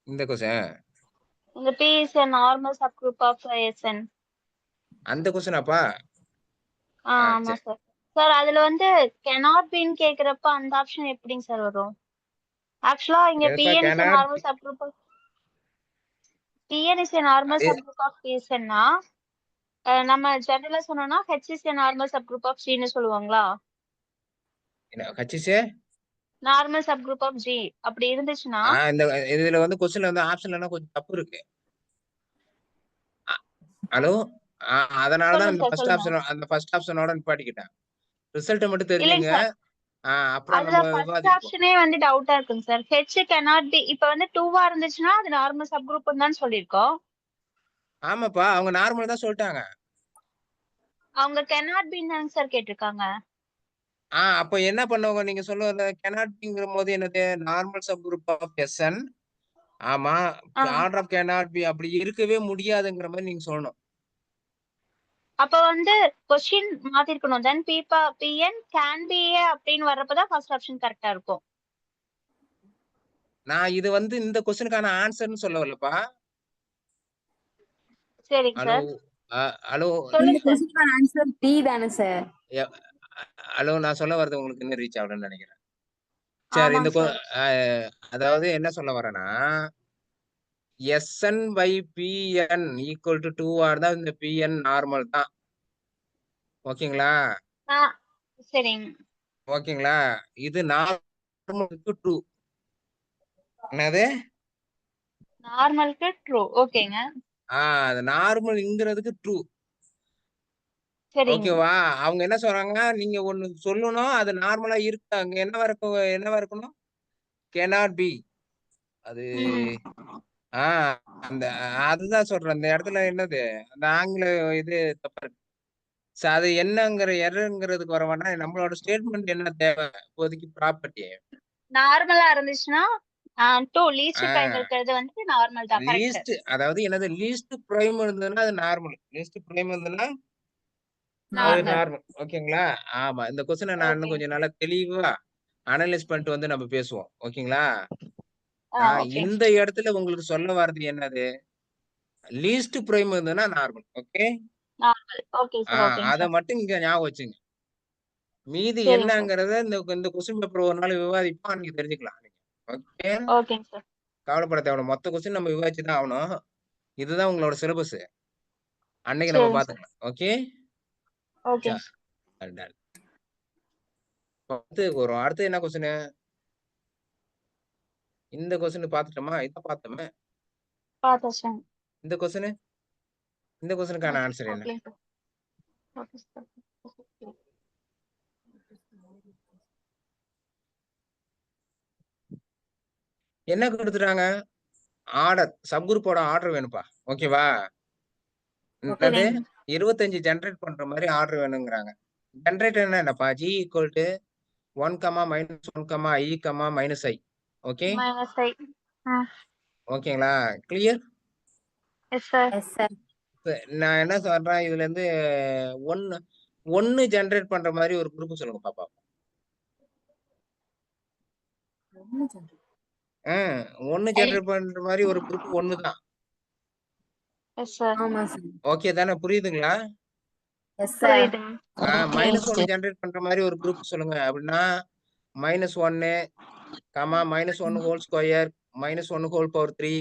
A: இந்த கொஸ்டின்
C: இந்த P is a normal subgroup of Sn.
A: அந்த கொஸ்டினாப்பா?
C: ஆமா சார். சார் அதுல வந்து cannot be ன்னு கேக்குறப்ப அந்த ஆப்ஷன் எப்படிங்க சார் வரும்? ஆக்சுவலா இங்க
A: எதுப்பா
C: Pn is a
A: cannot
C: normal subgroup of Pn is a normal subgroup of Sn னா நம்ம ஜெனரலா சொன்னோம்னா H is a normal subgroup of G ன்னு சொல்லுவாங்களா?
A: ஹச்சிசே
C: நார்மல் சப்குரூப் ஆஃப் G அப்படி இருந்துச்சுன்னா
A: இந்த இதுல வந்து கொஸ்டின்ல வந்து ஆப்ஷன்ல கொஞ்சம் தப்பு இருக்கு. ஹலோ. அதனாலதான்
C: சொல்லுங்க
A: இந்த
C: சார்
A: ஃபர்ஸ்ட்
C: சொல்லுங்க.
A: ஆப்ஷன் அந்த ஃபர்ஸ்ட் ஆப்ஷனோட நிப்பாட்டிக்கிட்டேன். ரிசல்ட் மட்டும்
C: இல்லைங்க
A: தெரிஞ்சுங்க.
C: சார்.
A: அப்புறம்
C: அதுல
A: நம்ம
C: ஃபர்ஸ்ட்
A: விவாதிப்போம்.
C: ஆப்ஷனே வந்து டவுட்டா இருக்குங்க சார். H cannot be இப்ப வந்து 2வா இருந்துச்சுன்னா அது நார்மல் சப்குரூப் தான் சொல்லிருக்கோம்.
A: ஆமாப்பா, அவங்க நார்மல் தான் சொல்லிட்டாங்க.
C: அவங்க cannot be தாங்க சார் கேட்டிருக்காங்க.
A: அப்ப என்ன பண்ணுவாங்க நீங்க சொல்லுவது? cannot beங்கிற போது என்னது? Normal subgroup of Sn. ஆமா, ஆர்டர் ஆஃப் cannot be அப்படி இருக்கவே முடியாதுங்கிற மாதிரி நீங்க சொல்லணும்.
C: அப்ப வந்து கொஸ்டின் மாத்திருக்கணும். தென் Pn can be அப்படின்னு வர்றப்பதான் ஃபர்ஸ்ட் ஆப்ஷன் கரெக்டா இருக்கும்.
A: நான் இது வந்து இந்த கொஸ்டினுக்கான ஆன்சர்னு சொல்ல வரலப்பா.
C: சரிங்க
A: ஹலோ.
C: சார்.
A: ஹலோ.
B: இந்த
C: சொல்லுங்க சார்.
B: கொஸ்டினுக்கான ஆன்சர் டி தானே சார்?
A: ஹலோ, நான் சொல்ல வர்றது உங்களுக்கு இன்னும் ரீச் ஆகலன்னு நினைக்கிறேன். சரி, இந்த
C: ஆமாங்க சார்.
A: அதாவது என்ன சொல்ல வரேன்னா, Sn by Pn equal to 2 தான் இந்த Pn நார்மல் தான். ஓகேங்களா?
C: சரிங்க.
A: ஓகேங்களா? இது நார்மலுக்கு ட்ரூ. என்னது?
C: நார்மலுக்கு ட்ரூ. ஓகேங்க.
A: அது நார்மல்ங்கிறதுக்கு ட்ரூ.
C: சரிங்க.
A: ஓகேவா? அவங்க என்ன சொல்றாங்க? நீங்க ஒண்ணு சொல்லணும், அது நார்மலா இருக்கு. அங்க என்னவா இருக்கணும்? cannot be. அது அந்த அதுதான் சொல்றேன். அந்த இடத்துல என்னது? அந்த ஆங்கில இது தப்பா இருக்கு. அது என்னங்கிற எரர்ங்கிறதுக்கு வர வேண்டாம். நம்மளோட ஸ்டேட்மெண்ட் என்ன தேவை? இப்போதைக்கு ப்ராப்பர்ட்டி.
C: நார்மலா இருந்துச்சுன்னா 2 லீஸ்ட் பிரைம் இருக்கிறது வந்து நார்மல் தான். கரெக்ட்.
A: லீஸ்ட் அதாவது என்னது? லீஸ்ட் பிரைம் இருந்ததுன்னா அது நார்மல். லீஸ்ட் பிரைம் இருந்ததுன்னா அது நார்மல். ஓகேங்களா? ஆமா. இந்த கொஸ்டினை நான் இன்னும் கொஞ்சம் நல்லா தெளிவா அனலைஸ் பண்ணிட்டு வந்து நம்ம பேசுவோம். ஓகேங்களா? இந்த இடத்துல உங்களுக்கு சொல்ல வர்றது என்னது? லீஸ்ட் பிரைம் இருந்ததுன்னா normal. Okay.
C: Normal. Okay sir. ஓகேங்க
A: அத
C: சார்.
A: மட்டும் இங்க ஞாபகம் வச்சுங்க. மீதி
C: சரிங்க சார்.
A: என்னங்கறத இந்த கொஸ்டின் பேப்பர் ஒரு நாள் விவாதிப்போம். அன்னைக்கு தெரிஞ்சுக்கலாம். ஓகே.
C: ஓகேங்க சார்.
A: கவலைப்பட தேவையில்ல. மொத்த கொஸ்டின் நம்ம விவாதிச்சு தான் ஆகணும். இதுதான் உங்களோட சிலபஸ். அன்னைக்கு நம்ம
C: சரிங்க சார்.
A: பாத்துக்கலாம். ஓகே.
C: ஓகேங்க சார்.
A: அடுத்து என்ன கொஸ்டின்? இந்த கொஸ்டின் பாத்துட்டோமா? இத பார்த்தோமே.
C: பார்த்தாச்சுங்க.
A: இந்த கொஸ்டின் இந்த கொஸ்டினுக்கான ஆன்சர் என்ன?
C: Okay sir. Okay sir.
A: என்ன கொடுத்துட்டாங்க? ஆர்டர், சப் குரூப்போட ஆர்டர் வேணும்ப்பா. ஓகேவா? என்னது? 25 ஜெனரேட் பண்ற மாதிரி ஆர்டர் வேணுங்கிறாங்க. ஜெனரேட் என்னப்பா? G equal to 1, -1, I, -i. Okay,
C: -i.
A: ஓகேங்களா? Clear?
C: Yes sir.
B: Yes sir.
A: நான் என்ன சொல்றேன், இதுல இருந்து ஒன்னு ஜெனரேட் பண்ற மாதிரி ஒரு குரூப் சொல்லுங்க பாப்பா. 1 ஜெனரேட் பண்ற மாதிரி ஒரு குரூப் 1 தான்.
C: Yes sir.
B: ஆமா சார்.
A: ஓகே தானே? புரியுதுங்களா?
B: Yes sir.
C: புரியுது.
A: -1 ஜெனரேட் பண்ற மாதிரி ஒரு குரூப் சொல்லுங்க. அப்படின்னா -1, -1 whole square, -1 whole power 3,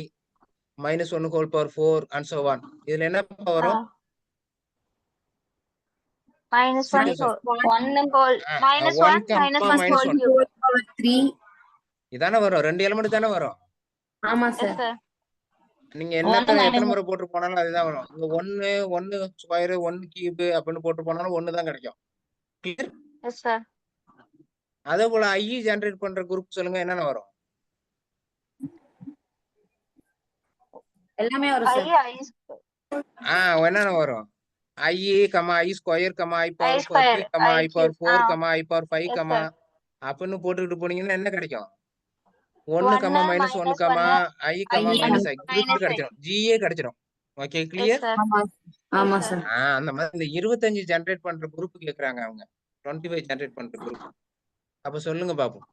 A: -1 whole power 4 and so on. இதுல என்ன வரும்?
C: -1 ஹோல்
B: Whole power 3.
A: இதானே வரும். 2 எலிமெண்ட் தானே வரும்.
B: ஆமா
C: எஸ்
B: சார்.
C: சார்.
A: நீங்க எத்தனை முறை போட்டு போனாலும் அதுதான் வரும். இங்க 1 ஸ்கொயர், 1 கியூப் அப்படின்னு போட்டு போனாலும் 1 தான் கிடைக்கும். கிளியர்?
C: Yes sir.
A: அதே போல I ஜெனரேட் பண்ற குரூப் சொல்லுங்க, என்னென்ன வரும்?
B: எல்லாமே வரும் சார்.
A: என்னென்ன வரும்? I, I square, I power 3, I power 4, I power 5, அப்படின்னு போட்டுக்கிட்டு போனீங்கன்னா என்ன கிடைக்கும்? 1, -1, I, -i குரூப் கிடைச்சிடும். Gயே கிடைச்சிடும். Okay, clear?
B: ஆமா சார்.
A: அந்த மாதிரி இந்த 25 ஜெனரேட் பண்ற குரூப் கேக்குறாங்க அவங்க. 25 ஜெனரேட் பண்ற குரூப். அப்ப சொல்லுங்க பாப்போம்.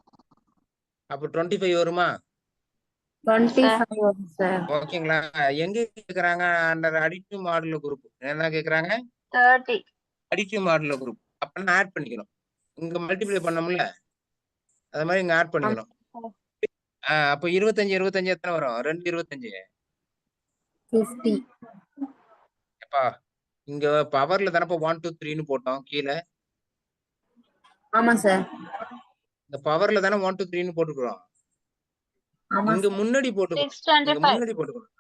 A: அப்ப 25 வருமா?
B: 25 வரும் சார்.
A: ஓகேங்களா? எங்க கேக்குறாங்க? Under additive modular group. என்ன கேக்குறாங்க?
C: 30.
A: Additive modular group. அப்ப ஆட் பண்ணிக்கணும். இங்க மல்டிப்ளை பண்ணோம்ல, அது மாதிரி இங்க ஆட் பண்ணிக்கணும். அப்ப 25 எத்தனை வரும்? 2 25.
B: 50.
A: எப்பா இங்க பவர்ல தானப்பா 1 2 3ன்னு போட்டோம் கீழே.
B: ஆமா சார்.
A: இந்த பவர்ல தானே 1 2 3ன்னு போட்டுக்கிறோம்.
B: ஆமா
A: இங்க முன்னாடி போட்டுக்கணும்.
C: 625.
A: முன்னாடி போட்டுக்கணும்.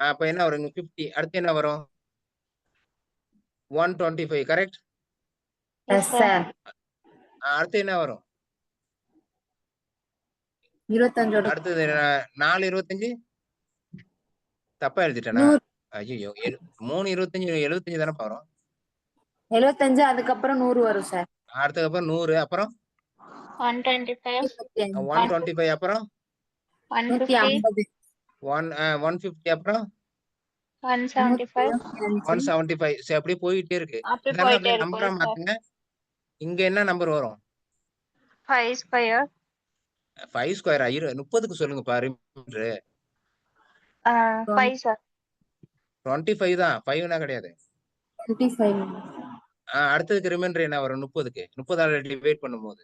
A: அப்ப என்ன வரும்? இங்க 50. அடுத்து என்ன வரும்? 125. கரெக்ட்?
B: Yes sir.
A: அடுத்து என்ன வரும்?
B: 25.
A: அடுத்தது 4 25. தப்பா எழுதிட்டேனா? ஐயோ, 3 25 75 தானே வரும்.
B: 75 அதுக்கப்புறம் 100 வரும் சார்.
A: அடுத்ததுக்கப்புறம் 100, அப்புறம்
C: 125.
A: 125, அப்புறம்
C: 150.
A: 150, அப்புறம்
C: 175.
A: 175. சரி, அப்படியே போயிட்டே இருக்கு.
C: அப்படி போயிட்டே
A: நம்பரா
C: இருக்கும்.
A: மாத்துங்க. இங்க என்ன நம்பர் வரும்?
C: 5 ஸ்கொயர்.
A: 5 ஸ்கொயர் 30க்கு சொல்லுங்கப்பா. Reminder
C: 5 sir.
A: 25 தான். 5னா கிடையாது.
B: 25.
A: அடுத்ததுக்கு ரிமைண்டர் என்ன வரும்? 30க்கு 30ஆல டிவைட் பண்ணும்போது.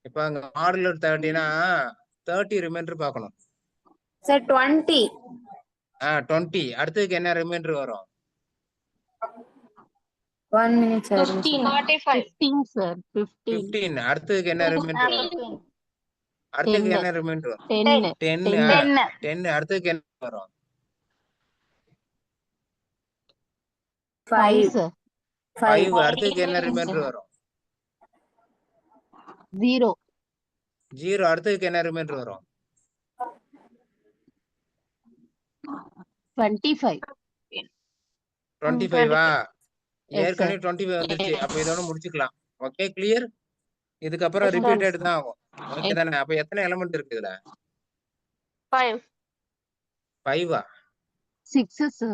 A: இப்ப அங்க மாடுலர் 30னா 30 ரிமைண்டர் பார்க்கணும்
B: சார். 20.
A: 20. அடுத்ததுக்கு என்ன ரிமைண்டர் வரும்?
B: 1 minute சார்.
C: 45.
E: 15 sir.
A: 15. அடுத்ததுக்கு என்ன ரிமைண்டர் வரும்? அடுத்ததுக்கு என்ன ரிமைண்டர் வரும்?
E: 10.
A: 10. அடுத்ததுக்கு என்ன வரும்?
B: 5
E: sir.
A: 5. அடுத்ததுக்கு என்ன ரிமைண்டர் வரும்?
E: 0.
A: 0. அடுத்ததுக்கு என்ன ரிமைண்டர் வரும்?
E: 25.
A: 25.
E: Yes,
A: ஏற்கனவே 25 வந்துருச்சு. அப்ப இதோட முடிச்சுக்கலாம். Okay, clear? இதுக்கப்புறம்
C: Yes, sir.
A: ரிப்பீட்டட் தான் ஆகும். ஓகே தானே? அப்ப எத்தனை எலிமெண்ட் இருக்கு இதுல?
C: 5.
A: 5.
E: 6 sir.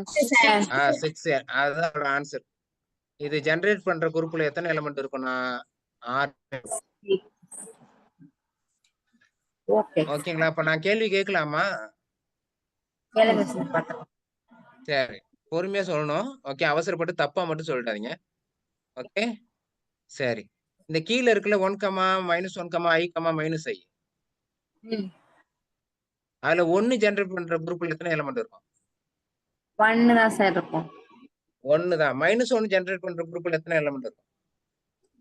A: 6. அதுதான் ஆன்சர். இது ஜெனரேட் பண்ற குரூப்ல எத்தனை எலிமெண்ட் இருக்கும்னா 6.
B: ஓகே.
A: ஓகேங்களா? அப்ப நான் கேள்வி கேட்கலாமா?
B: கேளுங்க சார். பார்க்கலாம்.
A: சரி, பொறுமையா சொல்லணும். ஓகே, அவசரப்பட்டு தப்பா மட்டும் சொல்லிட்டாதீங்க. ஓகே, சரி. இந்த கீழ இருக்குல்ல 1, -1, I, -i. அதுல 1 ஜெனரேட் பண்ற குரூப்ல எத்தனை எலிமெண்ட் இருக்கும்?
B: 1 தான் சார் இருக்கும்.
A: 1 தான். -1 ஜெனரேட் பண்ற குரூப்ல எத்தனை எலிமெண்ட் இருக்கும்?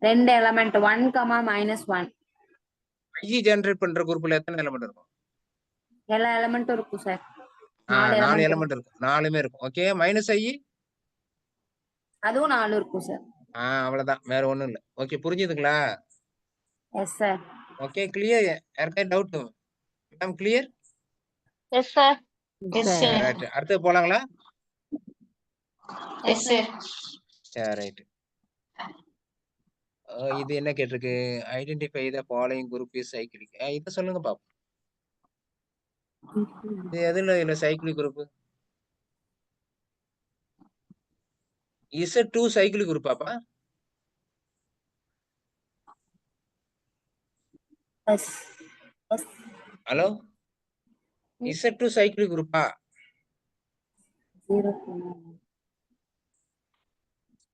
B: 2 எலிமெண்ட் 1, -1.
A: I ஜெனரேட் பண்ற குரூப்ல எத்தனை எலிமெண்ட் இருக்கும்?
B: எல்லா எலிமெண்ட்டும் இருக்கும் சார். 4
A: 4
B: element
A: எலமெண்ட் இருக்கும். 4மே இருக்கும். ஓகே. மைனஸ் ஐ
B: அதுவும் 4 இருக்கும் சார்.
A: அவ்வளவுதான். வேற ஒண்ணும் இல்ல. ஓகே புரிஞ்சுதுங்களா?
B: Yes sir.
A: Okay clear. யாருக்காவது doubt? Ma'am clear?
C: Yes sir.
E: Yes, sir.
A: Right. அடுத்து போலாங்களா?
C: Yes sir.
A: சரி ரைட். இது என்ன கேட்டிருக்கு? Identify the following group is cyclic. இத சொல்லுங்க பாப்போம். இது எதுல இல்ல சைக்கிளிக் குரூப்? Z2 சைக்கிளிக் குரூப்பாப்பா?
B: Yes. Yes.
A: Hello? Z2 cyclic குரூப்பா?
B: 0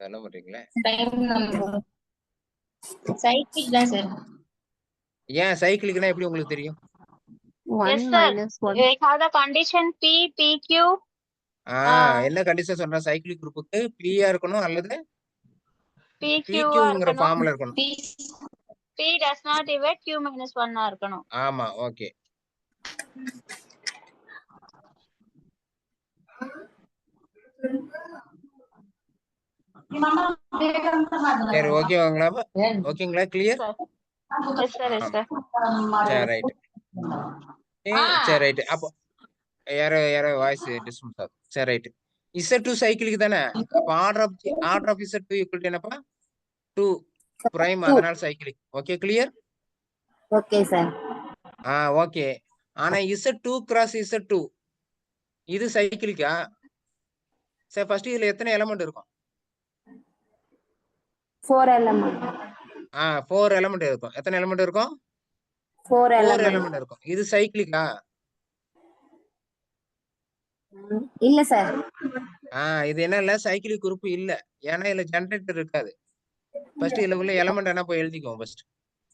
A: சொல்ல மாட்டீங்களே.
C: சைக்கிள் தான் சார்.
A: ஏன் சைக்கிளிக்னா எப்படி உங்களுக்கு தெரியும்?
E: 1
C: yes sir.
E: minus 1.
C: We have the condition P, PQ.
A: என்ன கண்டிஷன் சொல்றேன்? சைக்கிளிக் குரூப்புக்கு P-ஆ இருக்கணும் அல்லது
C: PQ-ஆ
A: PQ-ங்கிற
C: இருக்கணும்.
A: ஃபார்முலா இருக்கணும்.
C: P does not divide Q minus 1-ஆ இருக்கணும்.
A: ஆமா ஓகே. சரி ஓகேங்களா? ஓகேங்களா? Clear?
C: Yes sir. Yes sir.
A: சரி ரைட். சரி ரைட். அப்போ யாரோ வாய்ஸ் டிஸ்டர்பன்ஸ் ஆகுது. சரி ரைட். Z2 சைக்கிளுக்கு தானே? அப்ப order of Z2 equal to என்னப்பா? 2 பிரைம், அதனால cyclic. Okay clear?
B: Okay sir.
A: Okay. ஆனா Z2 கிராஸ் Z2 இது சைக்கிளிக்கா? சரி ஃபர்ஸ்ட் இதுல எத்தனை எலிமெண்ட் இருக்கும்?
B: 4 element.
A: 4 எலிமெண்ட் இருக்கும். எத்தனை எலிமெண்ட் இருக்கும்?
B: 4
A: 4
B: element.
A: எலிமெண்ட் இருக்கும். இது சைக்கிளிக்கா?
B: இல்ல சார்.
A: இது என்ன இல்ல சைக்கிளிக் குரூப் இல்ல. ஏன்னா இதுல ஜெனரேட்டர் இருக்காது. ஃபர்ஸ்ட் இதுல உள்ள எலிமெண்ட் என்ன போய் எழுதிக்குவோம் ஃபர்ஸ்ட்.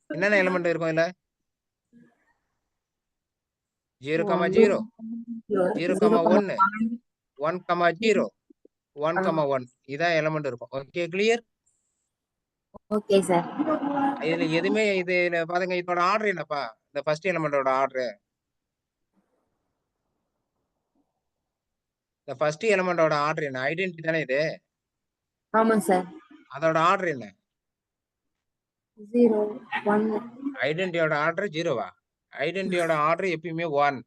A: என்னென்ன எலிமெண்ட் இருக்கும் இதுல? 0, 0, 0, 1, 1, 0, 1, 1 இதான் எலிமெண்ட் இருக்கும். Okay clear?
B: Okay sir.
A: இதுல எதுவுமே இதுல பாருங்க இதோட ஆர்டர் என்னப்பா? இந்த ஃபர்ஸ்ட் எலிமெண்டோட ஆர்டர். இந்த ஃபர்ஸ்ட் எலிமெண்டோட ஆர்டர் என்ன? ஐடென்டிட்டி தானே இது?
B: ஆமா சார்.
A: அதோட ஆர்டர் என்ன?
B: 0 1
A: ஐடென்டிட்டியோட ஆர்டர் 0வா? ஐடென்டிட்டியோட ஆர்டர் எப்பயுமே 1.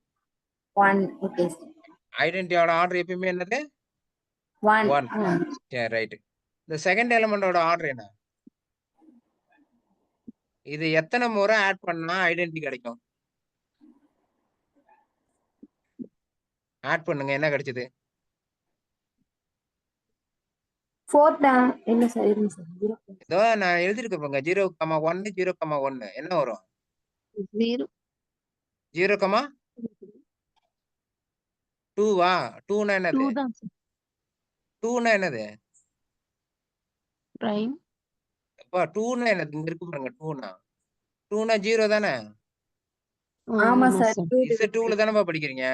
B: 1. Okay sir.
A: ஐடென்டிட்டியோட ஆர்டர் எப்பயுமே என்னது?
B: 1.
A: 1. சரி ரைட். இந்த செகண்ட் எலிமெண்டோட ஆர்டர் என்ன? இது எத்தனை முறை ஆட் பண்ணா ஐடென்டிட்டி கிடைக்கும்? ஆட் பண்ணுங்க என்ன கிடைச்சது?
B: 4 இல்ல சார். இருங்க சார். 0.
A: இதோ நான் எழுதிருக்கேன் பாருங்க 0,1 0,1 என்ன வரும்?
E: 0.
A: 0, 2வா? 2னா என்னது?
E: 2 தான் sir.
A: 2னா என்னது?
E: Prime.
A: அப்பா 2னா என்னது? இங்க இருக்கு பாருங்க 2னா 0 தானே?
B: ஆமா சார்.
A: Z2ல தானேப்பா படிக்கிறீங்க?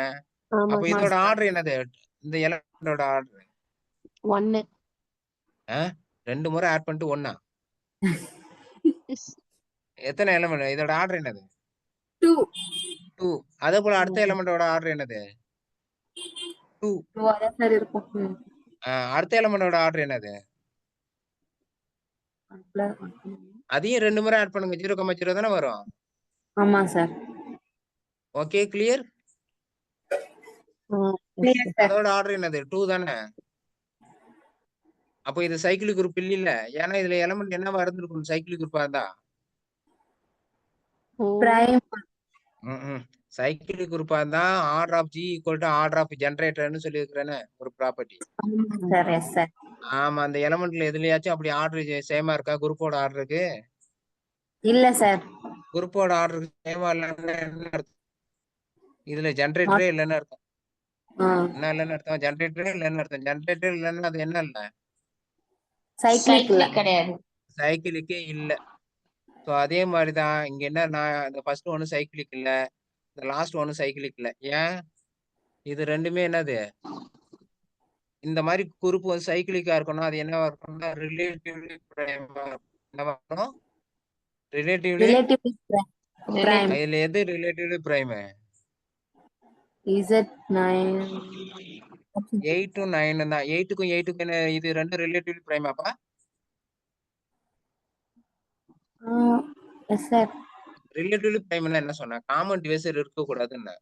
E: ஆமா
A: அப்ப
E: sir.
A: இதோட ஆர்டர் என்னது? இந்த எலிமெண்டோட ஆர்டர்
E: 1.
A: 2 முறை ஆட் பண்ணிட்டு 1.
E: Yes.
A: எத்தனை எலிமெண்ட்? இதோட ஆர்டர் என்னது?
B: 2.
A: 2. அதே போல அடுத்த எலிமெண்டோட ஆர்டர் என்னது? 2.
B: 2 அதான் சார் இருக்கும்.
A: அடுத்த எலிமெண்டோட ஆர்டர் என்னது? அதையும் 2 முறை ஆட் பண்ணுங்க 0,0 தானே வரும்?
B: ஆமா sir.
A: Okay clear?
B: Clear sir.
A: அதோட ஆர்டர் என்னது? 2 தானே? அப்போ இது சைக்கிளிக் குரூப் இல்ல. ஏன்னா இதுல எலிமெண்ட் என்னவா இருந்திருக்கும் சைக்கிளிக் குரூப்பா இருந்தா?
B: Prime.
A: சைக்கிளிக் குரூப்பா இருந்தா order of G equal to order of ஜெனரேட்டர்னு சொல்லி இருக்கிறேன்னு ஒரு ப்ராப்பர்ட்டி.
B: Sir yes sir.
A: ஆமா அந்த எலிமெண்ட்ல எதுலயாச்சும் அப்படி ஆர்டர் சேமா இருக்கா? குரூப்போட ஆர்டருக்கு?
B: இல்ல சார்.
A: குரூப்போட ஆர்டருக்கு சேமா இல்லைன்னா என்ன அர்த்தம்? இதுல ஜெனரேட்டரே இல்லைன்னு அர்த்தம். என்ன இல்லைன்னு அர்த்தம்? ஜெனரேட்டரே இல்லைன்னு அர்த்தம். ஜெனரேட்டர் இல்லைன்னா அது என்ன இல்ல?
B: சைக்கிளிக்
C: கிடையாது.
A: சைக்கிளிக்கே இல்ல. சோ அதே மாதிரிதான் இங்க என்ன இந்த ஃபர்ஸ்ட் ஒன்னு சைக்கிளிக் இல்ல, இந்த லாஸ்ட் ஒன்னு சைக்கிளிக் இல்ல. ஏன்? இது ரெண்டுமே என்னது? இந்த மாதிரி குரூப் வந்து சைக்கிளிக்கா இருக்கணும். அது என்னவா இருக்கணும்னா ரிலேட்டிவ்லி பிரைமா என்னவா இருக்கணும்? Relatively
B: relatively prime.
A: இதுல எது ரிலேட்டிவ்லி பிரைம்?
B: Z9
A: 8 ம் 9 தான். 8க்கும் 8க்கும் என்ன இது ரெண்டும் ரிலேட்டிவ்லி பிரைமாப்பா?
B: Yes sir.
A: ரிலேட்டிவ்லி பிரைம்னா என்ன சொன்னேன்? காமன் டிவைசர் இருக்கக்கூடாதுன்னு.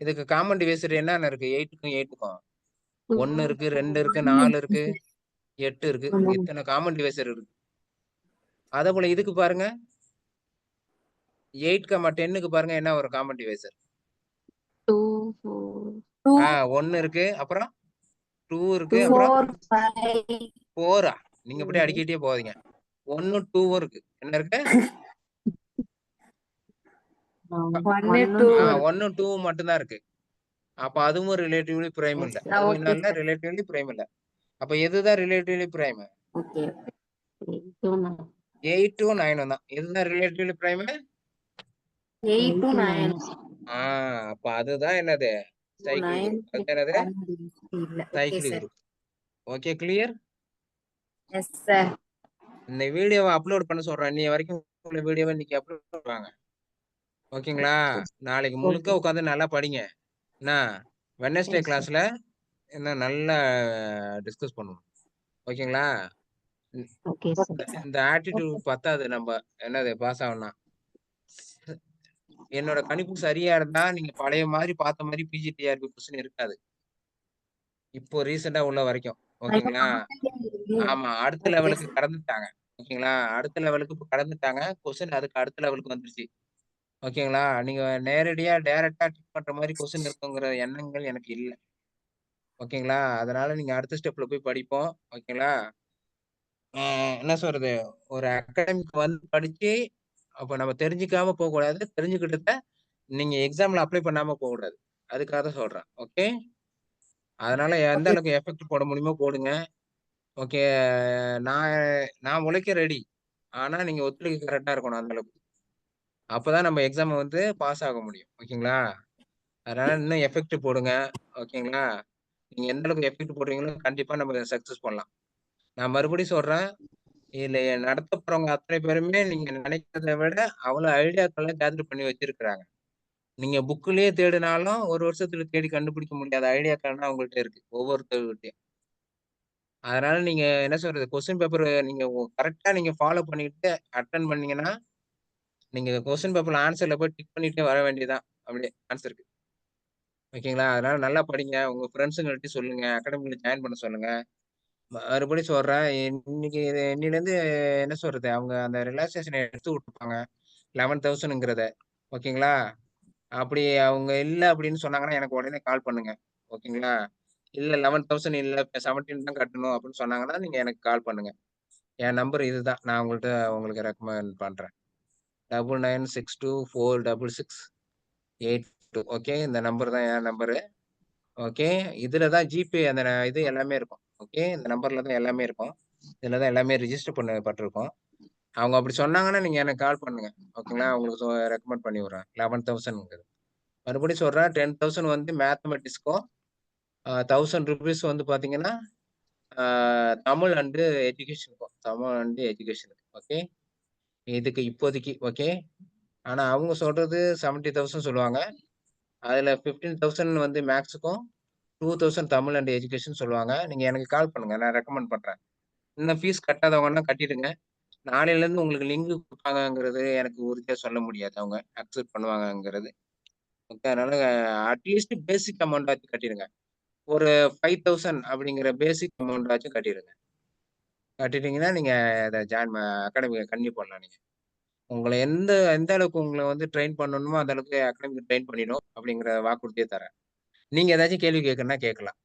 A: இதுக்கு காமன் டிவைசர் என்னென்ன இருக்கு? 8க்கும் 8க்கும் 1 இருக்கு, 2 இருக்கு, 4 இருக்கு, 8 இருக்கு.
B: ஆமா.
A: இத்தனை காமன் டிவைசர் இருக்கு. அதே போல இதுக்கு பாருங்க 8,10க்கு பாருங்க என்ன ஒரு காமன் டிவைசர்?
E: 2 4
B: 2
A: 1 இருக்கு, அப்புறம் 2 இருக்கு,
E: 2
A: அப்புறம்
B: 4 5
A: 4 நீங்க இப்படி அடிக்கிட்டே போவீங்க. 1 2 இருக்கு. என்ன இருக்கு?
B: 1 2
A: 1 2 மட்டும் தான் இருக்கு. அப்ப அதுவும் ரிலேட்டிவ்லி பிரைம் இல்ல. அதுவும்
B: ஓகே
A: என்ன
B: சார்.
A: ரிலேட்டிவ்லி பிரைம் இல்ல. அப்ப எதுதான் ரிலேட்டிவ்லி பிரைம்?
B: ஓகே
A: 8 ம் 9 தான். எதுதான் ரிலேட்டிவ்லி பிரைம்?
B: 8 to 9
A: அப்ப அதுதான் என்னது?
B: 9
A: சைக்கிள் குரூப். அது என்னது?
B: இல்ல. Okay
A: cycle
B: sir.
A: Group. Okay clear?
B: Yes sir.
A: இந்த வீடியோவை அப்லோட் பண்ண சொல்றேன். இன்னைய வரைக்கும் உள்ள வீடியோவை இன்னைக்கு அப்லோட் பண்ணுவாங்க. ஓகேங்களா? நாளைக்கு முழுக்க உட்காந்து நல்லா படிங்க. என்ன? வெட்னஸ்டே கிளாஸ்ல இன்னும் நல்லா டிஸ்கஸ் பண்ணுவோம். ஓகேங்களா?
E: Okay sir.
A: இந்த ஆட்டிடியூட் பத்தாது நம்ம என்னது பாஸ் ஆகணும்னா. என்னோட கணிப்பு சரியா இருந்தா நீங்க பழைய மாதிரி பார்த்த மாதிரி பிஜிடிஆர்பி கொஸ்டின் இருக்காது. இப்போ ரீசெண்டா உள்ள வரைக்கும். ஓகேங்களா? ஆமா. அடுத்த லெவலுக்கு கடந்துட்டாங்க. ஓகேங்களா? அடுத்த லெவலுக்கு இப்ப கடந்துட்டாங்க. கொஸ்டின் அதுக்கு அடுத்த லெவலுக்கு வந்துருச்சு. ஓகேங்களா? நீங்க நேரடியா டைரக்ட்டா டிக் பண்ற மாரி கொஸ்டின் இருக்குங்கிற எண்ணங்கள் எனக்கு இல்ல. ஓகேங்களா? அதனால நீங்க அடுத்த ஸ்டெப்ல போய் படிப்போம். ஓகேங்களா? என்ன சொல்றது? ஒரு அகாடமிக் வந்து படிச்சு, அப்ப நம்ம தெரிஞ்சுக்காம போகக்கூடாது. தெரிஞ்சுக்கிட்டத நீங்க எக்ஸாம்ல அப்ளை பண்ணாம போகக்கூடாது. அதுக்காக தான் சொல்றேன். ஓகே? அதனால எந்த அளவுக்கு எஃபெக்ட் போட முடியுமோ போடுங்க. ஓகே. நான் நான் உழைக்க ரெடி. ஆனா நீங்க ஒத்துழைக்க கரெக்ட்டா இருக்கணும் அந்த அளவுக்கு. அப்பதான் நம்ம எக்ஸாம வந்து பாஸ் ஆக முடியும். ஓகேங்களா? அதனால இன்னும் எஃபெக்ட் போடுங்க. ஓகேங்களா? நீங்க எந்த அளவுக்கு எஃபெக்ட் போடுறீங்களோ கண்டிப்பா நம்ம சக்சஸ் பண்ணலாம். நான் மறுபடியும் சொல்றேன். இதுல நடத்த போறவங்க அத்தனை பேருமே நீங்க நினைக்கிறத விட அவ்வளவு ஐடியாக்கள்லாம் கேதர் பண்ணி வச்சிருக்கிறாங்க. நீங்க புக்லயே தேடினாலும் ஒரு வருஷத்துல தேடி கண்டுபிடிக்க முடியாத ஐடியாக்கள்லாம் அவங்கள்ட்ட இருக்கு. ஒவ்வொருத்தர்கிட்டயும். அதனால நீங்க என்ன சொல்றது? கொஸ்டின் பேப்பர் நீங்க கரெக்ட்டா நீங்க ஃபாலோ பண்ணிட்டு அட்டெண்ட் பண்ணீங்கன்னா, நீங்க கொஸ்டின் பேப்பர்ல ஆன்ஸர்ல போய் டிக் பண்ணிட்டே வர வேண்டியது தான். அப்படியே ஆன்ஸருக்கு. ஓகேங்களா? அதனால நல்லா படிங்க. உங்க ஃப்ரெண்ட்ஸுங்கள்ட்டயும் சொல்லுங்க. அகாடமில ஜாயின் பண்ண சொல்லுங்க. மறுபடியும் சொல்றேன். இன்னிலேருந்து என்ன சொல்றது? அவங்க அந்த ரிலாக்சேஷன எடுத்து விட்டுருப்பாங்க. 11,000ங்கிறத. ஓகேங்களா? அப்படி அவங்க இல்ல அப்படின்னு சொன்னாங்கன்னா, எனக்கு உடனே கால் பண்ணுங்க. ஓகேங்களா? இல்ல 11,000 இல்ல 17 தான் கட்டணும் அப்படின்னு சொன்னாங்கன்னா, நீங்க எனக்கு கால் பண்ணுங்க. என் நம்பர் இதுதான். நான் உங்களுக்கு ரெக்கமெண்ட் பண்றேன். 99624668 ஓகே. இந்த நம்பர் தான் என் நம்பரு. ஓகே. இதுல தான் ஜிபே அந்த இது எல்லாமே இருக்கும். ஓகே. இந்த நம்பர்ல தான் எல்லாமே இருக்கும். இதுல தான் எல்லாமே ரிஜிஸ்டர் பண்ணப்பட்டிருக்கும். அவங்க அப்படி சொன்னாங்கன்னா, நீங்க எனக்கு கால் பண்ணுங்க. ஓகேங்களா? உங்களுக்கு ரெக்கமெண்ட் பண்ணி விடுறேன். 11,000ங்கிறது. மறுபடியும் சொல்றேன் 10,000 வந்து மேத்தமேட்டிக்ஸ்க்கும், ₹1000 வந்து பார்த்தீங்கன்னா, ஆ தமிழ் அண்ட் எஜுகேஷனுக்கும். தமிழ் அண்ட் எஜுகேஷனுக்கு. ஓகே. இதுக்கு இப்போதைக்கு ஓகே. ஆனா அவங்க சொல்றது 70,000 சொல்லுவாங்க. அதுல 15,000 வந்து மேத்ஸுக்கும், 2,000 தமிழ் அண்ட் எஜுகேஷன் சொல்லுவாங்க. நீங்க எனக்கு கால் பண்ணுங்க. நான் ரெக்கமெண்ட் பண்றேன். இன்னும் ஃபீஸ் கட்டாதவங்கன்னா கட்டிடுங்க. நாளையிலேருந்து உங்களுக்கு லிங்க் குடுப்பாங்கங்கிறது எனக்கு உறுதியா சொல்ல முடியாது. அவங்க அக்செப்ட் பண்ணுவாங்கங்கிறது. ஓகே. அதனால அட்லீஸ்ட் பேசிக் அமௌண்ட் ஆச்சும் கட்டிடுங்க. ஒரு 5,000 அப்படிங்கிற பேசிக் அமௌண்ட் ஆச்சும் கட்டிடுங்க. கட்டிட்டீங்கன்னா, நீங்க அத அகாடமில கன்டின்யூ பண்ணலாம் நீங்க. உங்கள எந்த எந்த அளவுக்கு உங்கள வந்து ட்ரெயின் பண்ணணுமோ, அந்த அளவுக்கு அகாடமி ட்ரெயின் பண்ணிடும் அப்படிங்கிற வாக்குறுதிய தரேன். நீங்க ஏதாச்சும் கேள்வி கேட்கணும்னா கேட்கலாம்.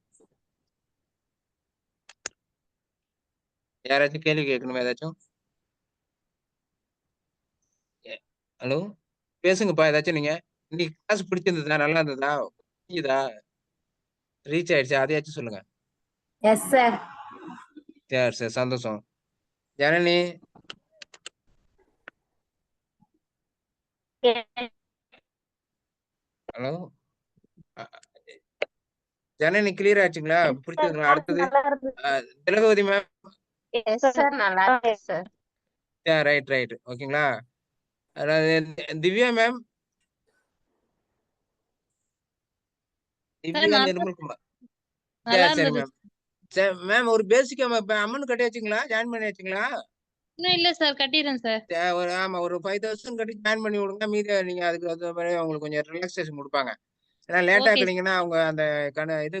A: யாராச்சும் கேள்வி கேட்கணுமா ஏதாச்சும்? எ ஹலோ? பேசுங்கப்பா ஏதாச்சும் நீங்க. இன்னைக்கு கிளாஸ் பிடிச்சிருந்ததா? நல்லா இருந்ததா? புரியுதா? ரீச் ஆயிடுச்சா? அதையாச்சும் சொல்லுங்க.
B: S sir.
A: சரி, சரி. சந்தோஷம். ஜனனி ஹலோ? அ ஜனனி கிளியர் ஆச்சுங்களா? புடிச்சதுங்களா? அடுத்தது
C: நல்லா இருந்துச்சு.
A: அ திலகவதி மேம்.
E: Yes sir. நல்லா இருக்கு சார்.
A: Right, right. ஓகேங்களா? அதாவது திவ்யா மேம். திவ்யா நிர்மல்குமார்.
F: நல்லா
A: சரி
F: இருந்தது.
A: மேம். சரி மேம், ஒரு பேசிக்கா அமௌண்ட் கட்டியாச்சுங்களா? ஜாயின் பண்ணியாச்சுங்களா?
F: இன்னும் இல்ல சார், கட்டிடுறேன் சார்.
A: ஆமா, ஒரு 5000 கட்டி ஜாயின் பண்ணி விடுங்க. மீதி நீங்க அதுக்கு உங்களுக்கு கொஞ்சம் ரிலாக்ஸேஷன் கொடுப்பாங்க. ஏன்னா லேட்டா
F: ஓகே
A: கட்டினீங்கன்னா அவங்க அந்த இது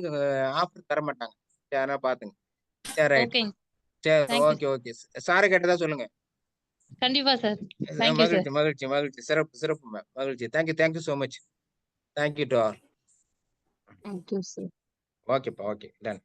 A: ஆஃபர் தர மாட்டாங்க. சரி, அதனால பாத்துங்க. சரி, ரைட்.
F: ஓகேங்க.
A: சரி,
F: தேங்க்யூ.
A: Okay okay. சாரை கேட்டதா சொல்லுங்க.
F: கண்டிப்பா சார். Thank you sir.
A: மகிழ்ச்சி மகிழ்ச்சி மகிழ்ச்சி. சிறப்பு சிறப்பு மேம். மகிழ்ச்சி. Thank you so much. Thank you to all.
E: Thank you, sir.
A: ஓகேப்பா, ஓகே. டன்.